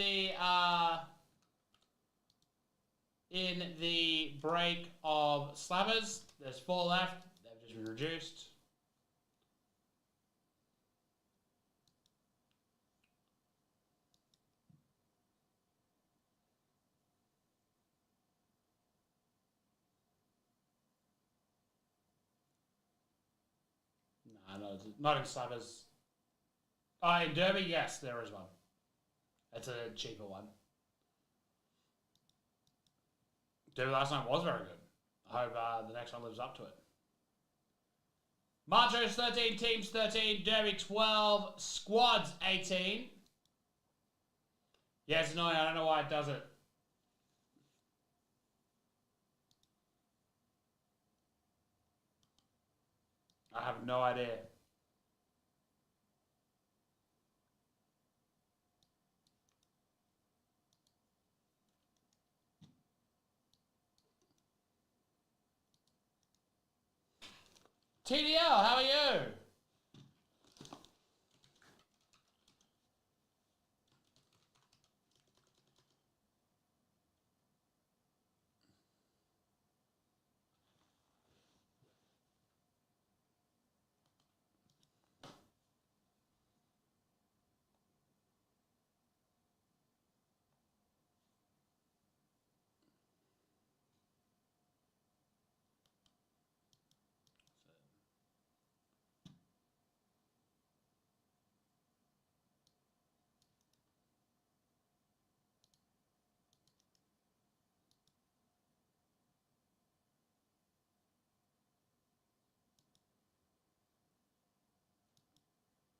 Speaker 1: the break of slabbers. There's 4 left. They've just been reduced. No, not in slabbers. Oh, in Derby, yes, there is one. It's a cheaper one. Derby last night was very good. I hope the next one lives up to it. Macho's 13, teams 13, Derby 12, squads 18. Yeah, it's annoying. I don't know why it does it. I have no idea. TDL, how are you?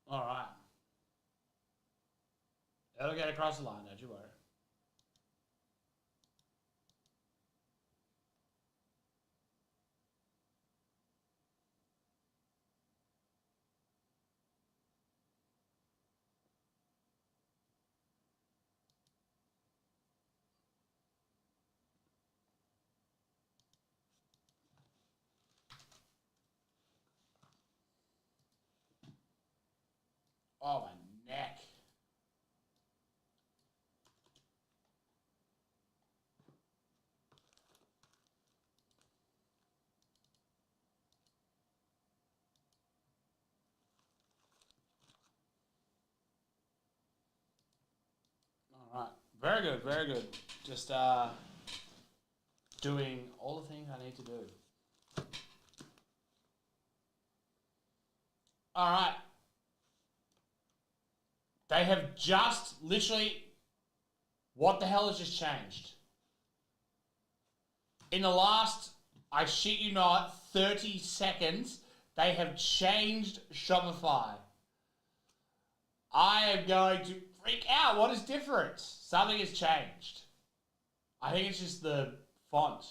Speaker 1: All right. It'll get across the line, don't you worry. Oh, my neck. All right. Very good, very good. Just doing all the things I need to do. All right. They have just literally... What the hell has just changed? In the last, I shit you not, 30 seconds, they have changed Shopify. I am going to freak out. What is different? Something has changed. I think it's just the font.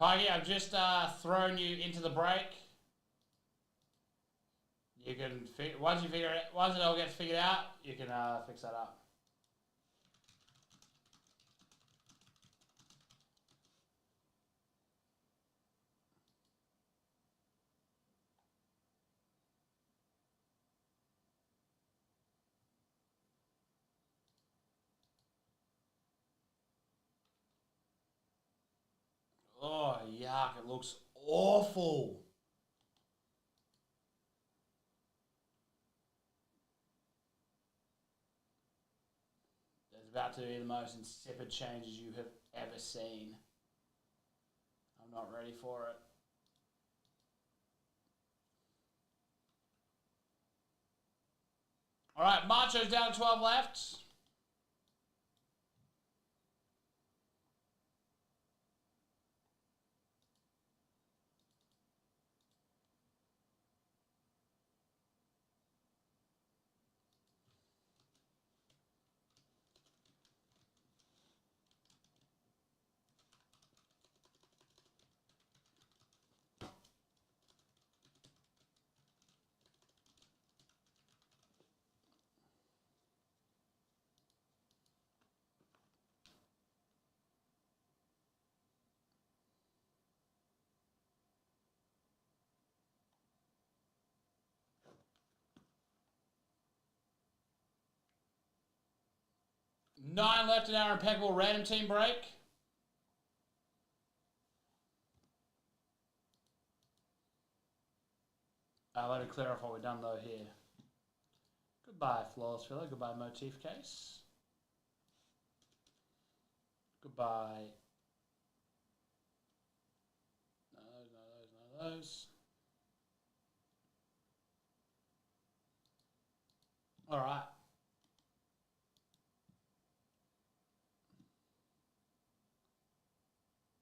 Speaker 1: Pikey, I've just thrown you into the break. You can once it all gets figured out, you can fix that up. Oh, yuck, it looks awful. There's about to be the most insipid changes you have ever seen. I'm not ready for it. All right, Macho's down 12 left. 9 left in our Impeccable random team break. Let me clear off what we've done though here. Goodbye, Flawless Filler. Goodbye, Motif Case. Goodbye. None of those. All right.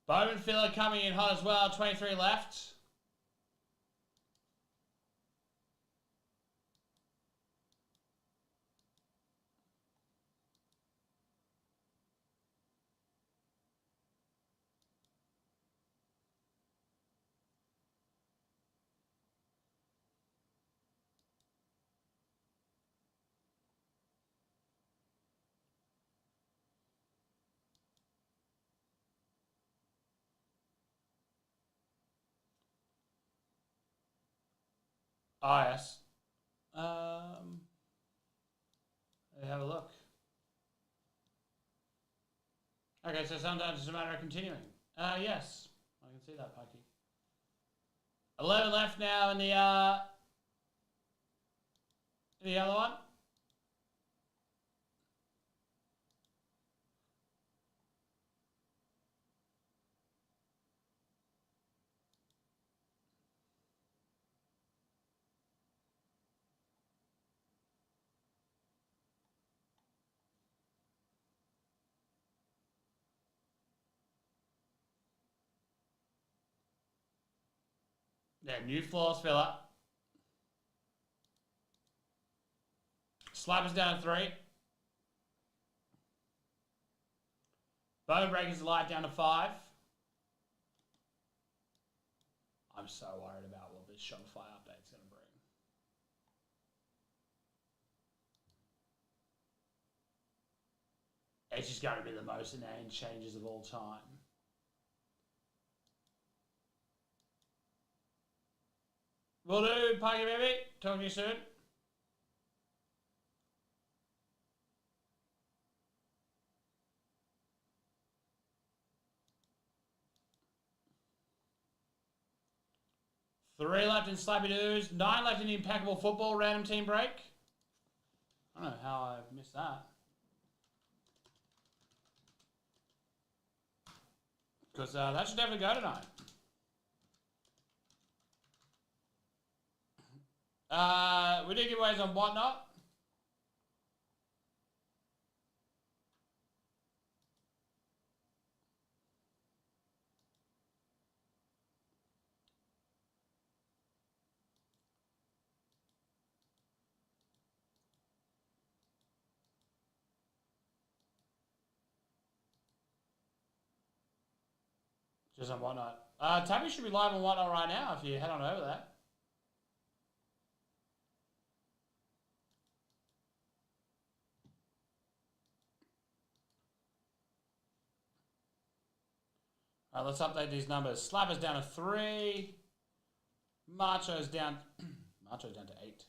Speaker 1: Bowman Filler coming in hot as well. 23 left. Oh, yes. Let me have a look. Okay, so sometimes it's a matter of continuing. Yes. I can see that, Pucky. 11 left now in the other one. Yeah, new Flawless Filler. Slappers down to 3. Bone Breakers Light down to 5. I'm so worried about what this Shopify update's going to bring. It's just going to be the most inane changes of all time. Will do, Puggy Baby. Talk to you soon. Three left in Slappy Doos. 9 left in the Impeccable Football random team break. I don't know how I missed that. Because that should definitely go tonight. We do giveaways on Whatnot. Just on Whatnot. Tabby should be live on Whatnot right now if you head on over there. All right, let's update these numbers. Slapper's down to 3. Macho's down. Macho's down to 8.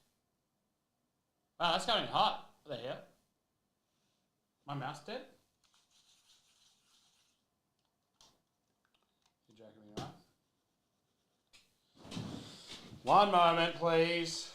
Speaker 1: Wow, that's going hot. What the hell? My mouse dead? You're joking me, right? One moment, please.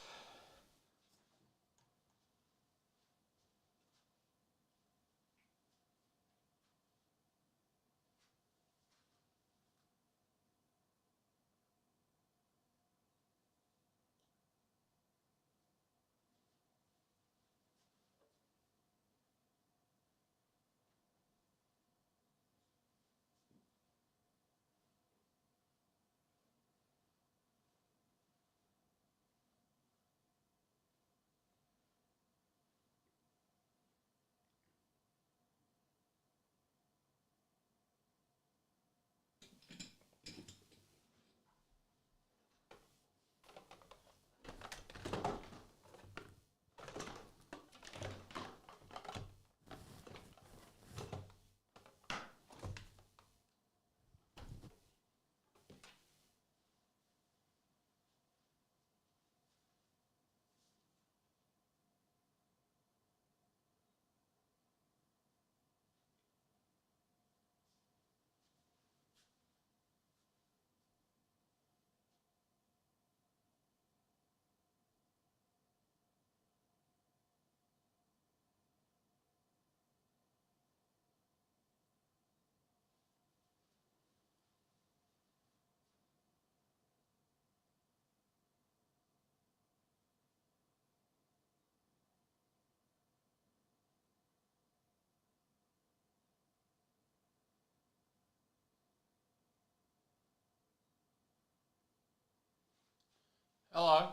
Speaker 1: Hello.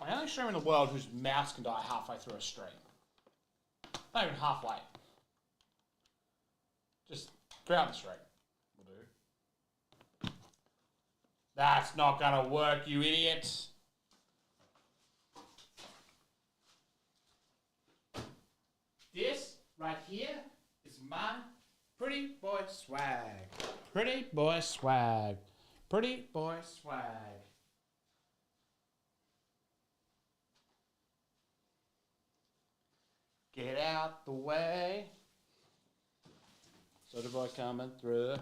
Speaker 1: I'm the only streamer in the world whose mouse can die halfway through a stream. Not even halfway. Just throughout the stream will do. That's not gonna work, you idiots. This right here is my pretty boy swag. Pretty boy swag. Pretty boy swag. Get out the way. Soldier boy coming through.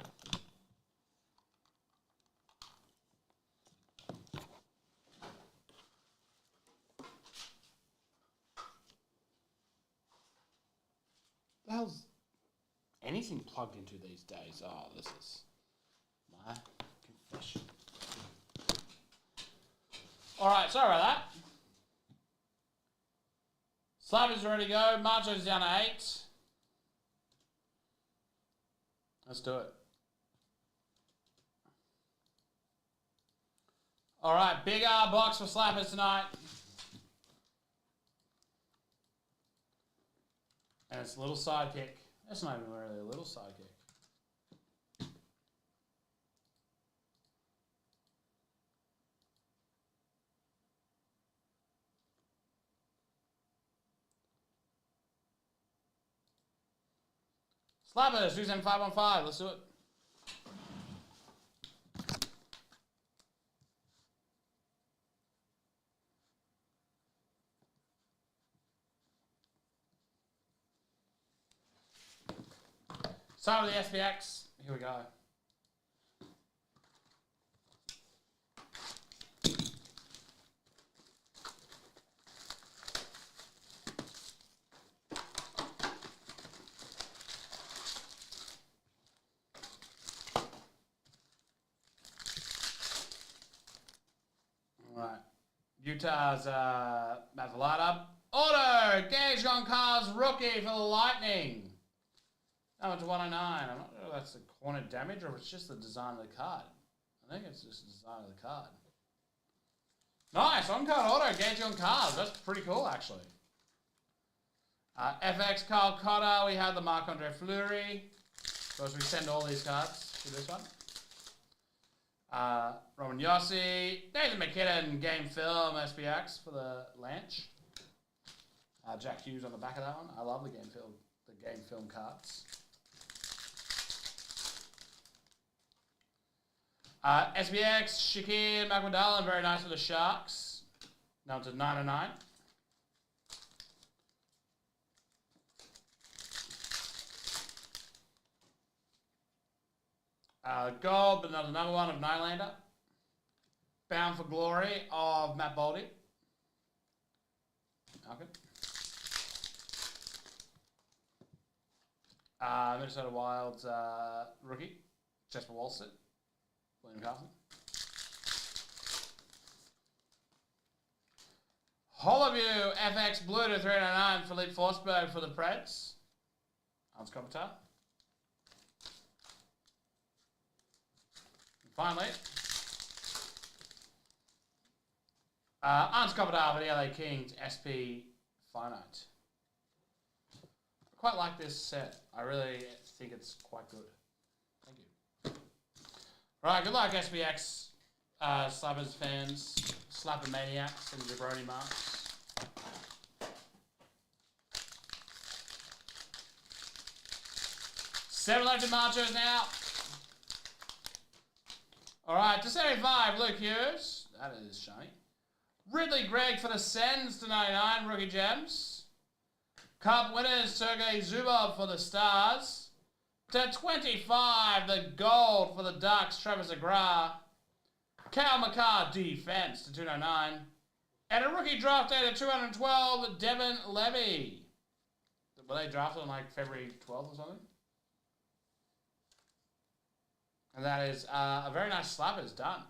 Speaker 1: The hell's anything plugged into these days? Oh, this is my confession. Alright, sorry about that. Slab is ready to go. Macho's down to 8. Let's do it. Alright, big box for slappers tonight. And it's a little sidekick. That's not even really a little sidekick. Slappers, 27515. Let's do it. Start with the SPX. Here we go. All right. Utah's Mazzolata. Auto! Gage on cards rookie for the Lightning. That went to 109. I'm not sure if that's the corner damage or if it's just the design of the card. I think it's just the design of the card. Nice, on-card auto, Gage on cards. That's pretty cool, actually. FX Kyle Cotter, we have the Marc-Andre Fleury. Of course, we send all these cards to this one. Roman Yossi, Nathan McKinnon, Game Film, SPX for the Lanch. Jack Hughes on the back of that one. I love the Game Film cards. SBX, Shakir McMadalen, very nice for the Sharks. Now to 909. Gold, but not another one of Nylander. Bound for Glory of Matt Boldy. Okay. Minnesota Wild's rookie, Jesper Walsett. William Carlson. Hollowview FX Blue to 399, Philippe Forsberg for the Preds. Hans Kopitar. And finally, Hans Kopitar for the LA Kings SP Finite. I quite like this set. I really think it's quite good. Thank you. Right, good luck, SPX, Slappers fans, Slapper Maniacs, and Jabroni Marks. Seven left in Machos now. All right, to 75, Luke Hughes. That is shiny. Ridley Gregg for the Sens to 99, rookie gems. Cup winners, Sergei Zubov for the Stars. To 25, the gold for the Ducks, Trevor Zegras. Cal McCarr, defense to 209. And a rookie draft day to 212, Devin Levy. Were they drafted on like February 12th or something? And that is a very nice slappers done.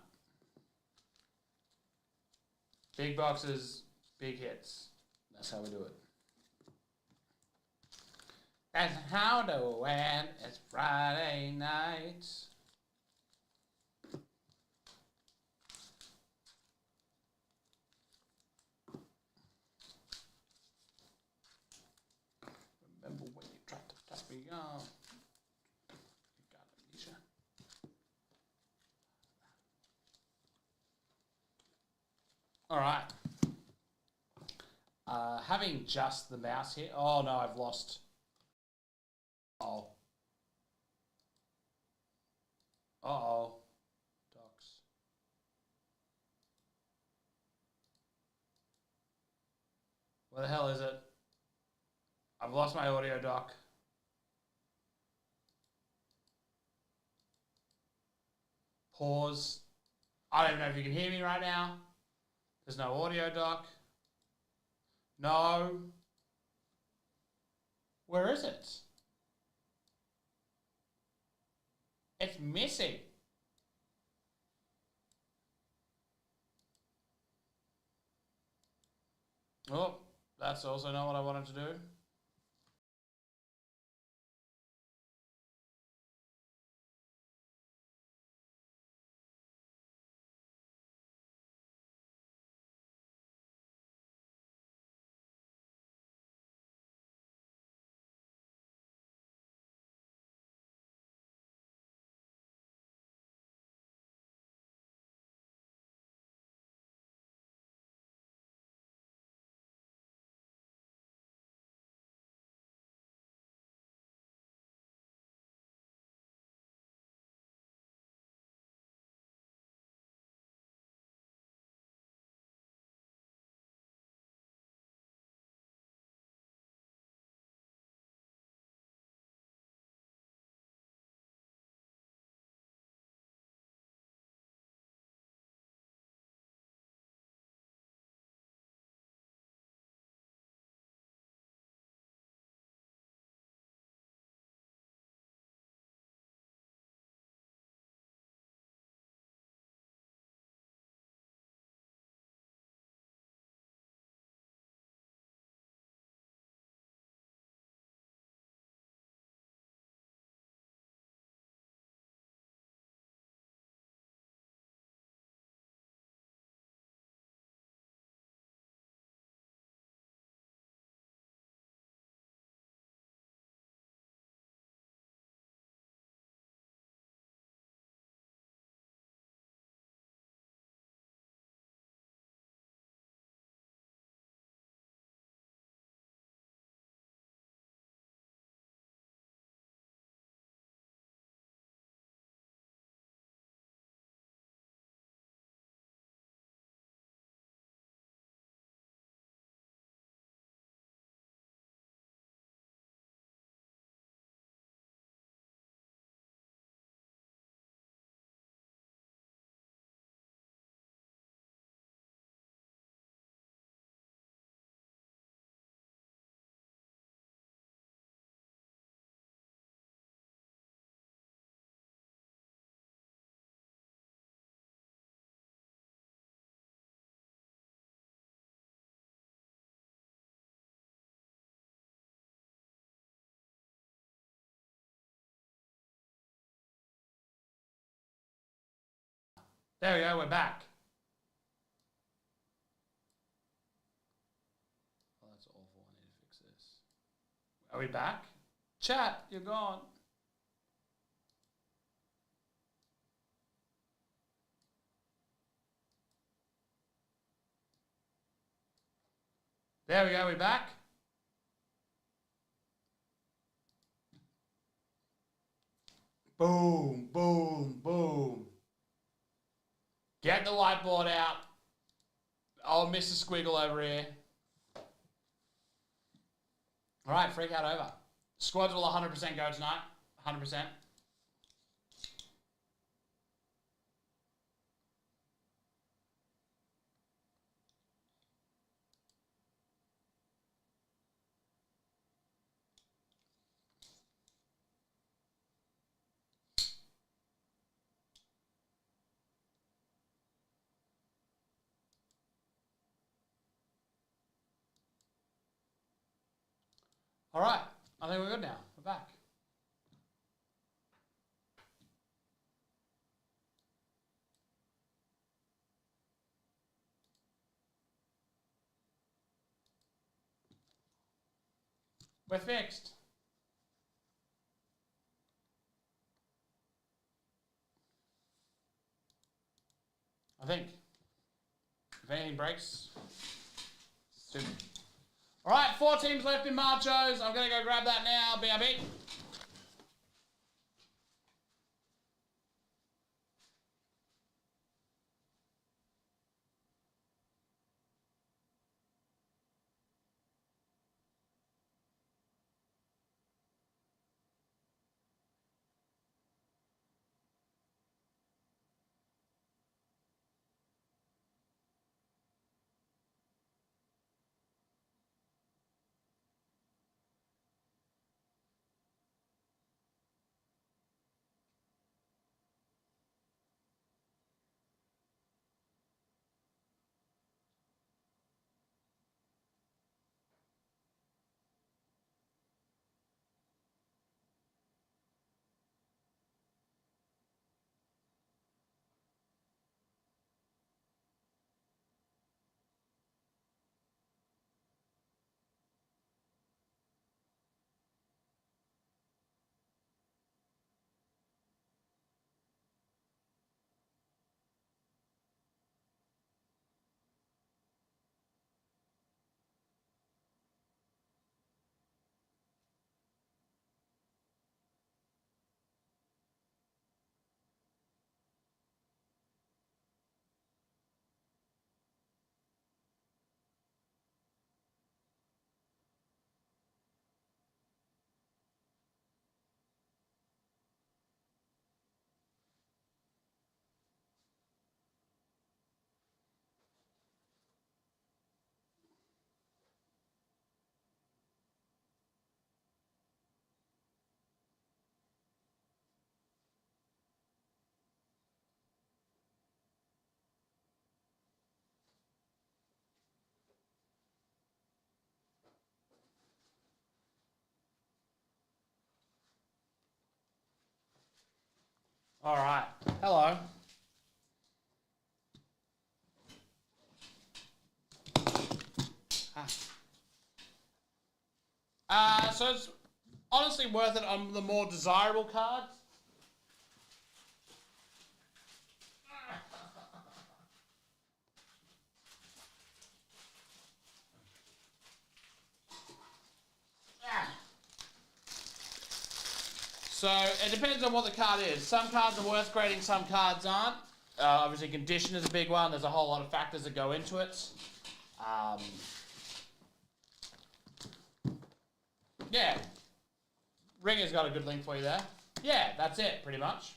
Speaker 1: Big boxes, big hits. That's how we do it. That's how to win. It's Friday night. Remember when you tried to touch me off? You got amnesia. All right. Having just the mouse here. Oh no, I've lost. Oh. Uh-oh. Docs. Where the hell is it? I've lost my audio doc. Pause. I don't even know if you can hear me right now. There's no audio doc. No. Where is it? It's missing. Oh, that's also not what I wanted to do. There we go, we're back. Oh, that's awful. I need to fix this. Are we back? Chat, you're gone. There we go, we're back. Boom, boom, boom. Get the light board out. Oh, Mr. Squiggle over here. All right, freak out over. Squads will 100% go tonight. 100%. All right. I think we're good now. We're back. We're fixed. I think. If anything breaks, super. All right, 4 teams left in Machos. I'm going to go grab that now. BRB. All right. Hello. So it's honestly worth it on the more desirable cards. So it depends on what the card is. Some cards are worth grading, some cards aren't. Obviously, condition is a big one. There's a whole lot of factors that go into it. Yeah. Ringer's got a good link for you there. Yeah, that's it, pretty much.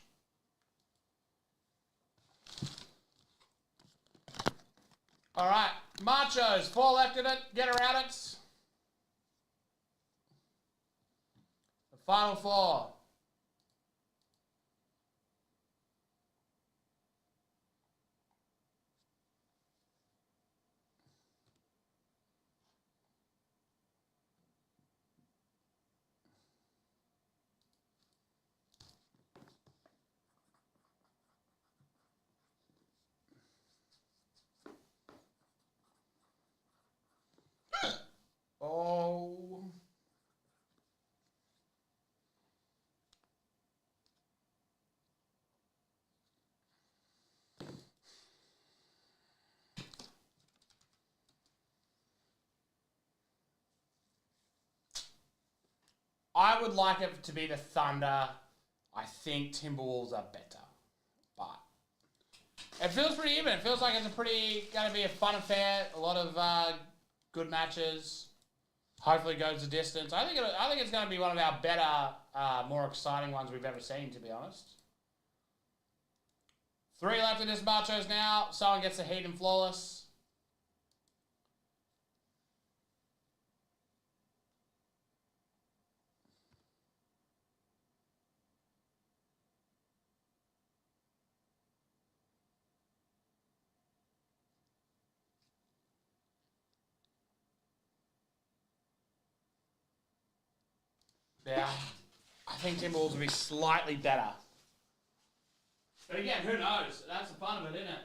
Speaker 1: All right. Machos, 4 left in it. Get around it. The final 4. Oh. I would like it to be the Thunder. I think Timberwolves are better. But it feels pretty even. It feels like it's going to be a fun affair. A lot of good matches. Hopefully it goes the distance. I think it's going to be one of our better, more exciting ones we've ever seen, to be honest. 3 left in this Machos now. Someone gets the Heat and Flawless. Yeah. I think Timberwolves will be slightly better. But again, who knows? That's the fun of it, isn't it?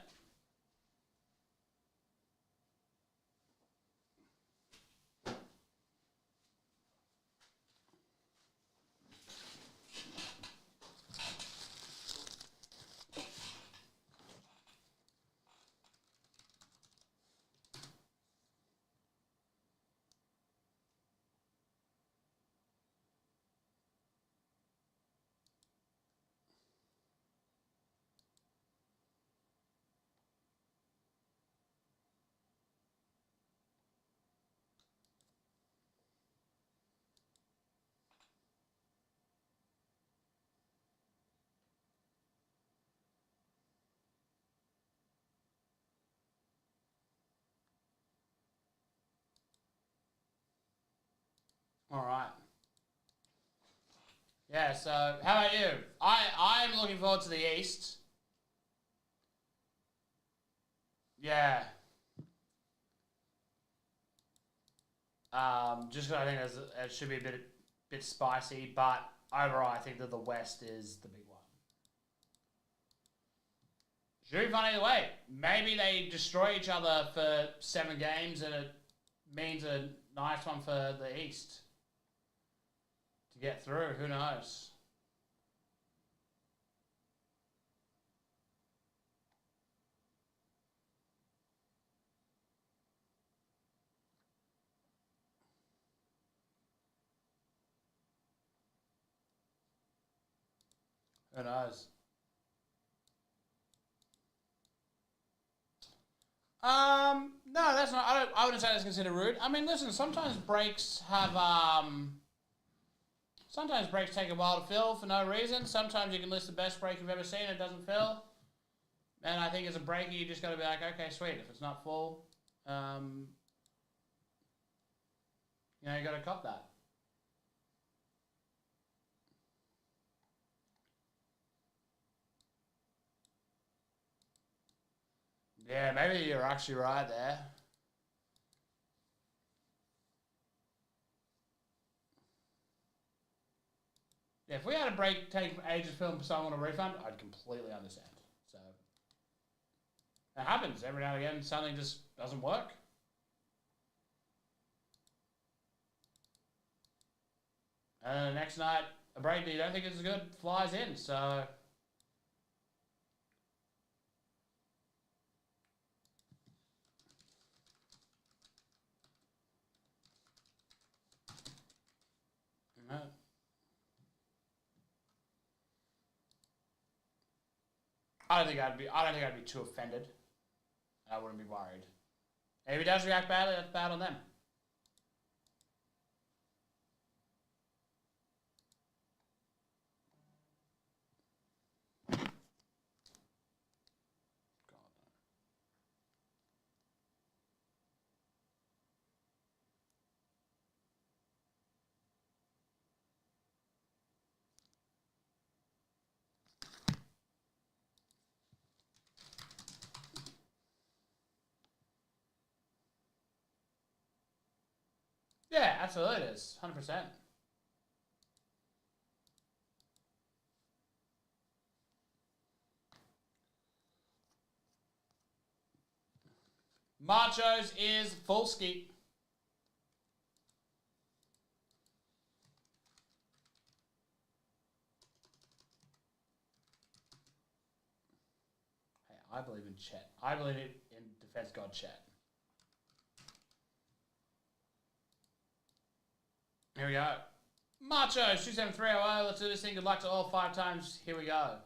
Speaker 1: All right. Yeah, so how about you? I'm looking forward to the East. Yeah. Just 'cause I think it should be a bit spicy, but overall I think that the West is the big one. Should be fun either way. Maybe they destroy each other for 7 games and it means a nice one for the East to get through. Who knows? Who knows? No, that's not. I wouldn't say that's considered rude. I mean, listen. Sometimes breaks have. Sometimes breaks take a while to fill for no reason. Sometimes you can list the best break you've ever seen and it doesn't fill. And I think as a breaker, you just got to be like, okay, sweet. If it's not full, you know, you got to cop that. Yeah, maybe you're actually right there. Yeah, if we had a break take ages to film for someone on a refund, I'd completely understand. So it happens every now and again. Something just doesn't work. And then the next night, a break that you don't think is as good flies in. So I don't think I'd be too offended. I wouldn't be worried. If he does react badly, that's bad on them. Yeah, absolutely it is. 100%. Macho's is full ski. Hey, I believe in Chet. I believe in defense god Chet. Here we go. Macho, 27300. Let's do this thing. Good luck to all 5 times. Here we go.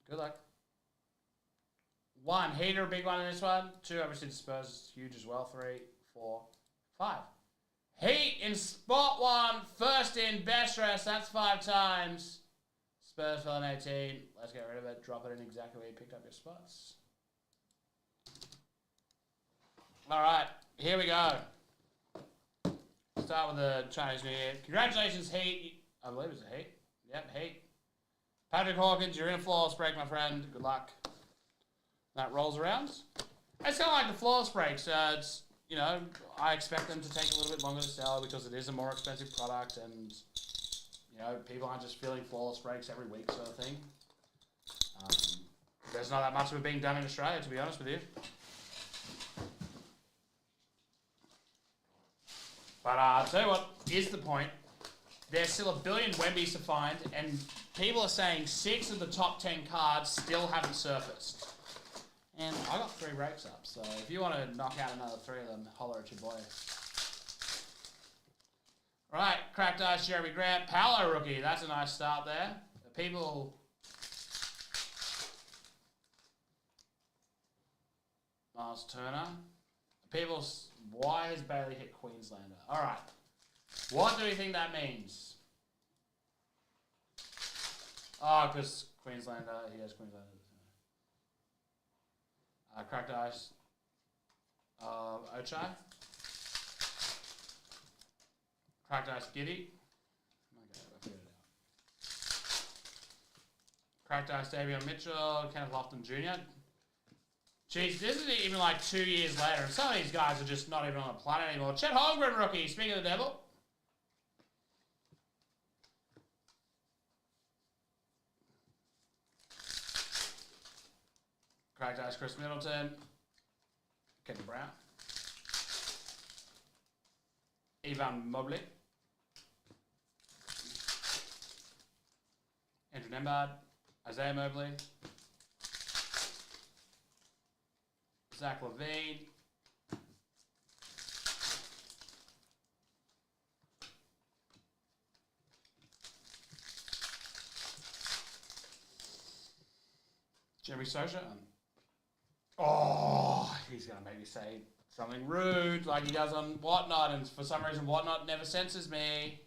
Speaker 1: Good luck. 1, heater, big one in this one. 2, obviously the Spurs, huge as well. 3, 4, 5. Heat in spot 1. First in, best rest. That's 5 times. Spurs fell in 18. Let's get rid of it. Drop it in exactly where you picked up your spots. All right, here we go. Start with the Chinese New Year. Congratulations, Heat. I believe it's a Heat. Yep, Heat. Patrick Hawkins, you're in a flawless break, my friend. Good luck. That rolls around. It's kind of like the flawless breaks. you know, I expect them to take a little bit longer to sell because it is a more expensive product and, you know, people aren't just feeling flawless breaks every week sort of thing. There's not that much of it being done in Australia, to be honest with you. But I'll tell you what is the point. There's still a billion Wembies to find, and people are saying 6 of the top 10 cards still haven't surfaced. And I got 3 rakes up, so if you want to knock out another 3 of them, holler at your boy. Right, Cracked Ice, Jeremy Grant, Paolo rookie. That's a nice start there. The people... Miles Turner. People... Why has Bailey hit Queenslander? All right. What do we think that means? Oh, because Queenslander, he has Queenslander. Cracked Ice. Ochai. Cracked Ice Giddy. Okay, I figured it out. Cracked Ice Davion Mitchell, Kenneth Lofton Jr. Jeez, this isn't even like 2 years later, and some of these guys are just not even on the planet anymore. Chet Holmgren rookie, speaking of the devil. Cracked Ice Chris Middleton. Kevin Brown. Ivan Mobley. Andrew Nembard. Isaiah Mobley. Zach Levine. Jeremy Socha. Oh, he's going to make me say something rude like he does on Whatnot, and for some reason Whatnot never censors me.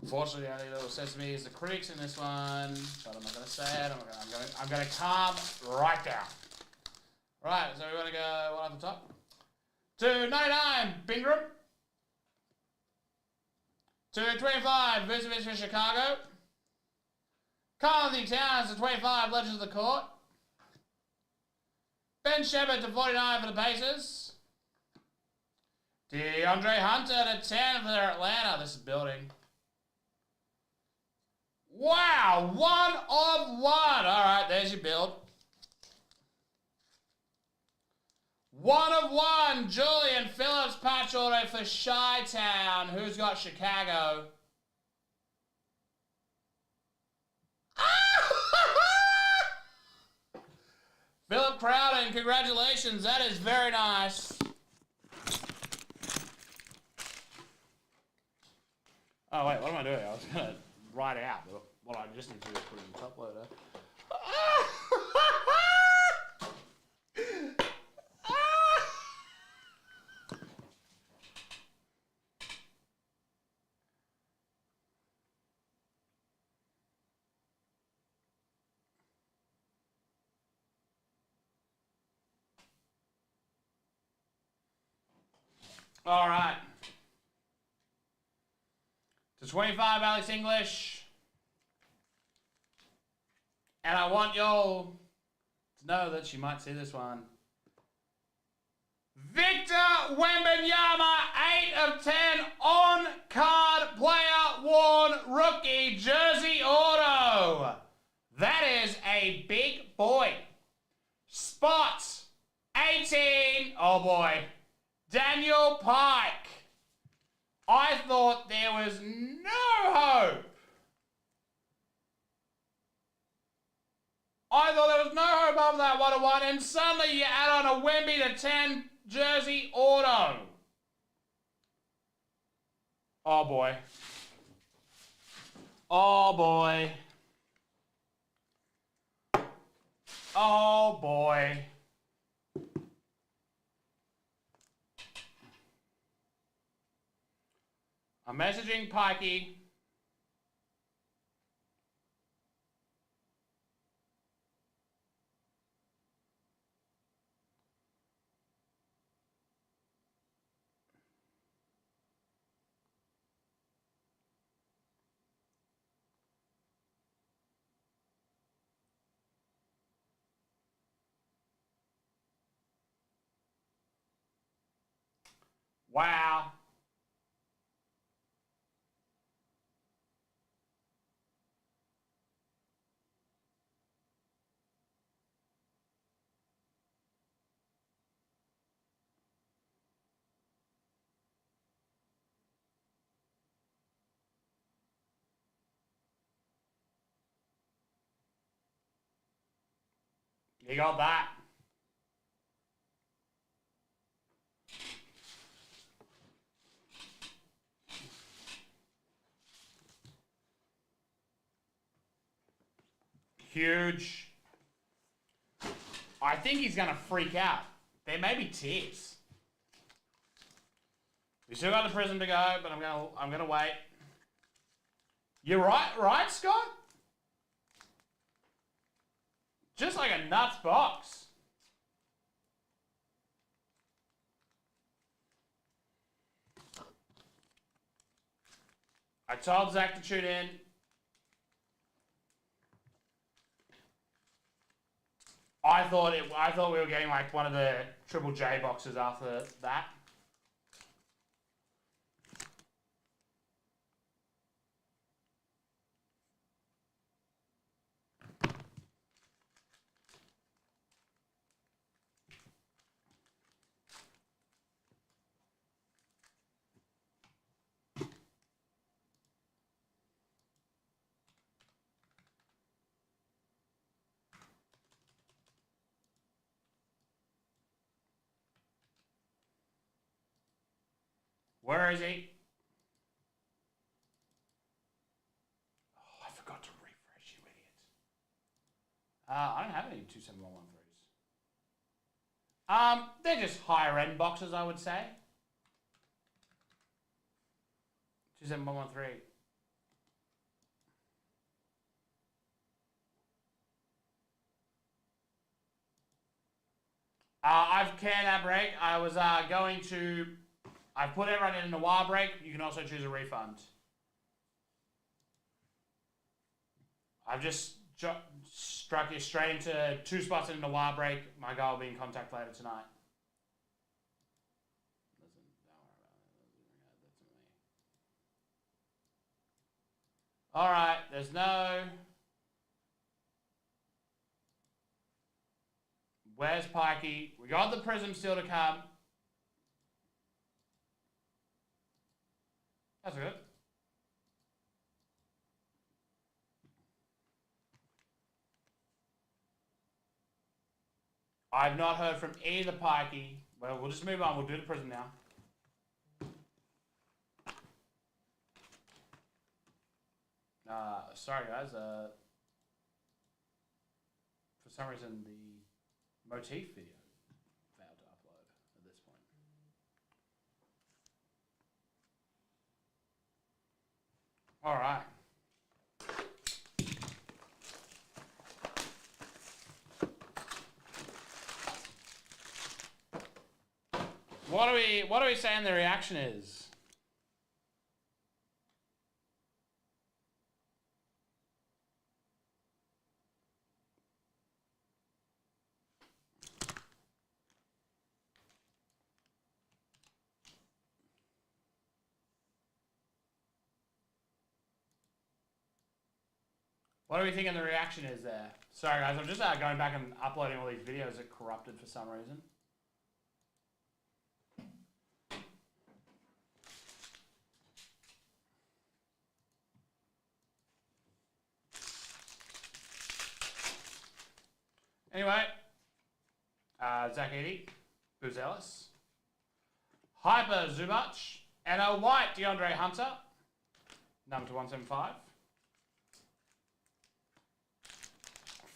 Speaker 1: Unfortunately, the only little says to me is the critics in this one, but I'm not going to say it. I'm going to calm right down. Right, so we want to go one off the top. 299, Bingram. 225, Vucevic for Chicago. Carl Towns to 25, Legends of the Court. Ben Shepard to 49 for the Pacers. DeAndre Hunter to 10 for Atlanta. This is building. Wow, 1 of 1. All right, there's your build. 1 of 1, Julian Phillips patch auto for Chi-Town. Who's got Chicago? Philip Crowden, congratulations. That is very nice. Oh, wait, what am I doing? I was going to write out, but what I just need to do is put it in the top loader. All right. To 25, Alex English. And I want y'all to know that she might see this one. Victor Wembanyama, 8 of 10 on-card player worn rookie jersey auto. That is a big boy. Spot 18. Oh boy. Daniel Pike. I thought there was no hope. I thought there was no hope of that 1-1, and suddenly you add on a Wemby to 10 jersey auto. Oh boy. Oh boy. Oh boy. I'm messaging Pikey. Wow. You got that. Huge. I think he's gonna freak out. There may be tears. We still got the Prism to go, but I'm gonna wait. You're right, Scott? Just like a nuts box. I told Zach to tune in. I thought we were getting like one of the Triple J boxes after that. Where is he? Oh, I forgot to refresh, you idiot. I don't have any 27113s. They're just higher end boxes, I would say. 27113. I've canned that break. I was going to... I put everyone in a Noir break. You can also choose a refund. I've just struck you straight into 2 spots in a Noir break. My guy will be in contact later tonight. Listen, don't worry about it. That's me. All right, there's no... Where's Pikey? We got the Prism still to come. That's good. I've not heard from either Pikey. Well, we'll just move on. We'll do the Prism now. Sorry, guys. For some reason, the Motif video failed to upload at this point. All right. What are we saying the reaction is? What are we thinking the reaction is there? Sorry guys, I'm just going back and uploading all these videos that corrupted for some reason. Anyway, Zach Edey, Booz Ellis, Hyper Zubac, and a white DeAndre Hunter, number to 175.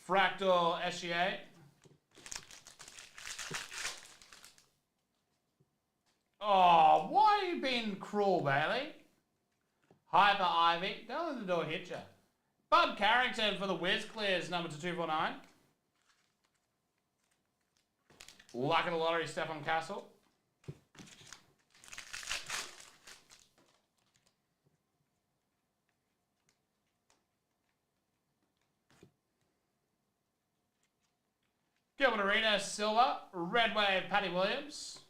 Speaker 1: Fractal SGA. Oh, why are you being cruel, Bailey? Hyper Ivy. Don't let the door hit you. Bud Carrington for the Wiz Clears, number to 249. Luck of the lottery, Stefan Castle. Gilbert Arena, Silver. Red Wave, Paddy Williams.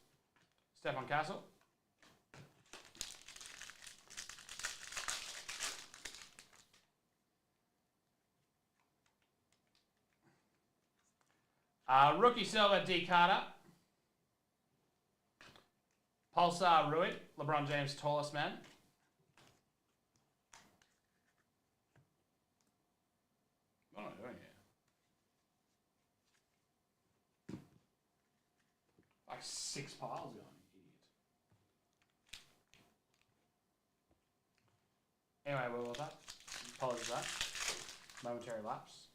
Speaker 1: Stefan Castle. Rookie Silver, D. Carter. Pulsar Rui, LeBron James' tallest man. What am I doing here? Like 6 piles going, you idiot. Anyway, what was that? Apologies for that. Momentary lapse.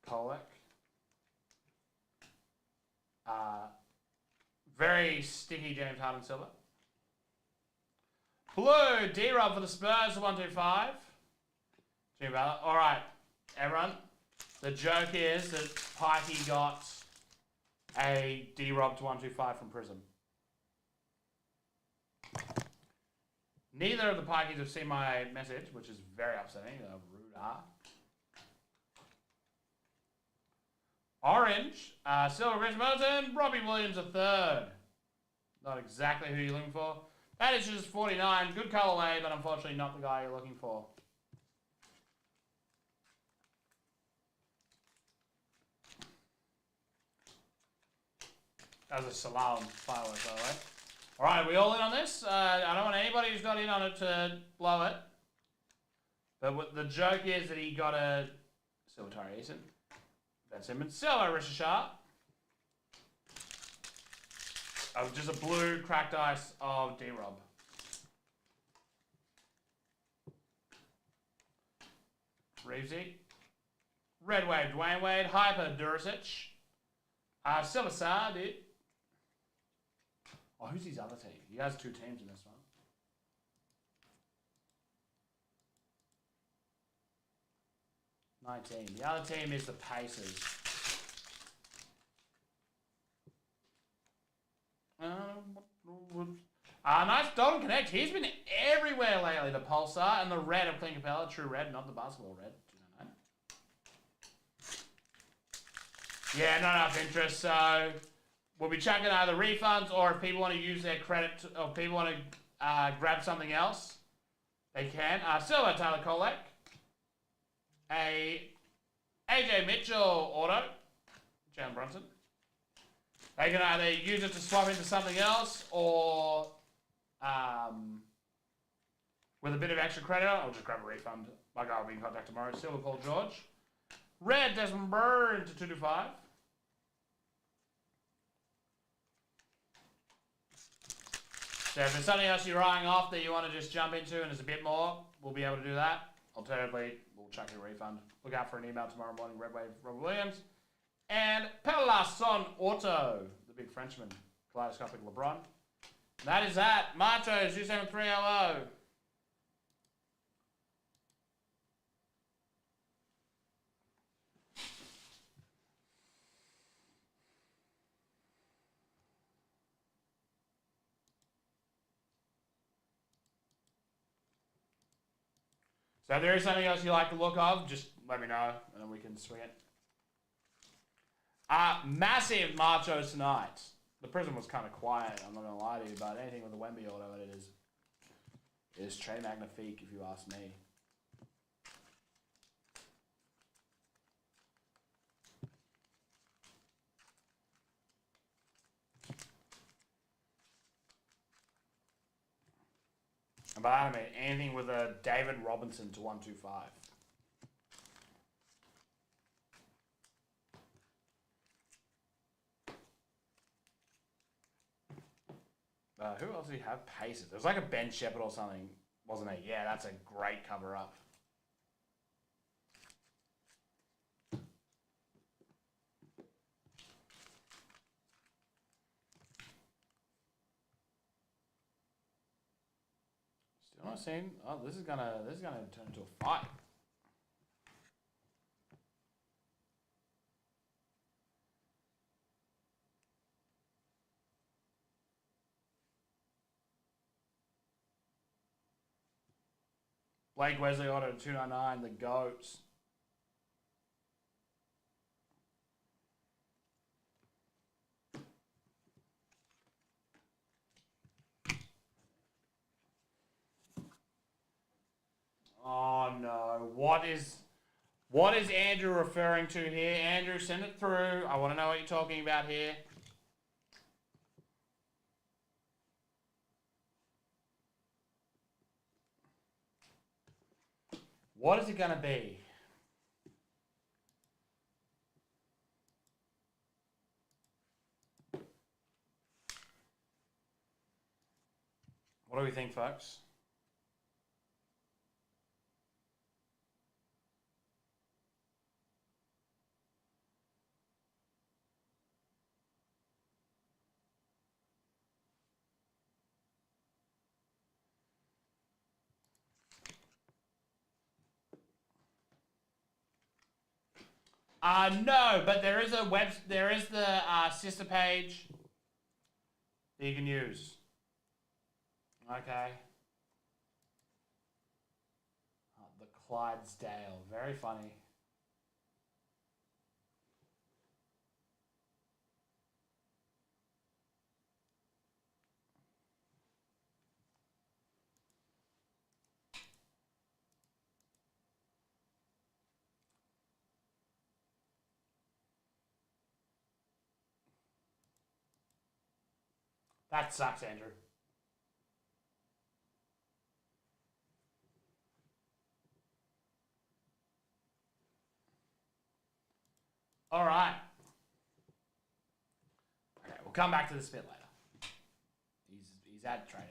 Speaker 1: Kolek. Very sticky James Harden Silver. Blue, D-Rob for the Spurs, 125. Jimmy Butler. All right, everyone. The joke is that Pikey got a D-Rob to 125 from Prism. Neither of the Pikeys have seen my message, which is very upsetting. Rude. Orange, Silver, Rich Milton, Robbie Williams III. Not exactly who you're looking for. That is just 49. Good colorway, but unfortunately not the guy you're looking for. That was a Salam firework, by the way. All right, we all in on this? I don't want anybody who's not in on it to blow it. But what the joke is that he got a Silver Tyree Eason. Ben Simmons, Silver Rishashar. Just a blue cracked ice of D-Rob. Reevesy. Red Wave, Dwayne Wade. Hyper, Duricic. Silver Sar, dude. Oh, who's his other team? He has 2 teams in this one. My team. The other team is the Pacers. Nice Dalton Connect. He's been everywhere lately. The Pulsar and the red of Clint Capella. True red, not the basketball red. Do you know that? Yeah, not enough interest. So we'll be chucking either refunds or if people want to use their credit, or people want to grab something else, they can. Silver Tyler Kolek. A AJ Mitchell auto, Jalen Brunson. They can either use it to swap into something else or with a bit of extra credit, I'll just grab a refund. My guy will be in contact tomorrow. Silver Paul George. Red Desmond Burr into 225. So if there's something else you're eyeing off that you want to just jump into and there's a bit more, we'll be able to do that. Alternatively, we'll chuck you a refund. Look out for an email tomorrow morning, Red Wave, Robert Williams. And Pelasson Auto, the big Frenchman, Kaleidoscopic LeBron. That is that. Macho, 273LO. So if there is something else you like the look of, just let me know and then we can swing it. Massive Machos tonight. The Prism was kind of quiet, I'm not going to lie to you, but anything with the Wemby auto in it is très magnifique if you ask me. And by that I mean anything with a David Robinson to 125. Who else did he have? Pacers. It was like a Ben Shepherd or something, wasn't it? Yeah, that's a great cover-up. Still not seeing. Oh, this is gonna turn into a fight. Blake Wesley auto 299, the GOAT. Oh no, what is What is Andrew referring to here? Andrew, send it through. I want to know what you're talking about here. What is it going to be? What do we think, folks? No, but there is the sister page that you can use. Okay. Oh, the Clydesdale, very funny. That sucks, Andrew. All right. Okay, we'll come back to this bit later. He's ad trading.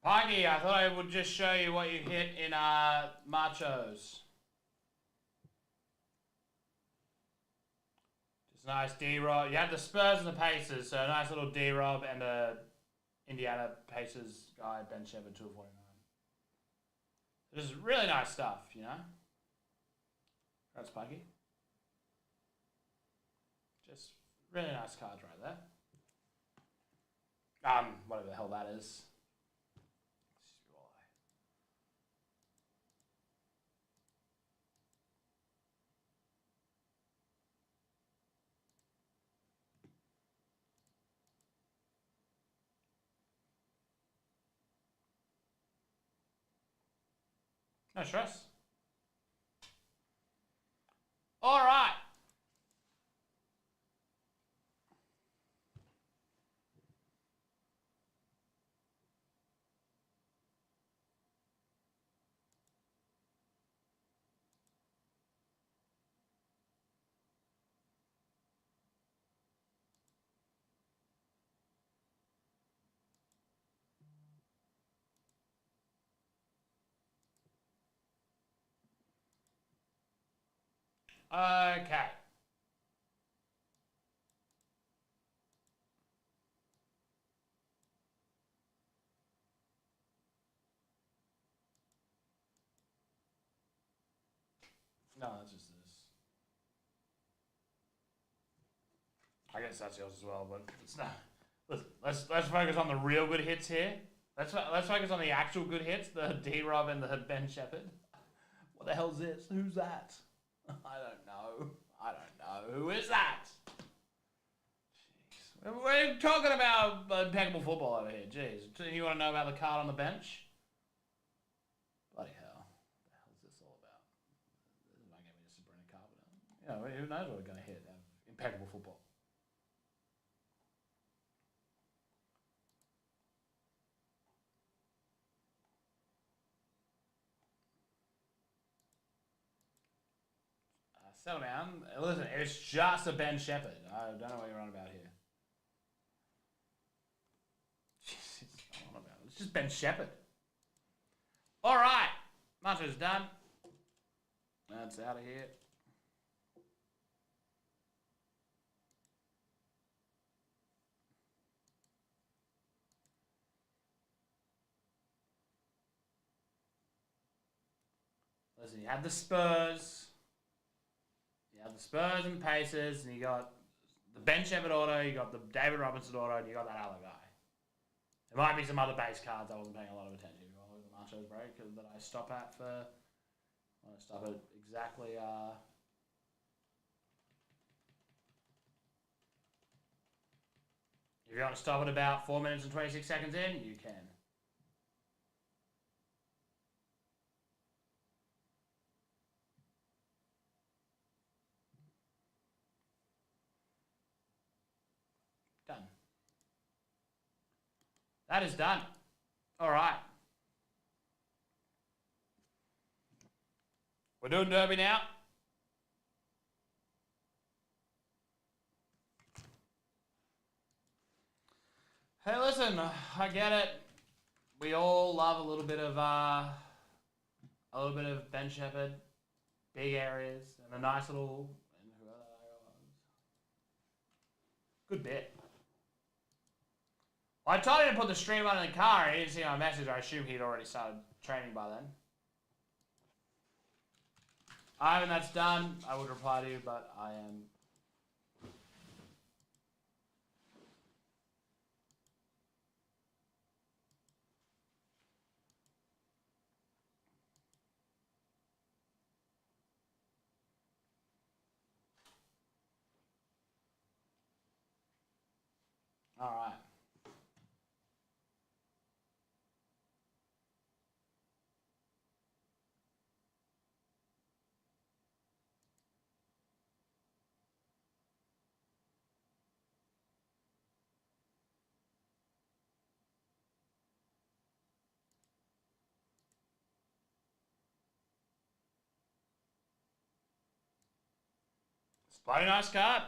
Speaker 1: Poggy, I thought I would just show you what you hit in Machos. Just a nice D-Rob. You had the Spurs and the Pacers, so a nice little D-Rob and a Indiana Pacers guy, Ben Shepard, 249. This is really nice stuff, you know? That's Poggy. Just really nice cards right there. Whatever the hell that is. No stress. All right. Okay. No, that's just this. I guess that's yours as well, but it's not. Let's focus on the real good hits here. Let's focus on the actual good hits, the D-Rob and the Ben Shepard. What the hell's this? Who's that? I don't know. Who is that? Jeez. We're talking about impeccable football over here. Jeez. You want to know about the card on the bench? Bloody hell. What the hell is this all about? This might get me just to bring a card. You know, who knows what we're going to hit? Impeccable football. Settle down. Listen, it's just a Ben Shepherd. I don't know what you're on about here. Jesus, I don't know about it. It's just Ben Shepherd. All right. Macho's done. That's out of here. Listen, you had the Spurs. You had the Spurs and Pacers, and you got the Ben Shepherd auto, you got the David Robinson auto, and you got that other guy. There might be some other base cards I wasn't paying a lot of attention to while the Macho's break that I stop at for. I stop at exactly. If you want to stop at about 4 minutes and 26 seconds in, you can. Done. That is done. All right. We're doing Derby now. Hey, listen, I get it. We all love a little bit of Ben Shepherd, big areas, and a nice little good bit. Well, I told him to put the stream on in the car, and he didn't see my message. I assume he'd already started training by then. Ivan, that's done. I would reply to you, but I am. All right. It's a bloody nice card.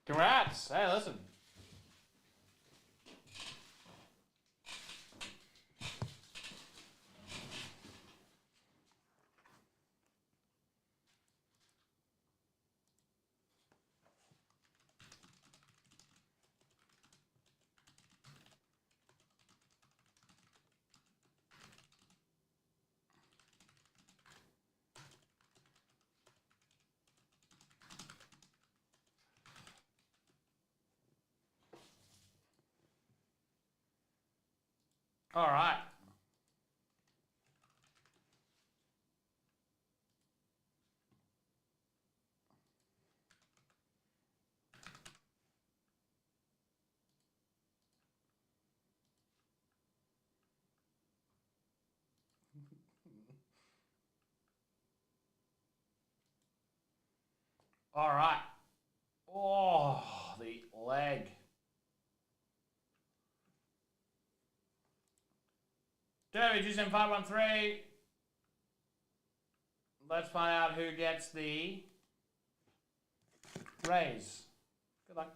Speaker 1: Congrats. Hey, listen. All right. All right. Oh, the leg. Derby, GSM 513. Let's find out who gets the raise. Good luck.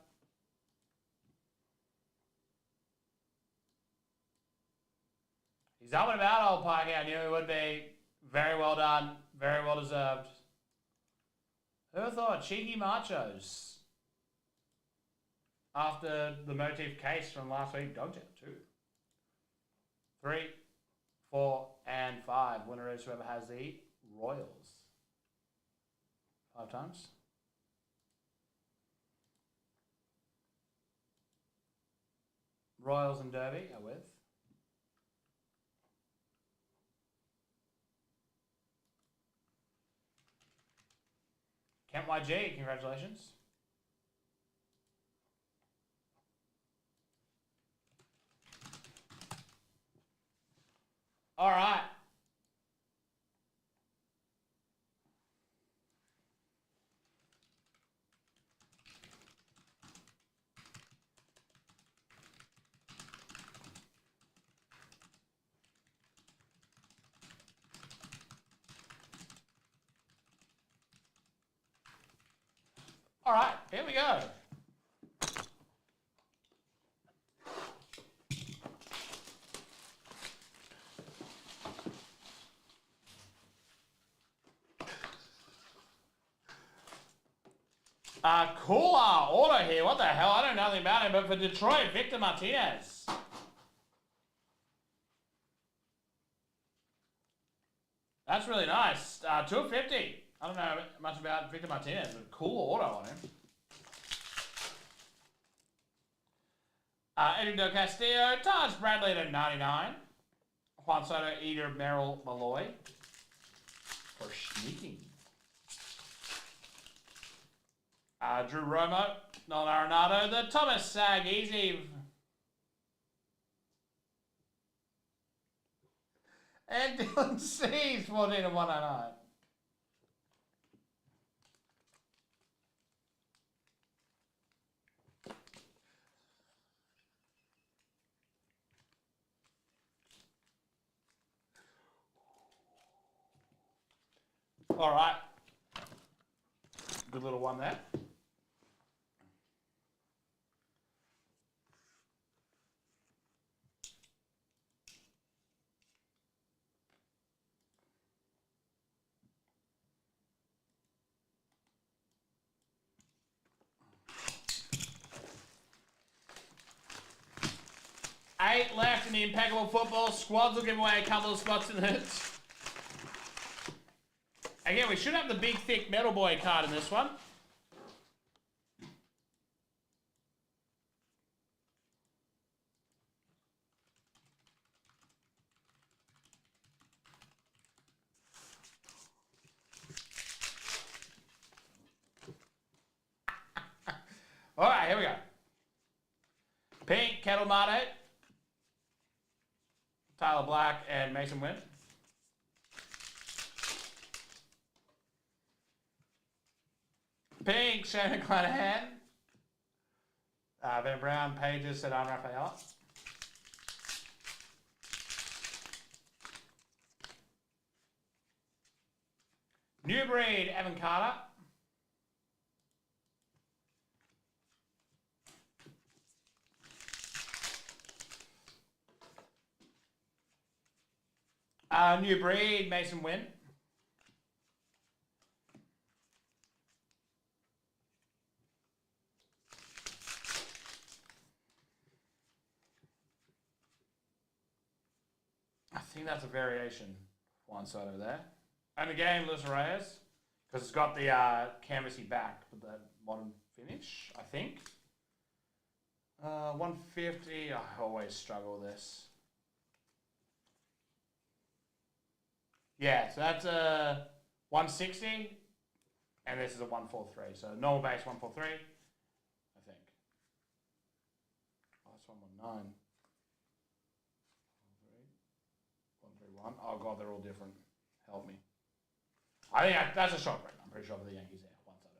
Speaker 1: He's up and about, old Pikey. I knew he would be. Very well done. Very well deserved. Who thought? Cheeky Machos. After the Motif case from last week. Dogtown, 2, 3, 4, and 5. Winner is whoever has the Royals. 5 times. Royals and Derby are with. Kent YG, congratulations. All right. All right, here we go. Cooler auto here. What the hell? I don't know nothing about him, but for Detroit, Victor Martinez. That's really nice. 250. I don't know much about Victor Martinez, but cool auto on him. Eddie Del Castillo, Taj Bradley to 99. Juan Soto, Eder, Merrill, Malloy. For sneaking. Drew Romo, Nolan Arenado, the Thomas Sag, easy. And Dylan C's, 14 to 109. All right. Good little one there. Eight left in the Impeccable football. Squads will give away a couple of spots in it. Again, we should have the big, thick Metal Boy card in this one. All right, here we go. Pink, Kettle Mate, Tyler Black, and Mason Wynn. Pink, Shannon Clanahan. Van Brown, Pages, Sedan Raphael. New Breed, Evan Carter. New Breed, Mason Wynn. I think that's a variation, Juan Soto there. And again, Luis Reyes, because it's got the canvassy back with the modern finish, I think. 150, I always struggle with this. Yeah, so that's a 160, and this is a 143. So normal base 143, I think. Oh, that's 119. 131. Oh god, they're all different. Help me. I think that's a shot break. I'm pretty sure for the Yankees there. One sider.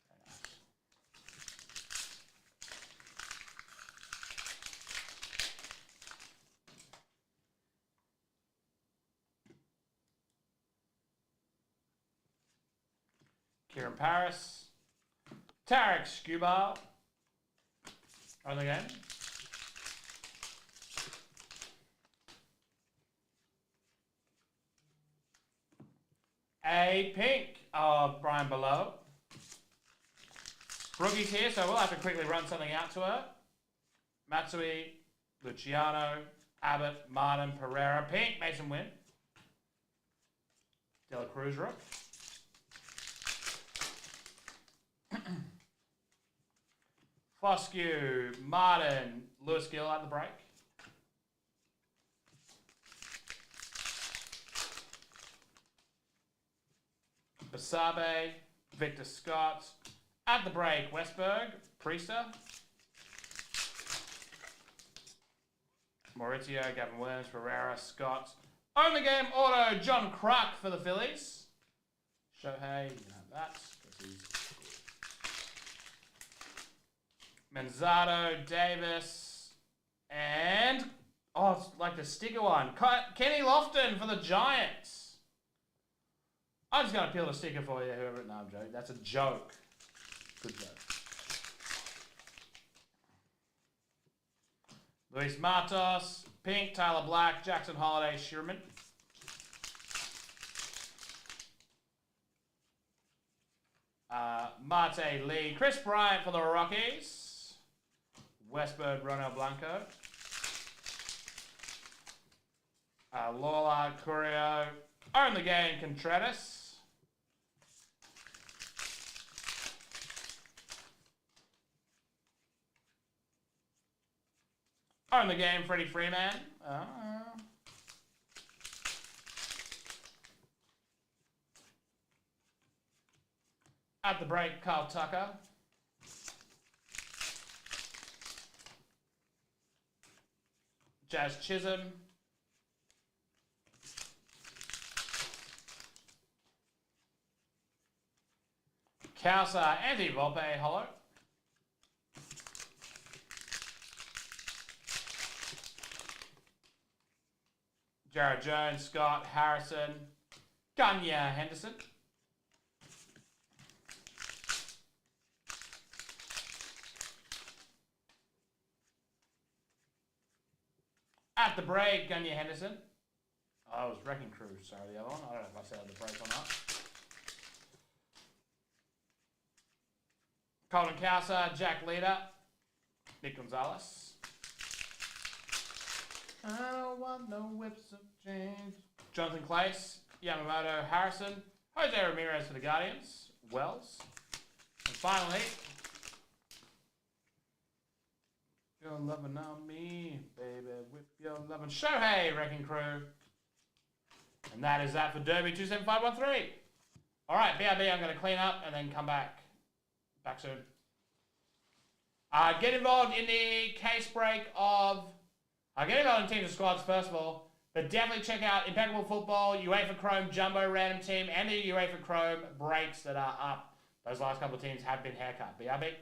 Speaker 1: Very nice. Kieran Paris. Tarek Skubal. On the game. A pink of Brian Below. Brookie's here, so we'll have to quickly run something out to her. Matsui, Luciano, Abbott, Martin, Pereira. Pink, Mason Wynn. De La Cruz Rook. Foscue, Martin, Lewis Gill at the break. Basabe, Victor Scott. At the break, Westberg, Priester. Maurizio, Gavin Williams, Pereira, Scott. On the game, auto, John Kruk for the Phillies. Shohei, you can have that. Manzardo, Davis, and, oh, it's like the sticker one. Kenny Lofton for the Giants. I'm just going to peel the sticker for you, whoever. No, I'm joking. That's a joke. Good joke. Luis Matos, Pink, Tyler Black, Jackson Holiday, Sherman. Mate Lee, Chris Bryant for the Rockies. Westbird, Ronald Blanco. Lawler, Curio. Own the game, Contreras. Own the game, Freddie Freeman. At the break, Carl Tucker. Jazz Chisholm. Kausa, Anthony Volpe, Hollow. Jared Jones, Scott, Harrison, Gunya, Henderson. At the break, Gunya, Henderson. Oh, it was Wrecking Crew, sorry, the other one. I don't know if I said at the break or not. Colin Kausa, Jack Leader, Nick Gonzalez. I don't want no whips of change. Jonathan Clace, Yamamoto, Harrison, Jose Ramirez for the Guardians, Wells. And finally, you're loving on me, baby, whip your loving Shohei, Wrecking Crew. And that is that for Derby 27513. All right, BRB, I'm going to clean up and then come back. Back soon. Get involved in the case break of... get involved in teams and squads first of all, but definitely check out Impeccable Football, Uefa Chrome Jumbo Random Team, and the Uefa Chrome breaks that are up. Those last couple of teams have been haircut. BRB.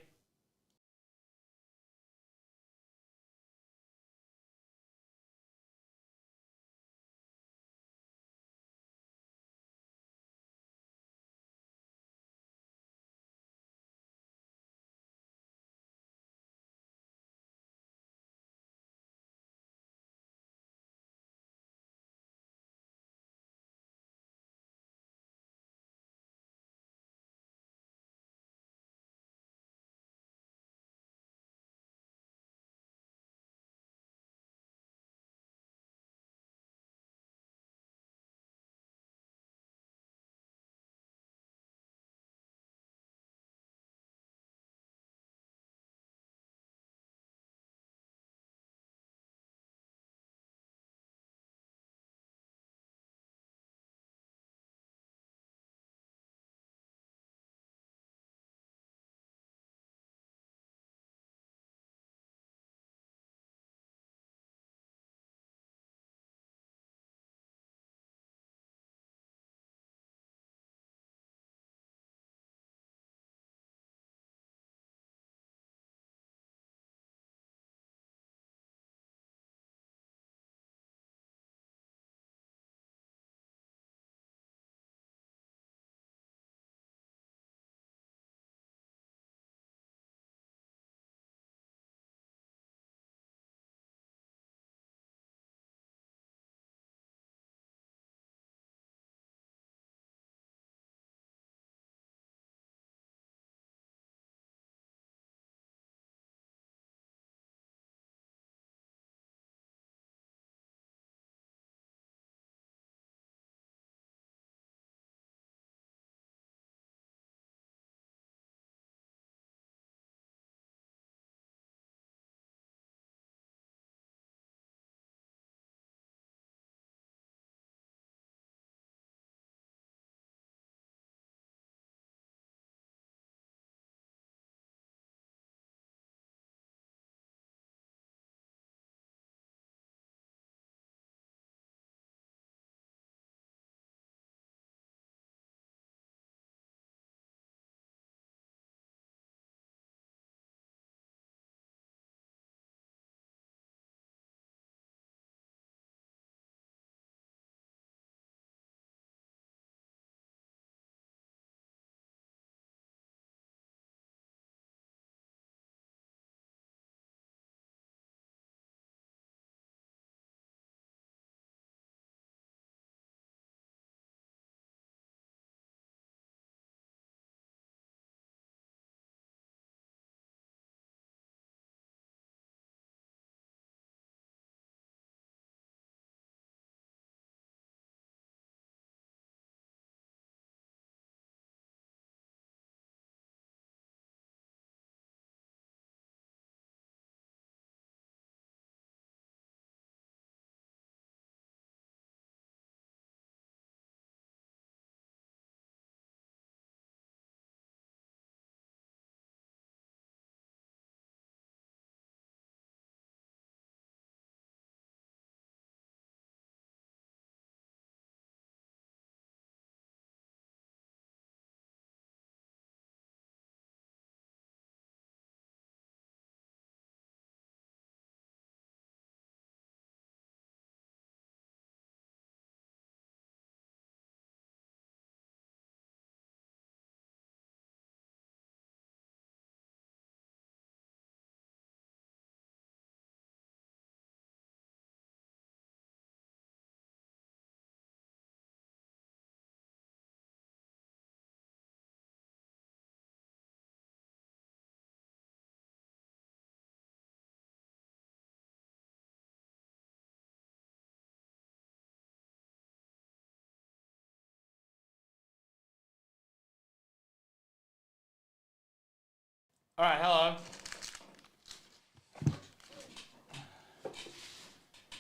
Speaker 1: All right, hello.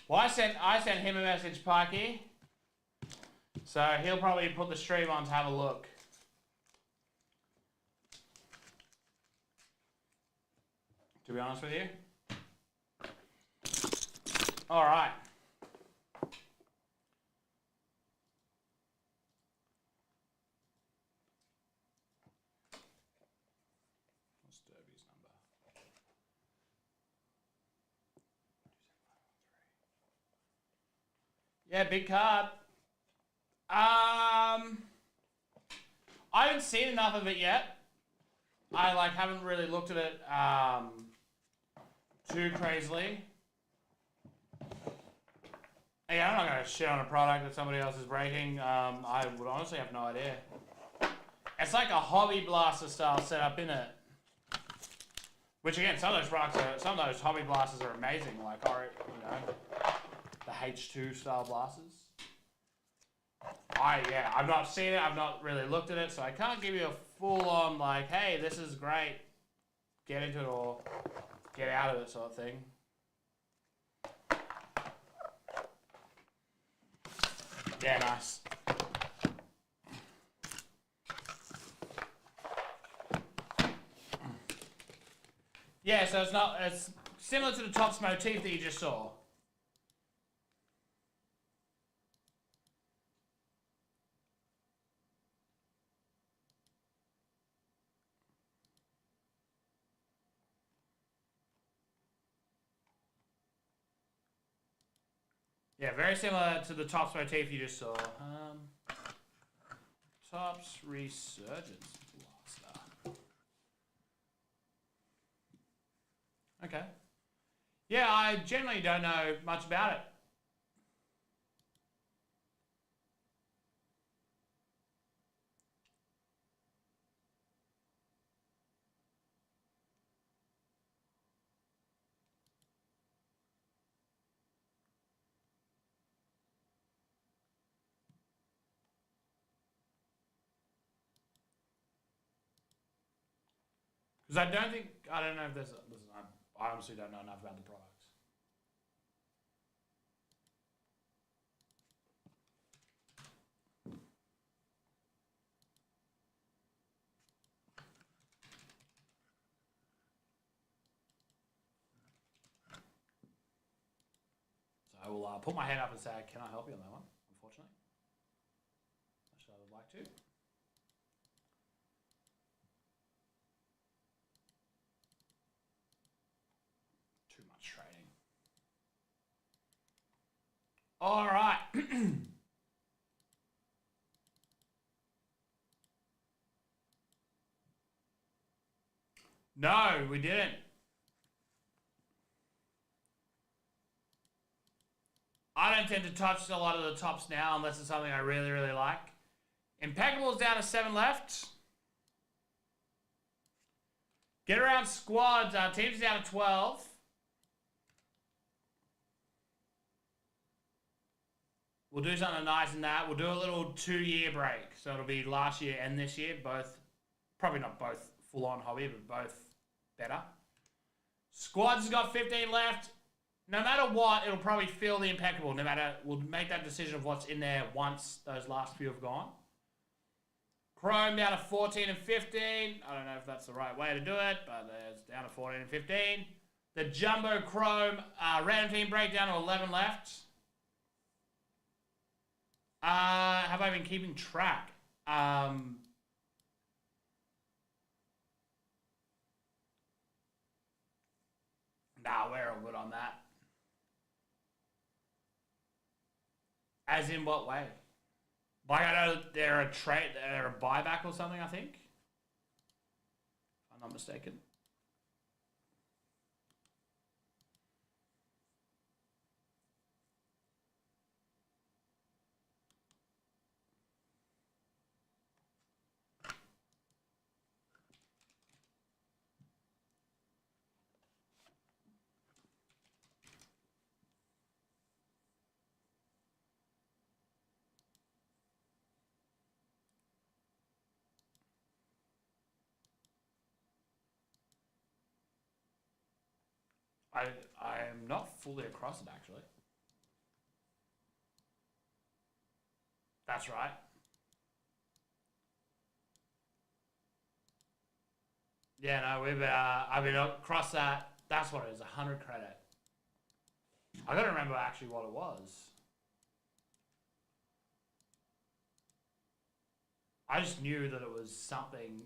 Speaker 1: Well, I sent him a message, Pikey. So he'll probably put the stream on to have a look. To be honest with you. All right. What's Derby's number? Yeah, big card. I haven't seen enough of it yet. I haven't really looked at it too crazily. Yeah, I'm not going to shit on a product that somebody else is breaking. I would honestly have no idea. It's like a hobby blaster style setup, isn't it? Which again, some of those hobby blasters are amazing. Like, the H2 style blasters. I've not seen it. I've not really looked at it, so I can't give you a full on hey, this is great. Get into it or get out of it sort of thing. Yeah, nice. Yeah, so it's similar to the Topps motif that you just saw. Yeah, very similar to the Topps motif you just saw. Topps Resurgence Blaster. Okay. Yeah, I generally don't know much about it. Because I don't know if I honestly don't know enough about the products. So I will put my hand up and say, can I help you on that one? Unfortunately. Actually, I would like to. Too much trading. All right. No, we didn't. I don't tend to touch a lot of the tops now unless it's something I really, really like. Impeccable's down to 7 left. Get around squads. Teams down to 12. We'll do something nice in that. We'll do a little 2-year break. So it'll be last year and this year. Both, probably not both full-on hobby, but both better. Squads has got 15 left. No matter what, it'll probably fill the Impeccable. We'll make that decision of what's in there once those last few have gone. Chrome down to 14 and 15. I don't know if that's the right way to do it, but it's down to 14 and 15. The Jumbo Chrome random team breakdown to 11 left. Have I been keeping track? Nah, we're all good on that. As in what way? Like, I know they're a buyback or something, I think. If I'm not mistaken. I'm not fully across it, actually. That's right. Yeah, no, I've been across that. That's what it is, 100 credit. I gotta remember actually what it was. I just knew that it was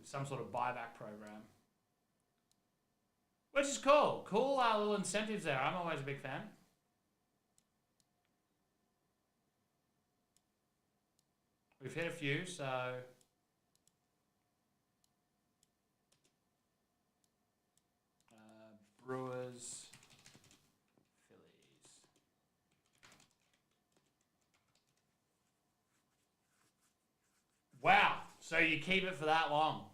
Speaker 1: some sort of buyback program. Which is cool. Cool little incentives there. I'm always a big fan. We've hit a few, so... Brewers, Phillies. Wow, so you keep it for that long.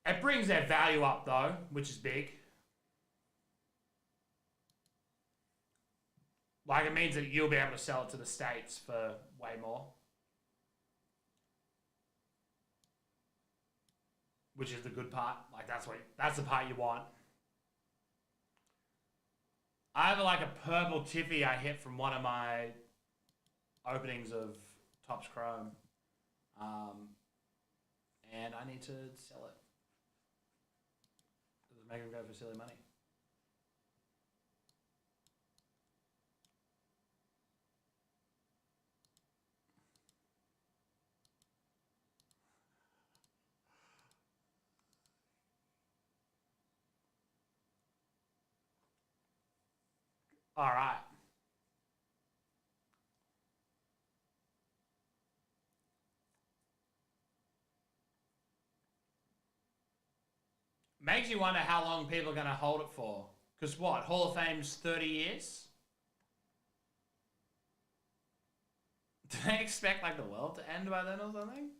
Speaker 1: It brings their value up though, which is big. Like, it means that you'll be able to sell it to the States for way more. Which is the good part. Like, that's the part you want. I have like a purple tiffy I hit from one of my openings of Topps Chrome. And I need to sell it. Does it make them go for silly money? All right. Makes you wonder how long people are going to hold it for. Because what? Hall of Fame's 30 years? Do they expect like the world to end by then or something?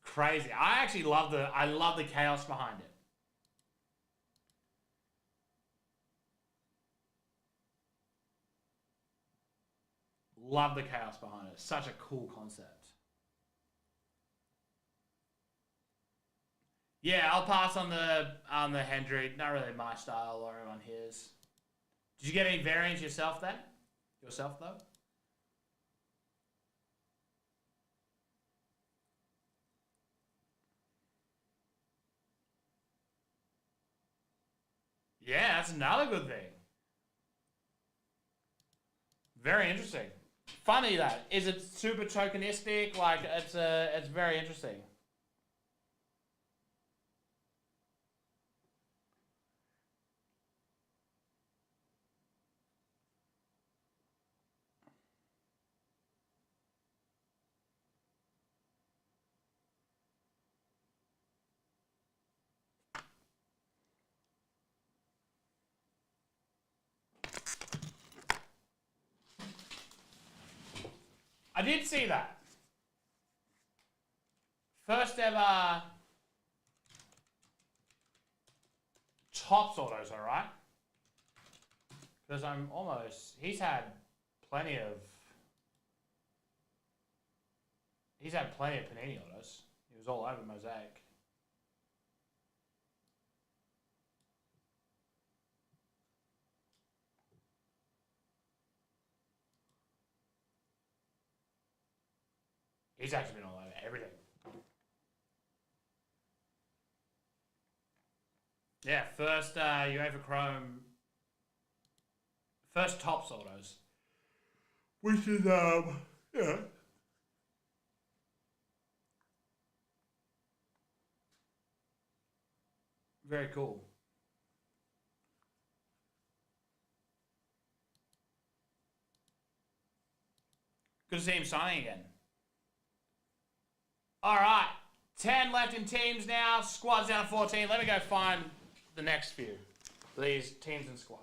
Speaker 1: Crazy. I actually love the chaos behind it. Love the chaos behind it. Such a cool concept. Yeah, I'll pass on the Hendry. Not really my style or on his. Did you get any variants yourself then? Yourself though? Yeah, that's another good thing. Very interesting. Funny that. Is it super tokenistic? Like, it's very interesting. I did see that. First ever Topps autos, all right? Because he's had plenty of Panini autos. He was all over Mosaic. He's actually been all over everything. Yeah, first Uefa Chrome, first Topps autos, which is yeah, very cool. Good to see him signing again. All right, 10 left in teams now. Squads down to 14. Let me go find the next few. These teams and squads.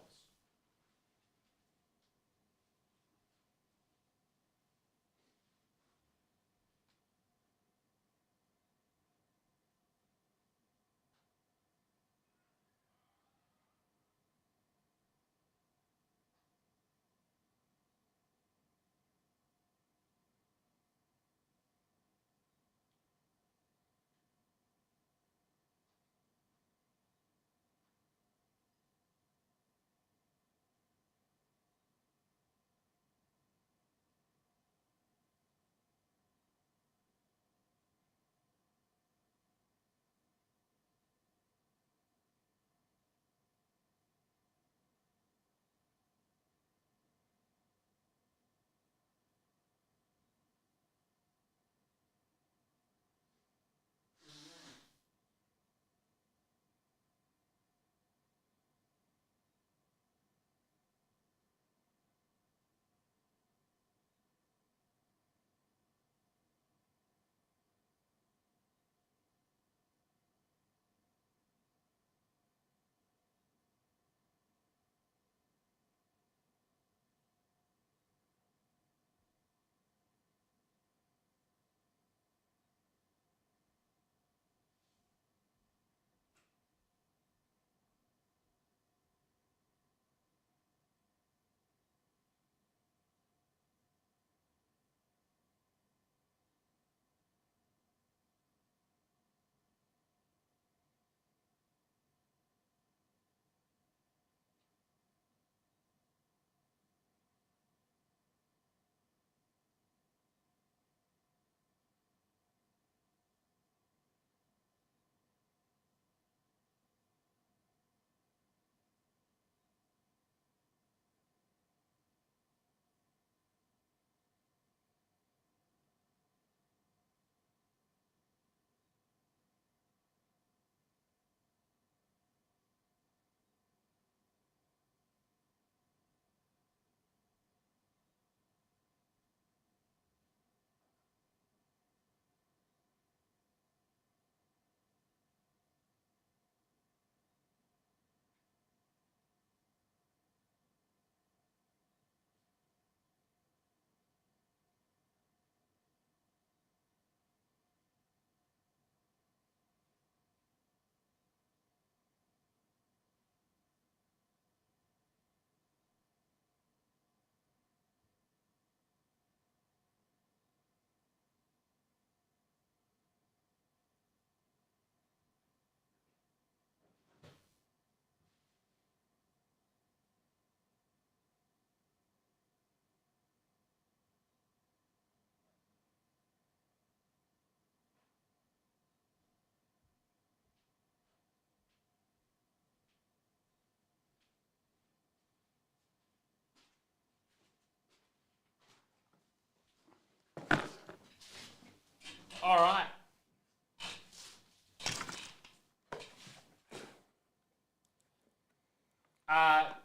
Speaker 1: All right.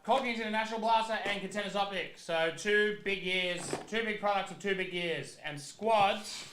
Speaker 1: Corkins International Blaster and Contenders Optic. So 2 big years, 2 big products of 2 big years. And squads.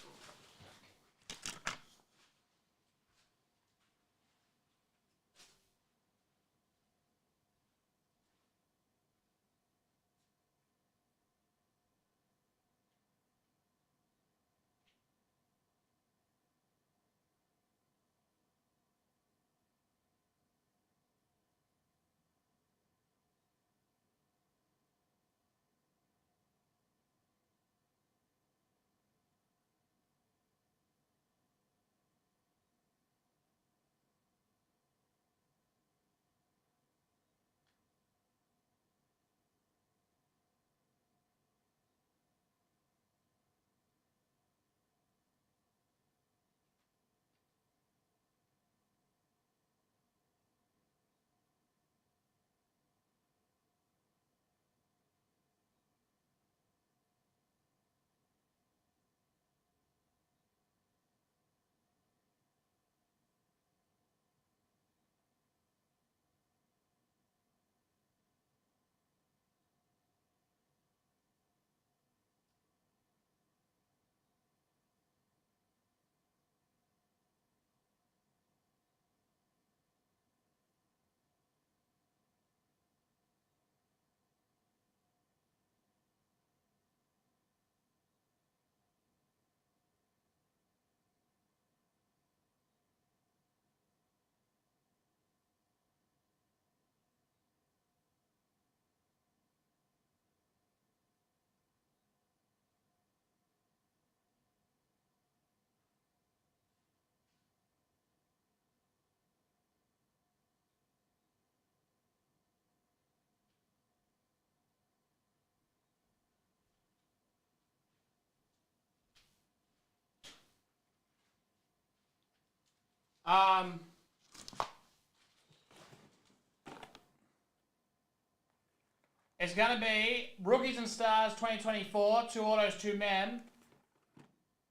Speaker 1: It's going to be Rookies and Stars 2024, 2 autos, 2 mem.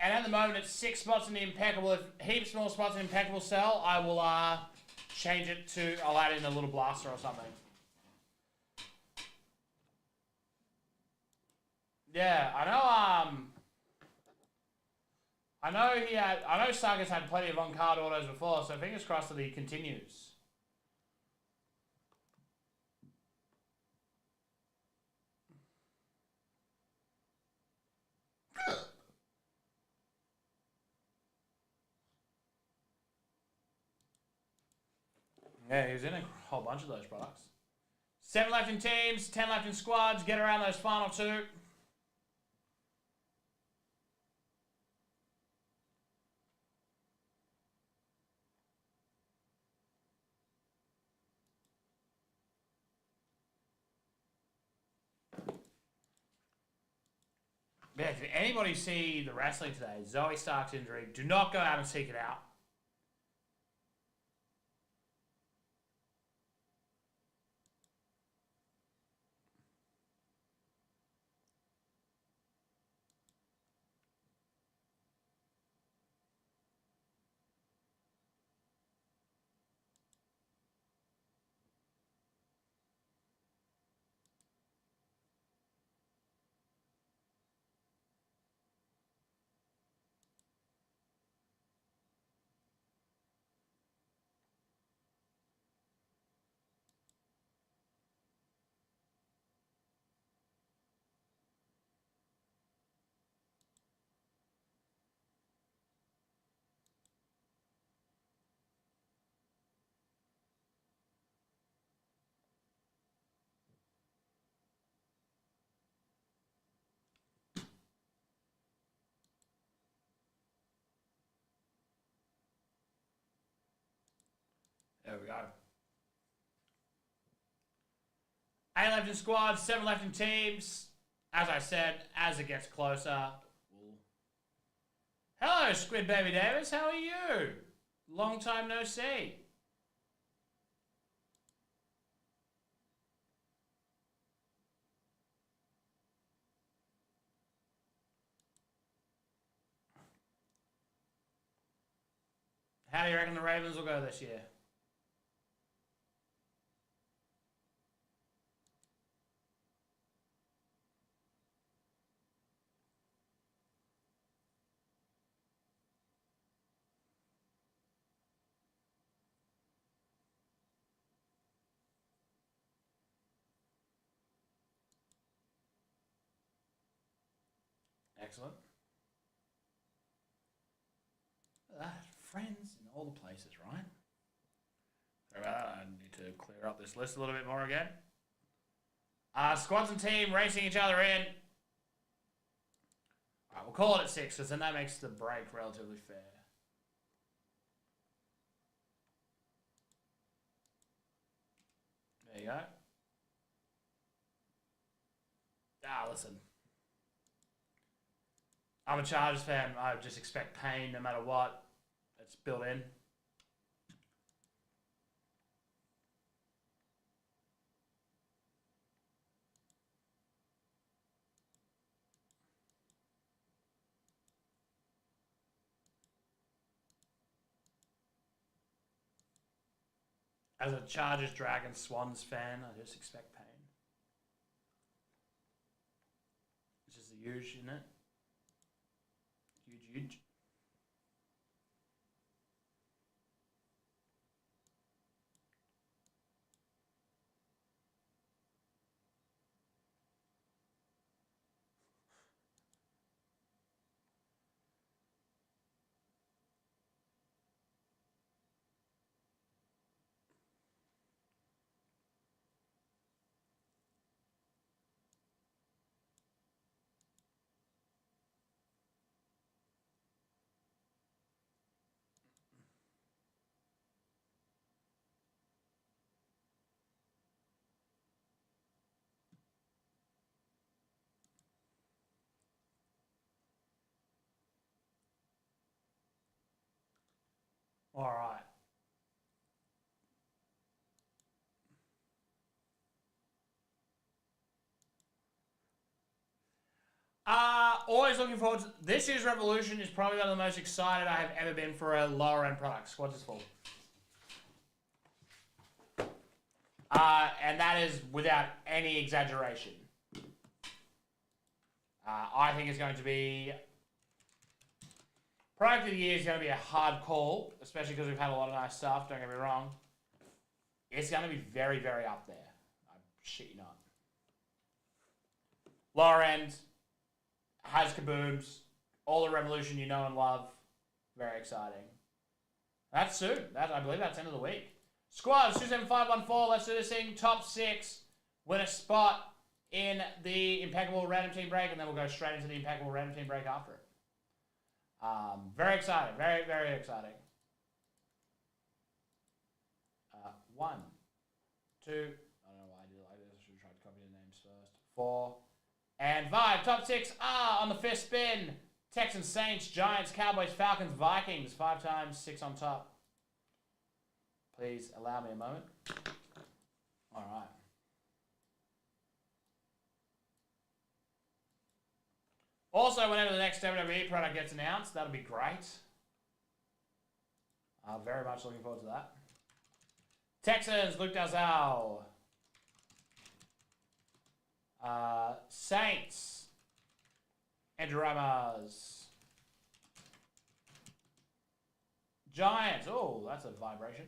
Speaker 1: And at the moment, it's 6 spots in the Impeccable. If heaps more spots in Impeccable sell, I will change it to, I'll add in a little blaster or something. Yeah, I know Saga's had plenty of on-card autos before, so fingers crossed that he continues. Yeah, he was in a whole bunch of those products. 7 left in teams, 10 left in squads. Get around those final 2. Yeah, did anybody see the wrestling today? Zoe Stark's injury. Do not go out and seek it out. There we go. 8 left in squads, 7 left in teams. As I said, as it gets closer. Hello, Squid Baby Davis. How are you? Long time no see. How do you reckon the Ravens will go this year? Excellent. Friends in all the places, right? Sorry about that. I need to clear up this list a little bit more again. Squads and team racing each other in. All right, we'll call it at 6 because then that makes the break relatively fair. There you go. Listen. I'm a Chargers fan. I just expect pain no matter what. It's built in. As a Chargers, Dragons, Swans fan, I just expect pain. It's just a huge, isn't it? Huge. All right. Always looking forward to this year's Revolution. Is probably one of the most excited I have ever been for a lower end product. Squads is full. And that is without any exaggeration. I think it's going to be... Product of the year is going to be a hard call, especially because we've had a lot of nice stuff, don't get me wrong. It's going to be very, very up there. I shit you not. Lower end, has kabooms, all the Revolution you know and love. Very exciting. That's soon. I believe that's end of the week. Squads, 27514, let's do this thing. Top 6, win a spot in the Impeccable random team break, and then we'll go straight into the Impeccable random team break after it. Very exciting. Very, very exciting. 1, 2, I don't know why I did it like this. I should have tried to copy the names first. 4, and 5. Top 6 are on the 5th spin. Texans, Saints, Giants, Cowboys, Falcons, Vikings. 5 times, 6 on top. Please allow me a moment. All right. Also, whenever the next WWE product gets announced, that'll be great. Very much looking forward to that. Texans, Luke Dalzell. Saints, Andrew Ramos. Giants, oh, that's a vibration.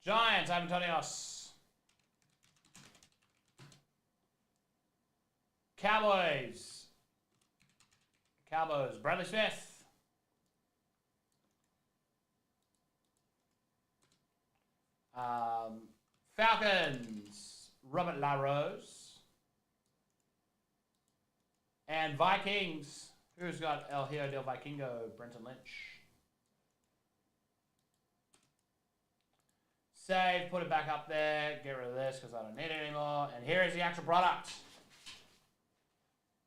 Speaker 1: Giants, Ivan Tonios. Cowboys, Bradley Smith. Falcons, Robert LaRose. And Vikings, who's got El Hijo del Vikingo, Brenton Lynch. Save, put it back up there, get rid of this because I don't need it anymore. And here is the actual product.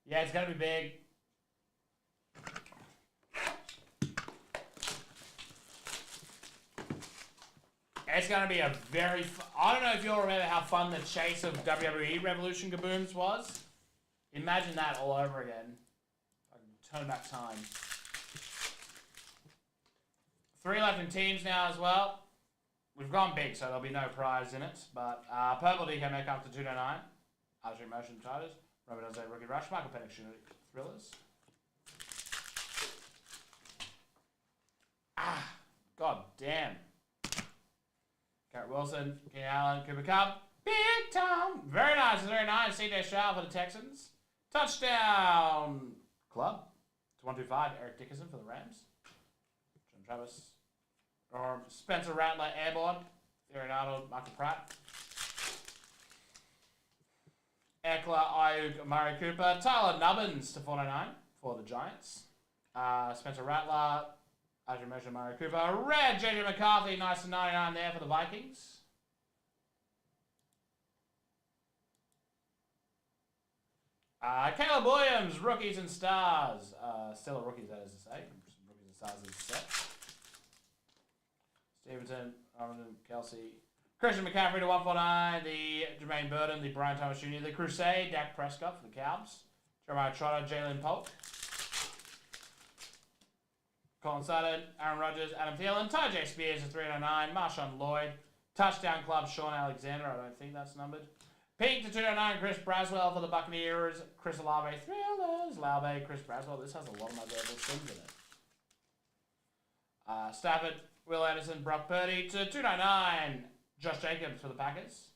Speaker 1: Yeah, it's going to be big. It's going to be a very... I don't know if you all remember how fun the chase of WWE Revolution Kabooms was. Imagine that all over again. I can Turn back time. 3 left in teams now as well. We've gone big, so there'll be no prize in it. But purple DK make up to 209. Archery Motion Tigers. Robert Jose Rookie Rush. Michael Penix Thrillers. God damn. Garrett Wilson, Keenan Allen, Cooper Kupp. Big Tom. Very nice, very nice. CJ Stroud for the Texans. Touchdown Club. To 125. Eric Dickerson for the Rams. John Travis. Spencer Rattler, Airborne. Theory Arnold, Michael Pratt. Eckler, Ayuk, Murray Cooper. Tyler Nubbins to 499 for the Giants. Spencer Rattler, Adrian Motion, Murray Cooper. Red, JJ McCarthy, nice to 99 there for the Vikings. Caleb Williams, Rookies and Stars. Still a Rookies, that is to say. Rookies and Stars is set. Stevenson, Armand, Kelsey. Christian McCaffrey to 149. The Jermaine Burton, the Brian Thomas Jr., the Crusade, Dak Prescott for the Cowboys. Jeremiah Trotter, Jalen Polk. Colin Sutton, Aaron Rodgers, Adam Thielen, Ty J. Spears to 309. Marshawn Lloyd. Touchdown Club, Sean Alexander. I don't think that's numbered. Pink to 209. Chris Braswell for the Buccaneers. Chris Olave, Thrillers. Laube, Chris Braswell. This has a lot of my verbal things in it. Stafford, Will Anderson, Brock Purdy to 299. Josh Jacobs for the Packers.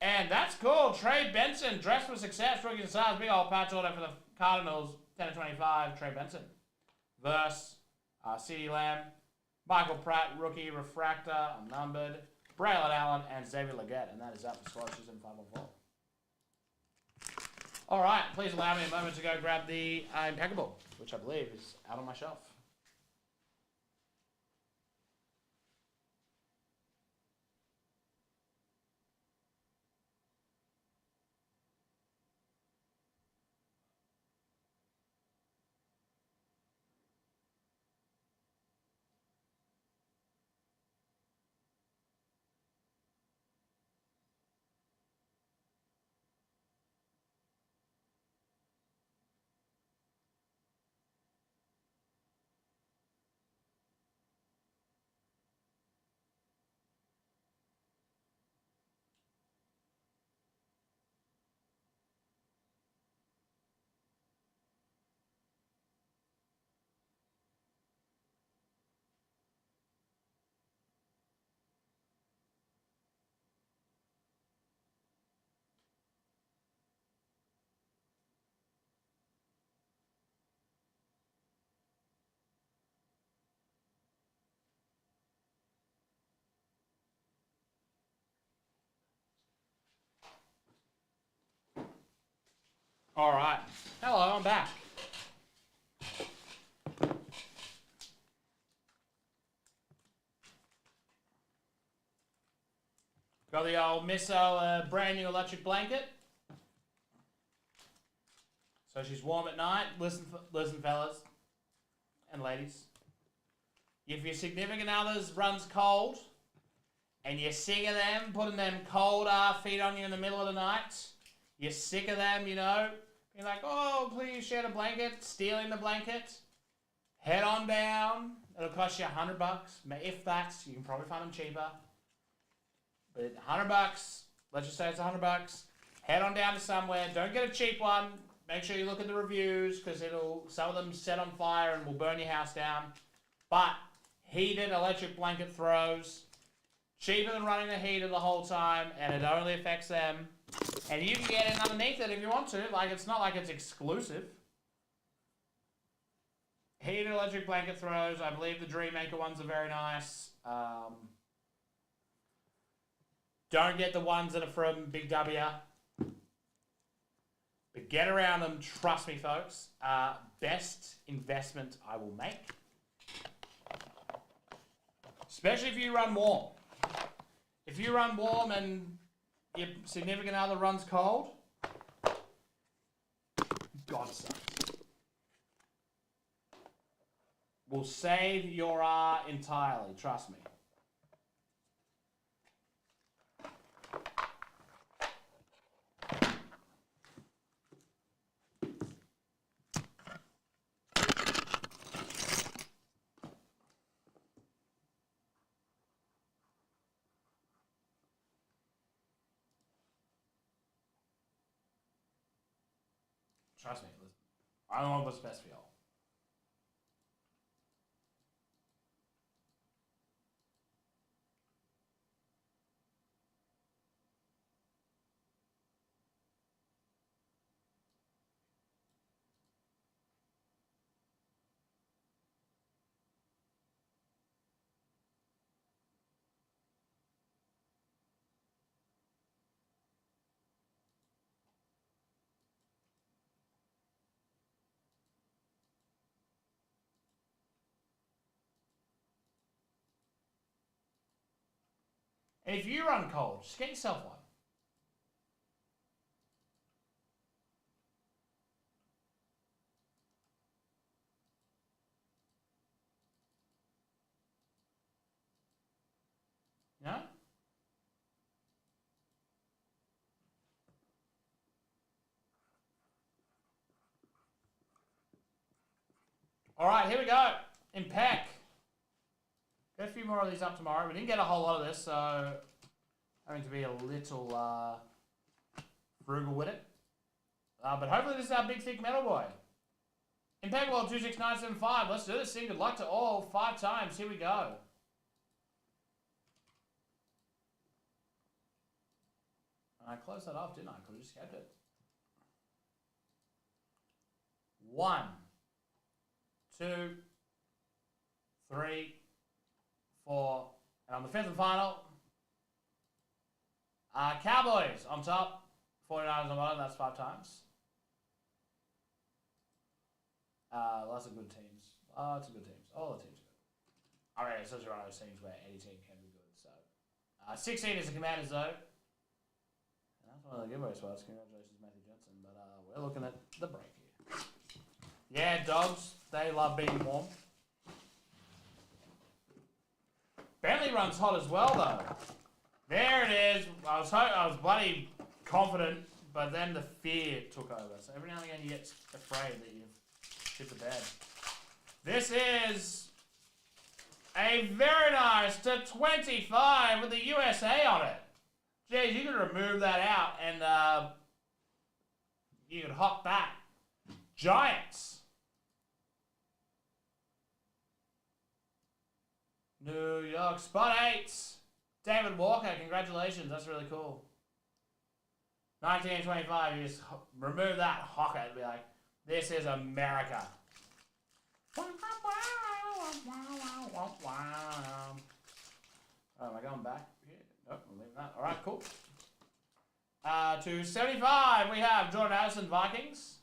Speaker 1: And that's cool. Trey Benson, dressed for success. Rookies and Stars. Big old patch order for the Cardinals. 10 to 25. Trey Benson. Verse. CeeDee Lamb. Michael Pratt, rookie, refractor, unnumbered. Braylon Allen and Xavier Legette. And that is up for Squashes in 514. All right. Please allow me a moment to go grab the Impeccable, which I believe is out on my shelf. All right. Hello, I'm back. Got the old Misso brand new electric blanket. So she's warm at night. Listen, fellas and ladies. If your significant others runs cold and you're sick of them putting them cold feet on you in the middle of the night, you're sick of them, you know, being like, oh, please share the blanket, stealing the blanket, head on down. It'll cost you $100. If that's, you can probably find them cheaper. But $100, let's just say it's $100. Head on down to somewhere. Don't get a cheap one. Make sure you look at the reviews because some of them set on fire and will burn your house down. But heated electric blanket throws, cheaper than running the heater the whole time, and it only affects them. And you can get in underneath it if you want to. Like, it's not like it's exclusive. Heated electric blanket throws. I believe the Dreammaker ones are very nice. Don't get the ones that are from Big W. But get around them, trust me, folks. Best investment I will make. Especially if you run warm. If you run warm and your significant other runs cold, God sucks. Will save your entirely, trust me. Trust me. I want what's best for y'all. And if you run cold, just get yourself one. You know? All right, here we go. Impeccable. Get a few more of these up tomorrow. We didn't get a whole lot of this, so having to be a little frugal with it. But hopefully this is our big, thick metal boy. Impeccable 26975. Let's do this thing. Good luck to all. 5 times. Here we go. I closed that off, didn't I? Could have just kept it. 1, 2, 3, 4, and on the 5th and final, Cowboys on top, 49ers on the bottom. That's 5 times. Lots of good teams. Lots of good teams. All the teams are good. Okay, so it's one of those things where any team can be good. So, 16 is the Commanders though. And that's one of the giveaway spots. Congratulations, Matthew Johnson. But we're looking at the break here. Yeah, dogs. They love being warm. Bentley runs hot as well though. There it is. I was bloody confident, but then the fear took over. So every now and again you get afraid that you've shit the bed. This is a very nice to 25 with the USA on it. Jeez, you could remove that out and you could hop that. Giants. New York Spot 8s. David Walker, congratulations. That's really cool. 1925, you just remove that hocker and be like, this is America. Oh, am I going back here? Nope, I'm leaving that. All right, cool. To 75, we have Jordan Addison, Vikings.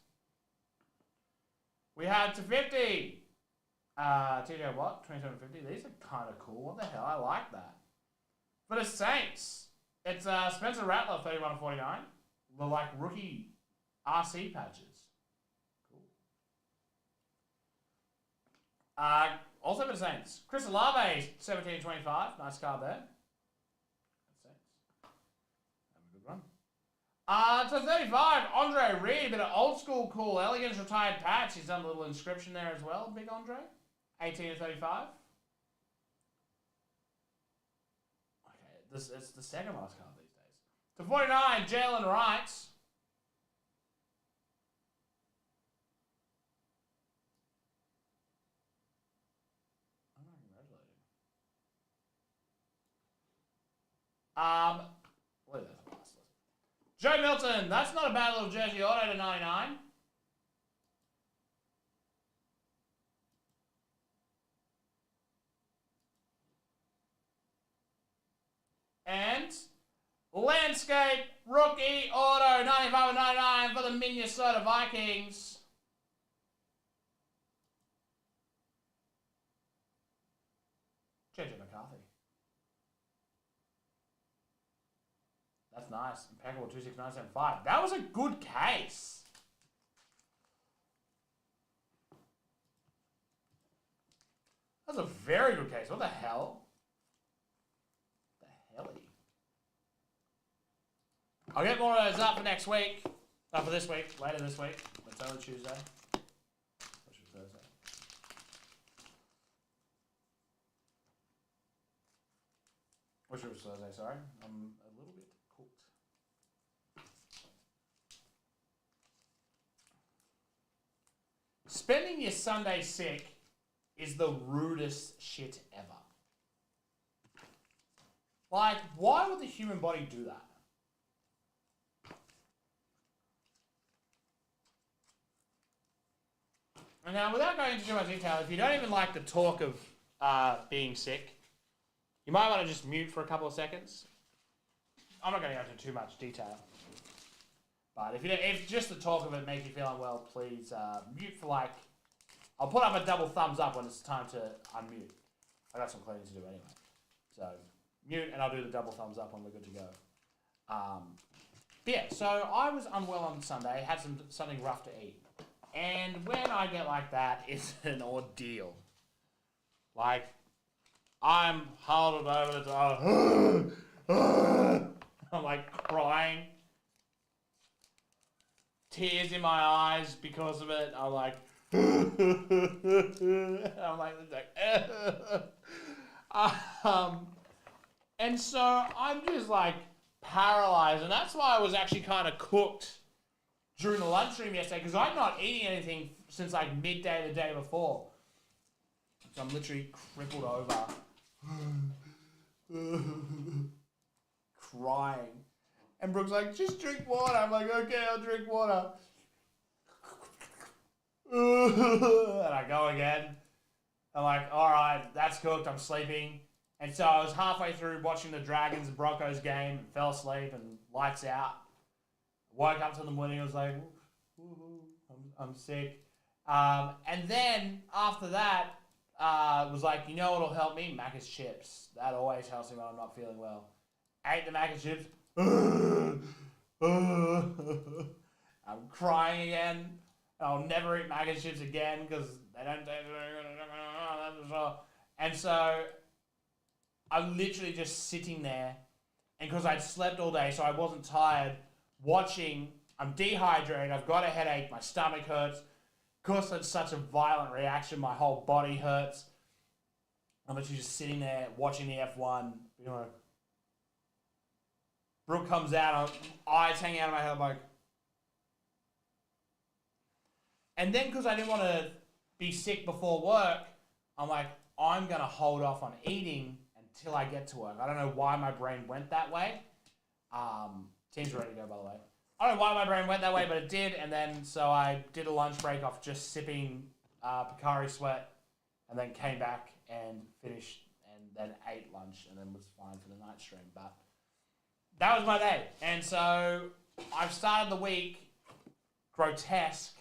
Speaker 1: We have to 50. TJ Watt, 2750. These are kind of cool. What the hell? I like that. For the Saints, it's Spencer Rattler, 31-49. The like rookie RC patches. Cool. Also for the Saints, Chris Olave, 17-25. Nice card there. Saints. Have a good run. To 35, Andre Reed, bit of old school cool elegance retired patch. He's done a little inscription there as well. Big Andre. 18-35. Okay, it's the second last card these days. To 49, Jalen Wright. I'm not congratulating. Wait, that's the last list. Joe Milton, that's not a bad little jersey auto to 99. And Landscape Rookie Auto 95-99 for the Minnesota Vikings. JJ McCarthy. That's nice. Impeccable 26975. That was a good case. That was a very good case. What the hell? I'll get more of those up for next week. For this week. Later this week. It's only Tuesday. Which is Thursday. Which was Thursday, sorry. I'm a little bit cooked. Spending your Sunday sick is the rudest shit ever. Like, why would the human body do that? And now, without going into too much detail, if you don't even like the talk of being sick, you might want to just mute for a couple of seconds. I'm not going to go into too much detail. But if just the talk of it makes you feel unwell, please mute for like... I'll put up a double thumbs up when it's time to unmute. I got some cleaning to do anyway. So, mute and I'll do the double thumbs up when we're good to go. But yeah, so I was unwell on Sunday, had something rough to eat. And when I get like that, it's an ordeal. Like, I'm huddled over the top. I'm like crying. Tears in my eyes because of it. I'm like, and so I'm just like paralyzed, and that's why I was actually kind of cooked during the lunchroom yesterday, because I'm not eating anything since like midday the day before. So I'm literally crippled over, crying. And Brooke's like, just drink water. I'm like, okay, I'll drink water. And I go again. I'm like, all right, that's cooked. I'm sleeping. And so I was halfway through watching the Dragons and Broncos game and fell asleep and lights out. Woke up to the morning. I was like, I'm sick. And then after that, was like, you know what'll help me? Macca's chips. That always helps me when I'm not feeling well. Ate the Macca's chips. I'm crying again. I'll never eat Macca's chips again because they don't taste very good. And so I'm literally just sitting there, and because I'd slept all day, so I wasn't tired, watching. I'm dehydrated. I've got a headache. My stomach hurts. Because it's such a violent reaction, my whole body hurts. I'm literally just sitting there watching the F1. You know, Brooke comes out, eyes hanging out of my head. I'm like, and then because I didn't want to be sick before work, I'm like, I'm gonna hold off on eating until I get to work. I don't know why my brain went that way. Team's ready to go, by the way. I don't know why my brain went that way, but it did. And then, so I did a lunch break off just sipping Picari Sweat, and then came back and finished, and then ate lunch, and then was fine for the night stream. But that was my day. And so I've started the week grotesque,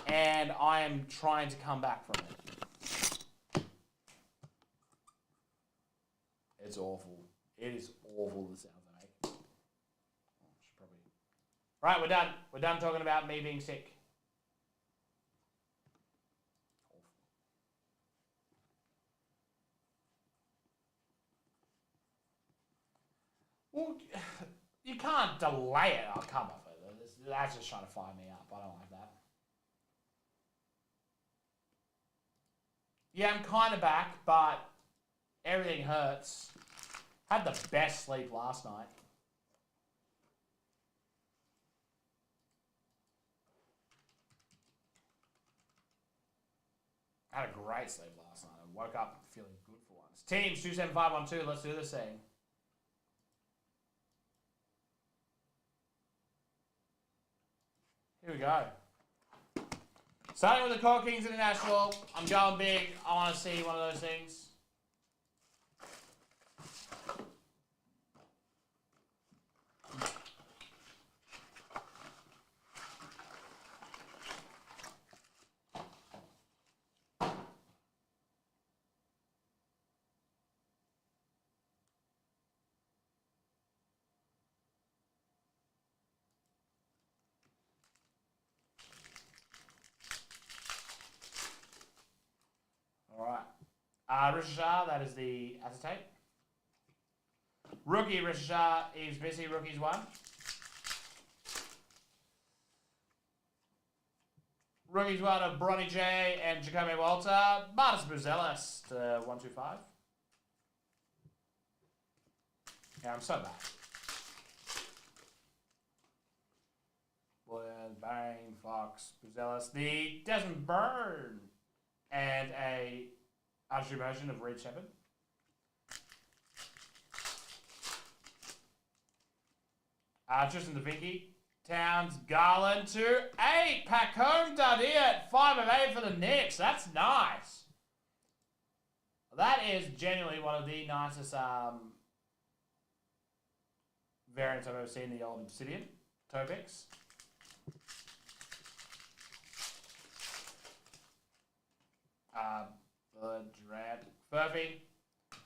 Speaker 1: and I am trying to come back from it. It's awful. It is awful, the sounds I make. Right, we're done. We're done talking about me being sick. Well, you can't delay it. I'll come off it. That's just trying to fire me up. I don't like that. Yeah, I'm kind of back, but everything hurts. Had the best sleep last night. I had a great sleep last night. I woke up feeling good for once. Teams 27512, let's do this thing. Here we go. Starting with the Core Kings International. I'm going big. I want to see one of those things. Rishashar, that is the acetate. Rookie Rishashar is busy. Rookies 1. Rookies 1 of Bronny J and Jacoby Walter. Martis Buzelis to 125. Yeah, I'm so bad. Boyan, Bain, Fox, Buzelis, the Desmond Byrne, and a Archie version of Reed Shepherd. Tristan DeVinci, Towns, Garland to 8. Pacome Dardier at 5 of 8 for the Knicks. That's nice. That is genuinely one of the nicest variants I've ever seen in the old Obsidian Topics. Durant, Furphy,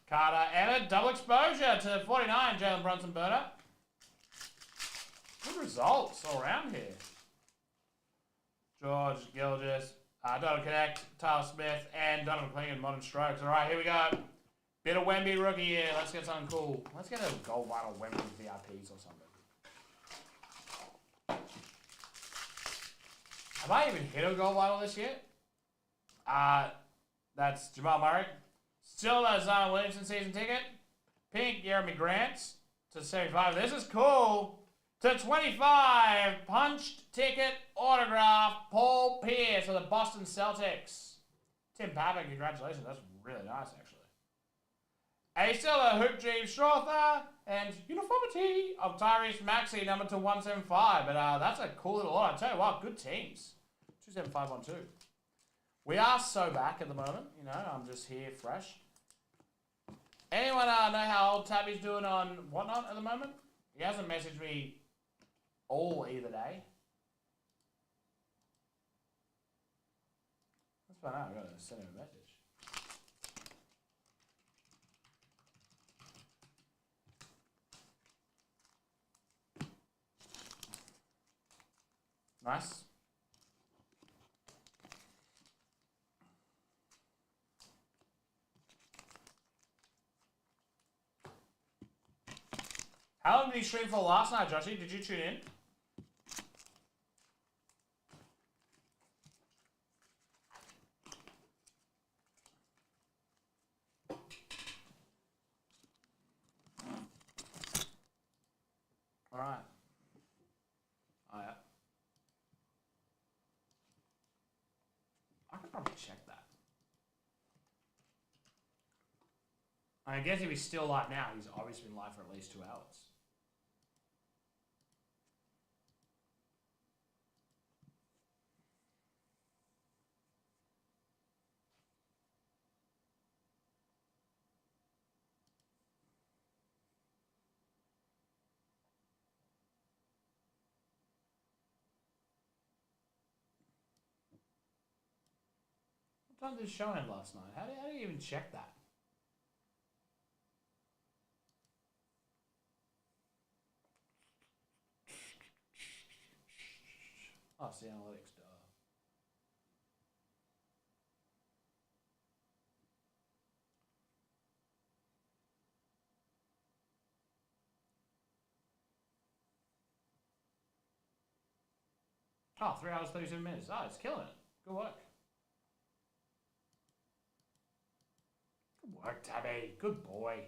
Speaker 1: Carter, Emmett, double exposure to 49, Jalen Brunson Burner. Good results all around here. George Gilgis, Donald Connect, Tyler Smith, and Donovan Klingon, Modern Strokes. All right, here we go. Bit of Wemby rookie here. Let's get something cool. Let's get a gold vinyl Wemby VIPs or something. Have I even hit a gold vinyl this year? That's Jamal Murray. Still a Zion Williamson season ticket. Pink, Jeremy Grant to 75. This is cool. To 25, punched ticket autograph, Paul Pierce for the Boston Celtics. Tim Pavick, congratulations. That's really nice, actually. A silver Hoop Dream Strother and uniformity of Tyrese Maxey, number to 175. But that's a cool little lot. I tell you what, good teams. 27512. We are so back at the moment. You know, I'm just here fresh. Anyone know how old Tabby's doing on whatnot at the moment? He hasn't messaged me all either day. Let's find out. I've got to send him a message. Nice. How long did you stream for last night, Joshy? Did you tune in? All right. Oh, yeah. I could probably check that. I guess if he's still live now, he's obviously been live for at least 2 hours. What time did the show end last night? How do you even check that? Oh, it's the analytics, duh. Oh, 3 hours, 37 minutes. Oh, it's killing it. Good work. Good work, Tabby. Good boy.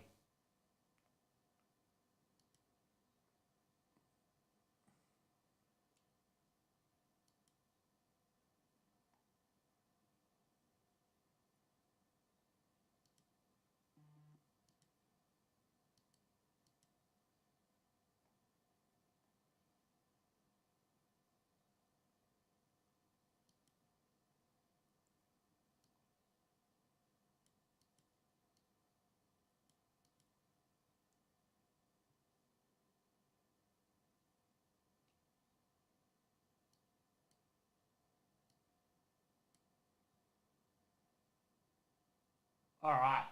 Speaker 1: All right.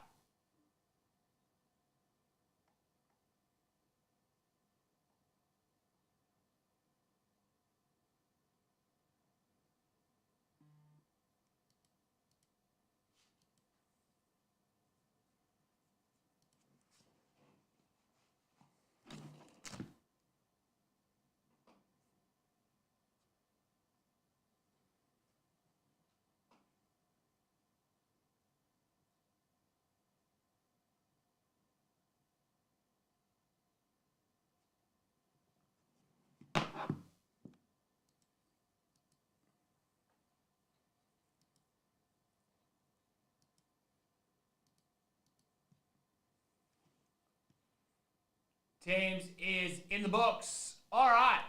Speaker 1: teams is in the books. All right.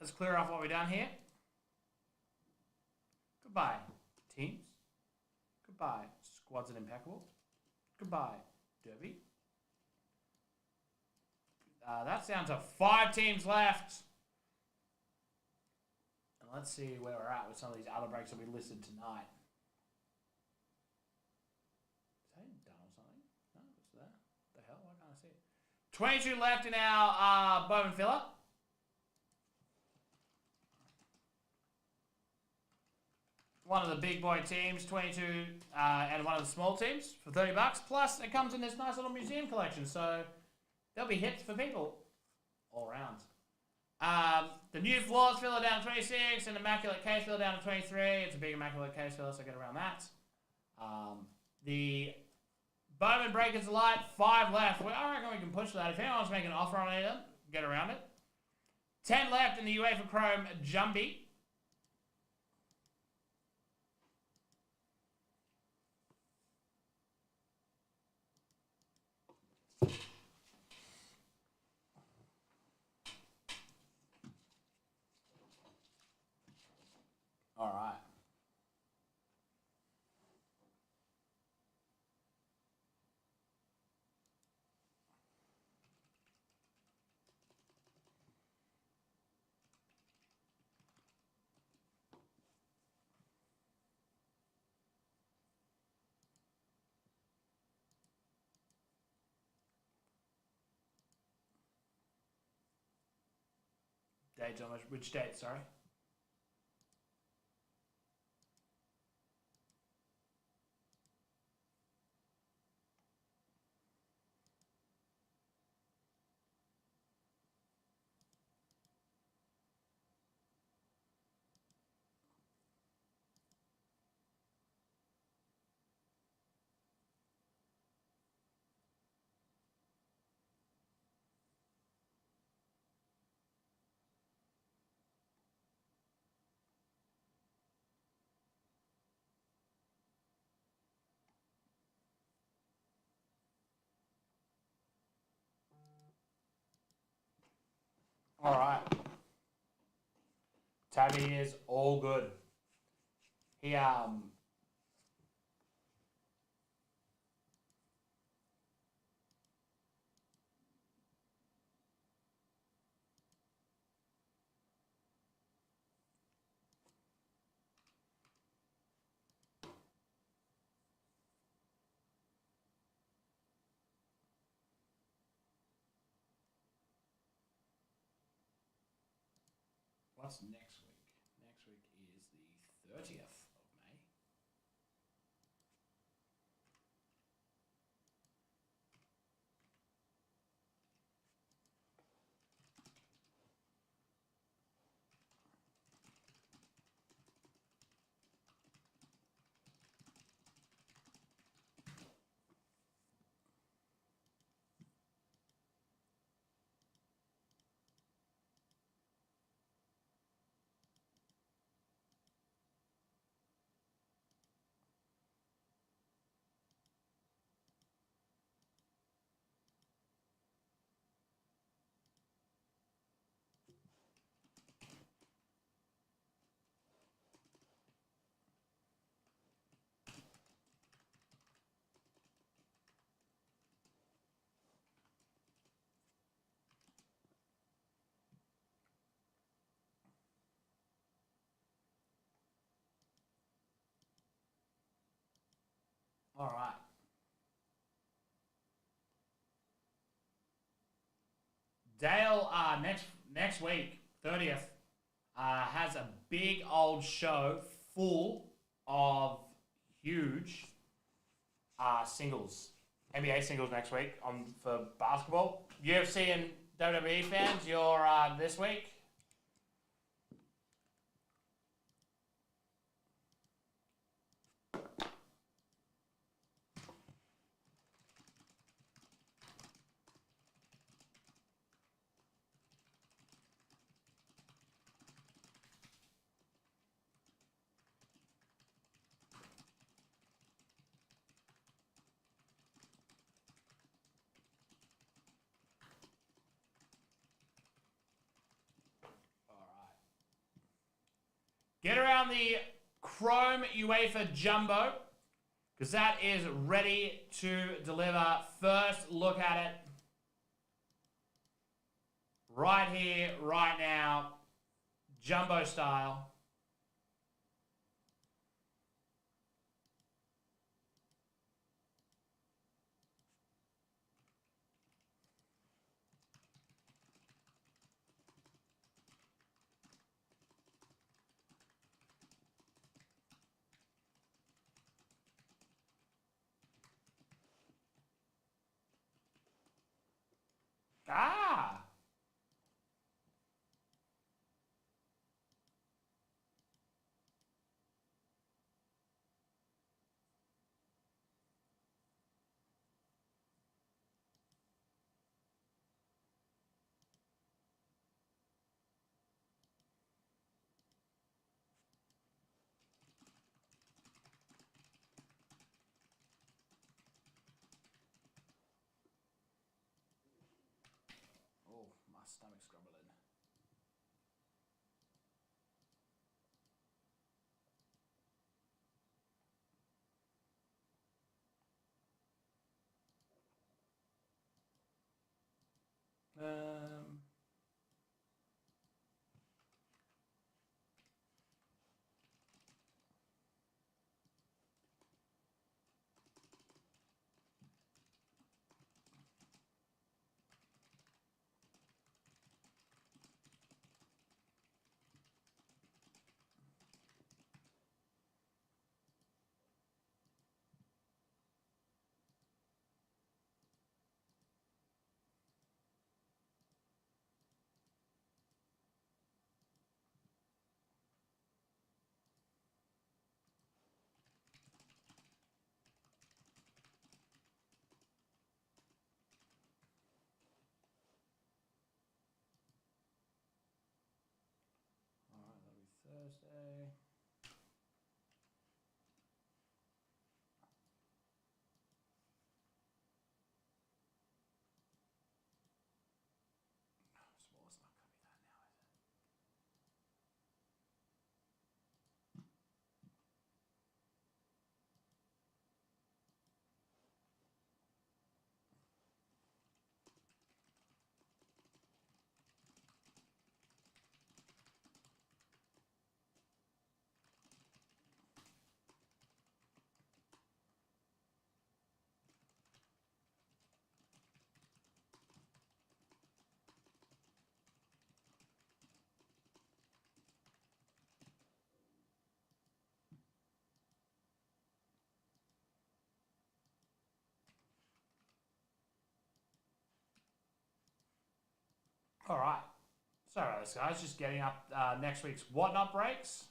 Speaker 1: Let's clear off what we've done here. Goodbye, teams. Goodbye, squads and Impeccable. Goodbye, Derby. That's down to 5 teams left. And let's see where we're at with some of these other breaks that we listed tonight. Is that done or something? No, it's there. What the hell? Why can't I see it? 22 left in our Bowman filler. One of the big boy teams, 22, and one of the small teams for $30. Plus, it comes in this nice little museum collection, so there'll be hits for people all around. The new floors filler down to 26, and Immaculate case filler down to 23. It's a big Immaculate case filler, so get around that. The Bowman Breakers Light, 5 left. I reckon we can push that. If anyone wants to make an offer on any of them, get around it. 10 left in the Uefa Chrome Jumbie. All right. Dates on which date, sorry? All right. Tabby is all good. He what's next week? Next week is the 30th of May. All right. Dale, next week, 30th, has a big old show full of huge singles. NBA singles next week for basketball. UFC and WWE fans, you're this week. Get around the Chrome UEFA Jumbo, because that is ready to deliver. First look at it. Right here, right now. Jumbo style. Ah! Oh, my stomach's grumbling. Alright, that'll be Thursday. Small's not going to be that now, is it? All right. Sorry about this, guys. Just getting up next week's Whatnot breaks.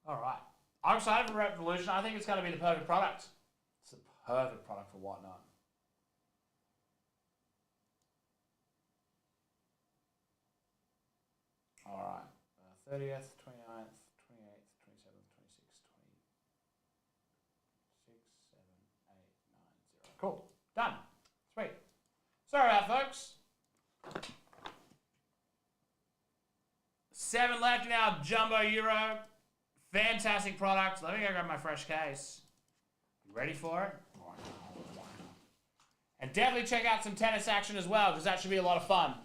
Speaker 1: All right. I'm excited for Revolution. I think it's going to be the perfect product. It's the perfect product for whatnot. All right. 30th, 29th, 28th, 27th, 26th, 26, 7, 8, 9, 0. Cool. Done. Sweet. Sorry about that, folks. 7 left in our Jumbo Euro. Fantastic product. Let me go grab my fresh case. You ready for it? And definitely check out some tennis action as well, because that should be a lot of fun.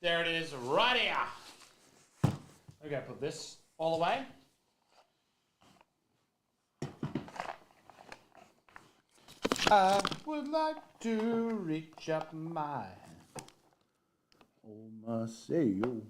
Speaker 1: There it is, right here. Okay, put this all away. I would like to reach up my hand. Oh, Marcelo.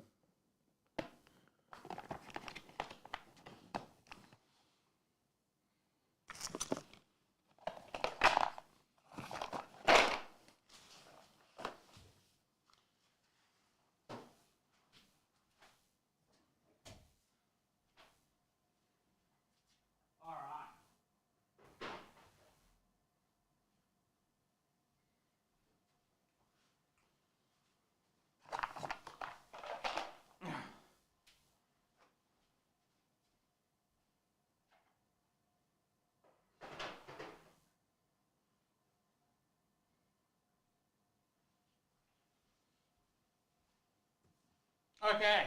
Speaker 1: Okay.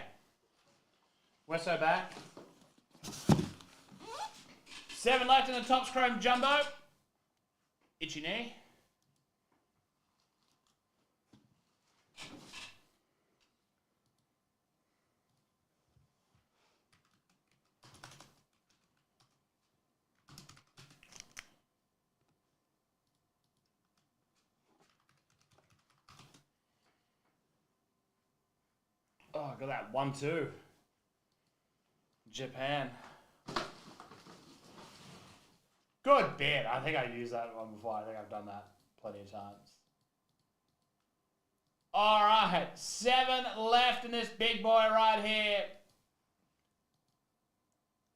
Speaker 1: We're so back. 7 left in the Topps Chrome Jumbo. Itchy knee. Oh, got that 1-2. Japan. Good bit. I think I used that one before. I think I've done that plenty of times. All right, 7 left in this big boy right here.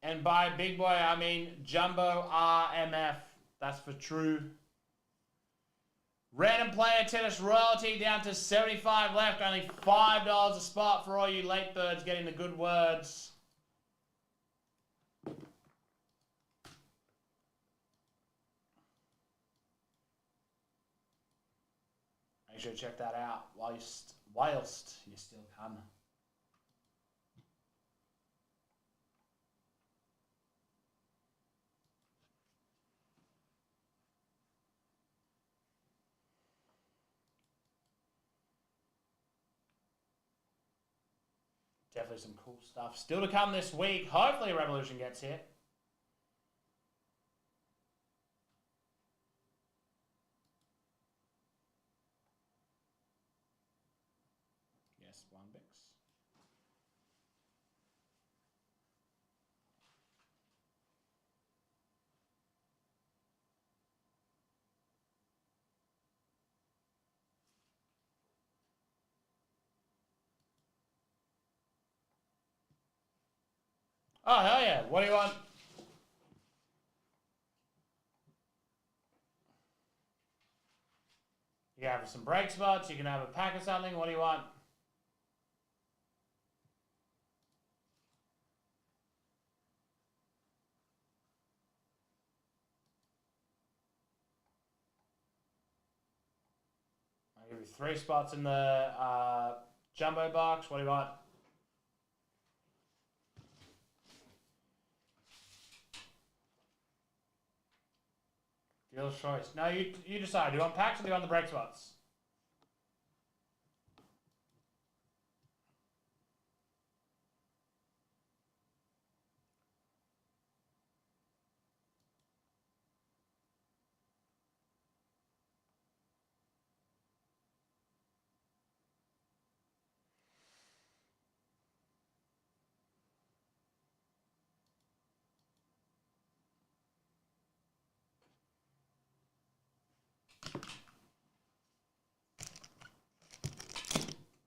Speaker 1: And by big boy, I mean Jumbo RMF. That's for true. Random player tennis royalty down to 75 left. Only $5 a spot for all you late birds getting the good words. Make sure to check that out whilst you still can. Definitely some cool stuff still to come this week. Hopefully Revolution gets here. Yes, one Bix. Oh, hell yeah. What do you want? You can have some break spots. You can have a pack of something. What do you want? I'll give you 3 spots in the jumbo box. What do you want? Dealer's choice. No, you decide. Do you want packs or do you want the break spots?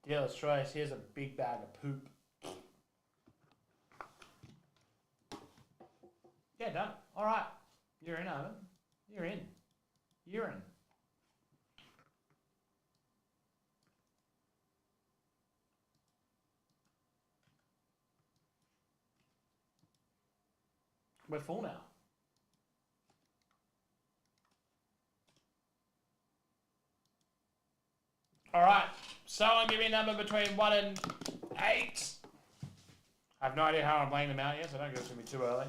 Speaker 1: Dealer's choice. Here's a big bag of poop. Yeah, done. All right. You're in, Owen. You're in. You're in. We're full now. All right. Someone give me a number between 1 and 8. I have no idea how I'm laying them out yet, so don't go to me too early.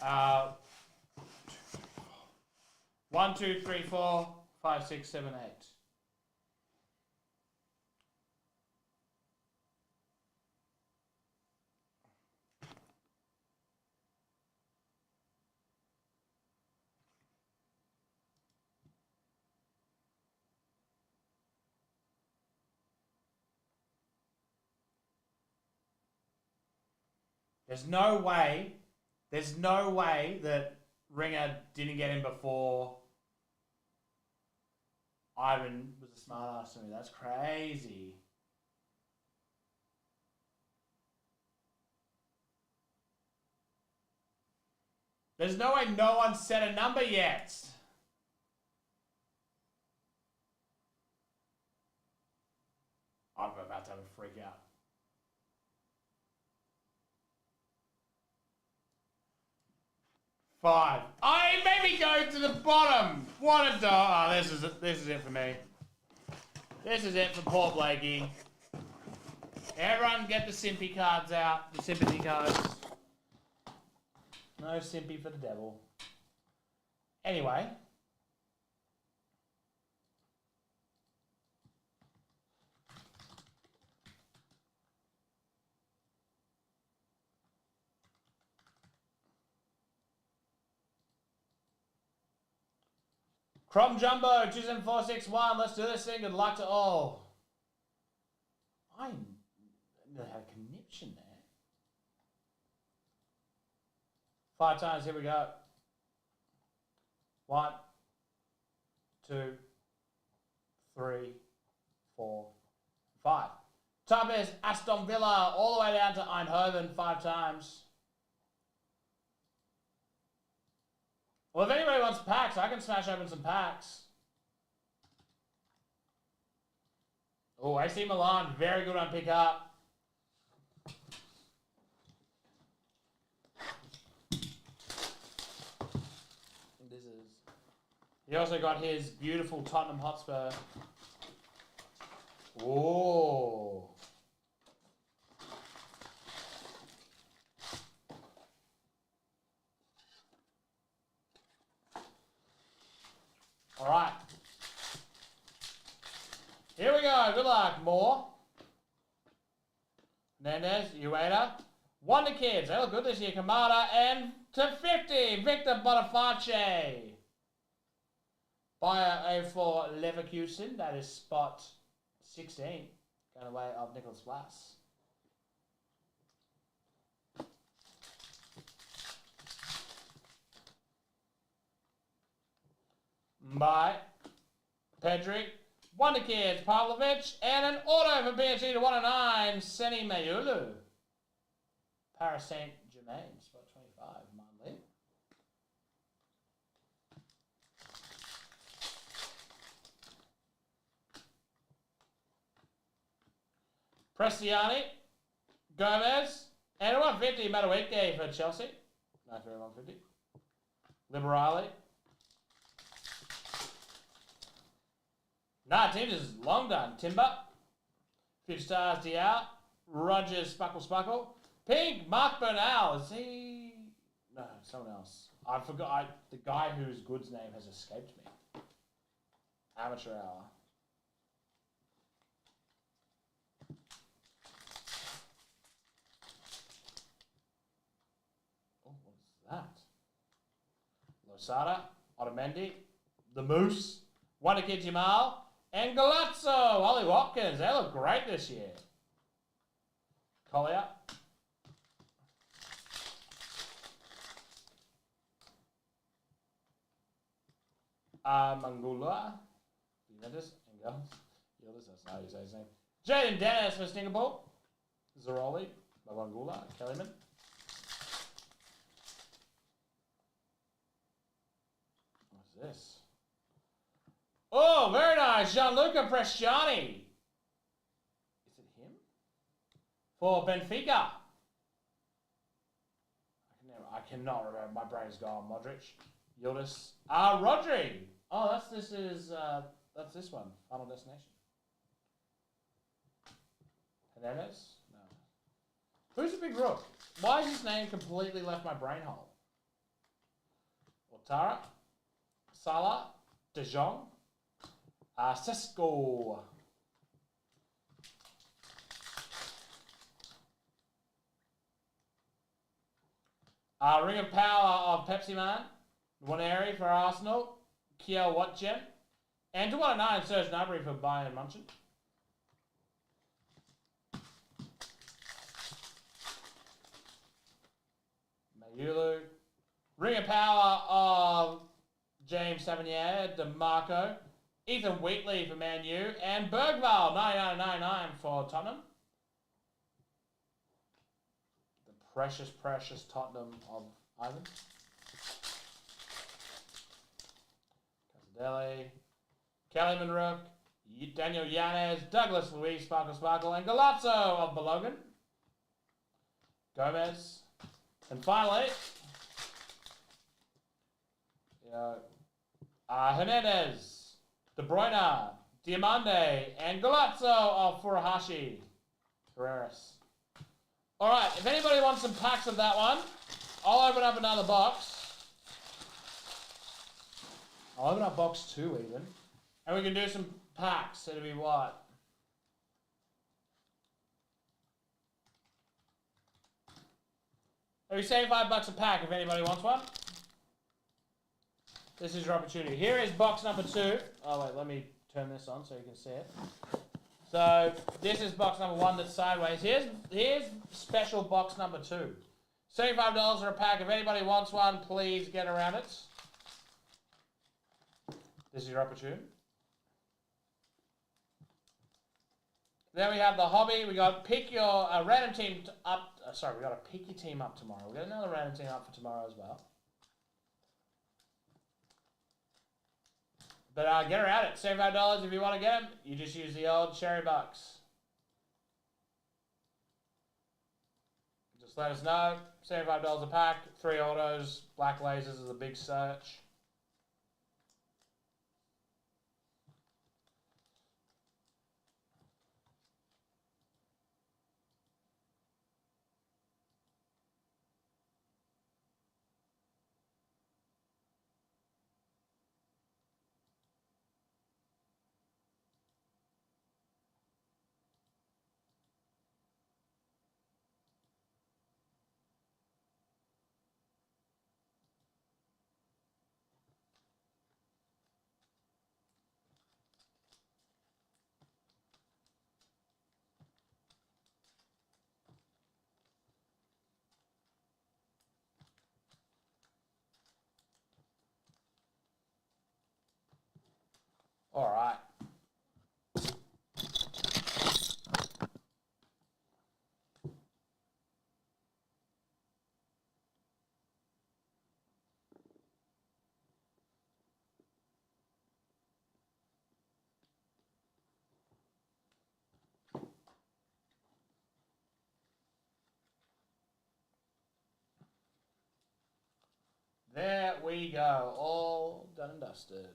Speaker 1: Uh, 1, 2, 3, 4, 5, 6, 7, 8. There's no way that Ringer didn't get him before Ivan was a smart ass to me. That's crazy. There's no way no one set a number yet. I'm about to have a freak out. Five. Oh, he made me go to the bottom. What a dog. Oh, this is it for me. This is it for poor Blakey. Everyone get the Simpy cards out. The sympathy cards. No Simpy for the devil. Anyway. Crom Jumbo, 27461. Let's do this thing. Good luck to all. I had a conniption there. 5 times. Here we go. 1, 2, 3, 4, 5. Top is Aston Villa all the way down to Eindhoven 5 times. Well, if anybody wants packs, I can smash open some packs. Oh, AC Milan, very good on pick up. This is. He also got his beautiful Tottenham Hotspur. Oh. All right. Here we go. Good luck. More. Hernandez, Uefa. Wonder Kids. They look good this year. Kamada. And to 50, Victor Boniface. Buyer A for Leverkusen. That is spot 16. Going away of Nicholas Blass. By Pedri, Wonder Kids, Pavlovic, and an auto for PSG to 109, Seni Mayulu. Paris Saint-Germain, spot 25, Manley. Prestiani, Gomez, and a 150, Madueke for Chelsea. Nice, 150. Liberali. Nah, team is long done. Timber. 50 stars, Dial. Rogers, Spuckle. Pink, Mark Bernal. Is he... No, someone else. I forgot. The guy whose goods name has escaped me. Amateur hour. Oh, what is that? Losada, Otamendi, the Moose, Wonder Kid Jamal, and Galazzo, Ollie Watkins. They look great this year. Collier. Mangula. Juventus. Engels. Yildiz, that's not how you say his name. Jaden Dennis for Singapore. Zaroli. Mangula. Kellyman. What's this? Oh, very nice. Gianluca Prestiani. Is it him? For Benfica. I cannot remember. My brain's gone. Modric. Yildiz. Rodri. Oh, that's this one. Final Destination. Hernandez? No. Who's the big rook? Why is his name completely left my brain hole? Ouattara. Salah. De Jong. Sesko. Ring of Power of Pepsi Man. Waneri for Arsenal. Kiel Watchen. And to 109, Serge Gnabry for Bayern Munchen. Mayulu. Ring of Power of James Savigny, DeMarco. Ethan Wheatley for Man U. And Bergvall, 99.99 for Tottenham. The precious, precious Tottenham of Ivan. Casadeli. Kellyman Rook. Daniel Yanez. Douglas Luiz, Sparkle. And Galazzo of Balogun. Gomez. And finally, Hernandez. De Bruyne, Diamande, and Galazzo of Furuhashi. Carreras. Alright, if anybody wants some packs of that one, I'll open up another box. I'll open up box 2 even. And we can do some packs. It'll be what? It'll be $75 a pack if anybody wants one. This is your opportunity. Here is box number 2. Oh, wait, let me turn this on so you can see it. So, this is box number 1 that's sideways. Here's special box number 2. $75 for a pack. If anybody wants one, please get around it. This is your opportunity. Then we have the hobby. We got pick your random team up. Sorry, we got to pick your team up tomorrow. We got another random team up for tomorrow as well. But get around it. $75 if you want to get them. You just use the old cherry bucks. Just let us know. $75 a pack. 3 autos. Black lasers is a big search. All right. There we go. All done and dusted.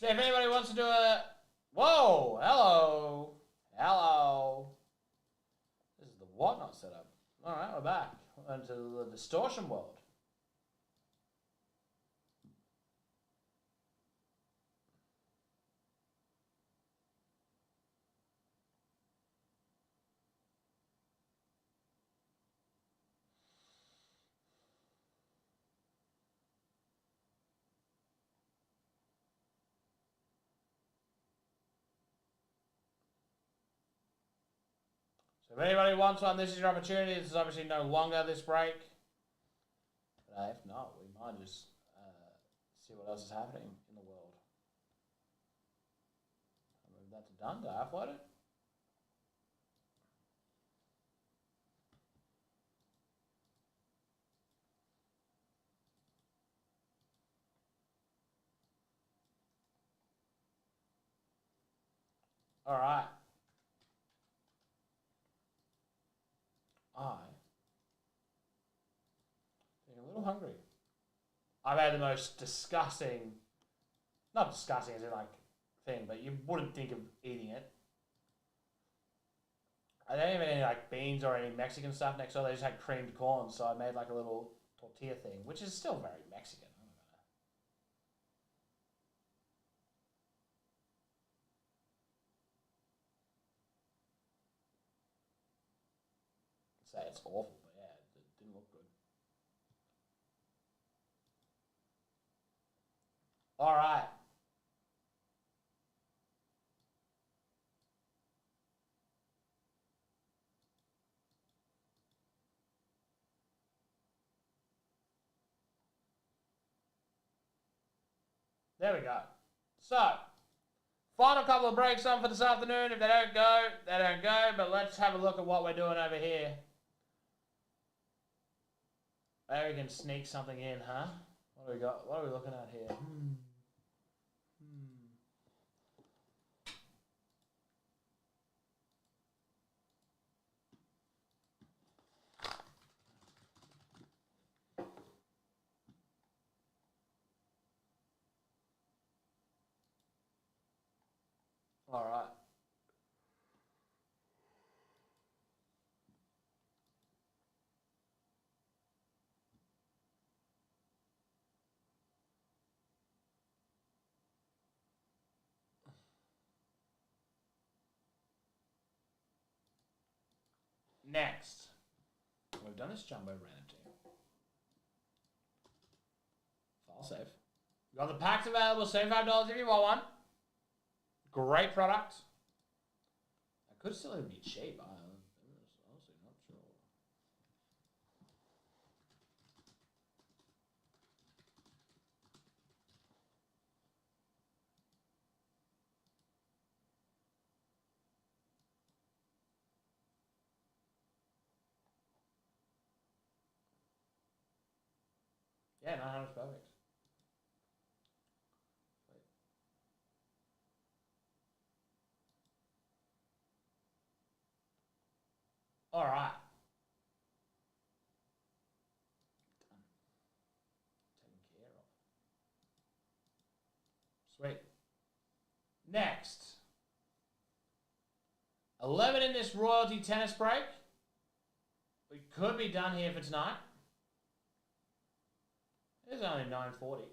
Speaker 1: So if anybody wants to do a... Whoa! Hello! Hello! This is the whatnot setup. Alright, we're back. Into the distortion world. So if anybody wants one, this is your opportunity. This is obviously no longer this break. But if not, we might just see what else is happening in the world. I'll move that to done. Do I upload it? All right. I'm a little hungry. I've had the most disgusting, not disgusting as in like thing, but you wouldn't think of eating it. I didn't even eat like beans or any Mexican stuff next door. They just had creamed corn, so I made like a little tortilla thing, which is still very Mexican. I'm not gonna say it's awful, but yeah, it didn't look good. All right. There we go. So, final couple of breaks on for this afternoon. If they don't go, they don't go. But let's have a look at what we're doing over here. Maybe we can sneak something in, huh? What do we got? What are we looking at here? All right. Next, We've done this jumbo random team. File save. We've got the packs available, $75 if you want one. Great product. I could still even be cheap. I'm honestly not sure. Yeah, 900 is perfect. Wait. All right. Done. Taken care of. Sweet. Next. 11 in this royalty tennis break. We could be done here for tonight. It's only 9:40.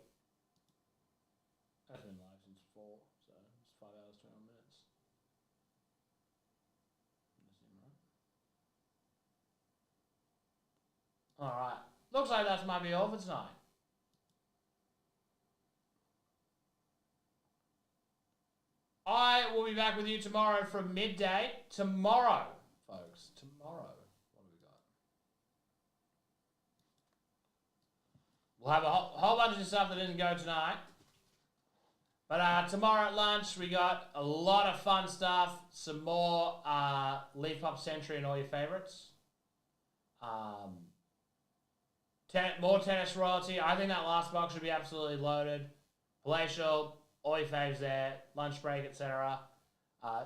Speaker 1: I've been live since 4, so it's 5 hours, 21 minutes. Alright. Looks like that might be all for tonight. I will be back with you tomorrow from midday. Tomorrow, folks. Tomorrow. What have we got? We'll have a whole bunch of stuff that didn't go tonight. But tomorrow at lunch, we got a lot of fun stuff. Some more Leaf Pop Century and all your favorites. More tennis royalty. I think that last box should be absolutely loaded. Palatial, all your faves there. Lunch break, etc.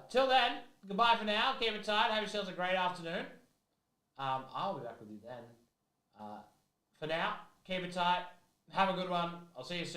Speaker 1: Till then, goodbye for now. Keep it tight. Have yourselves a great afternoon. I'll be back with you then. For now, keep it tight. Have a good one. I'll see you soon.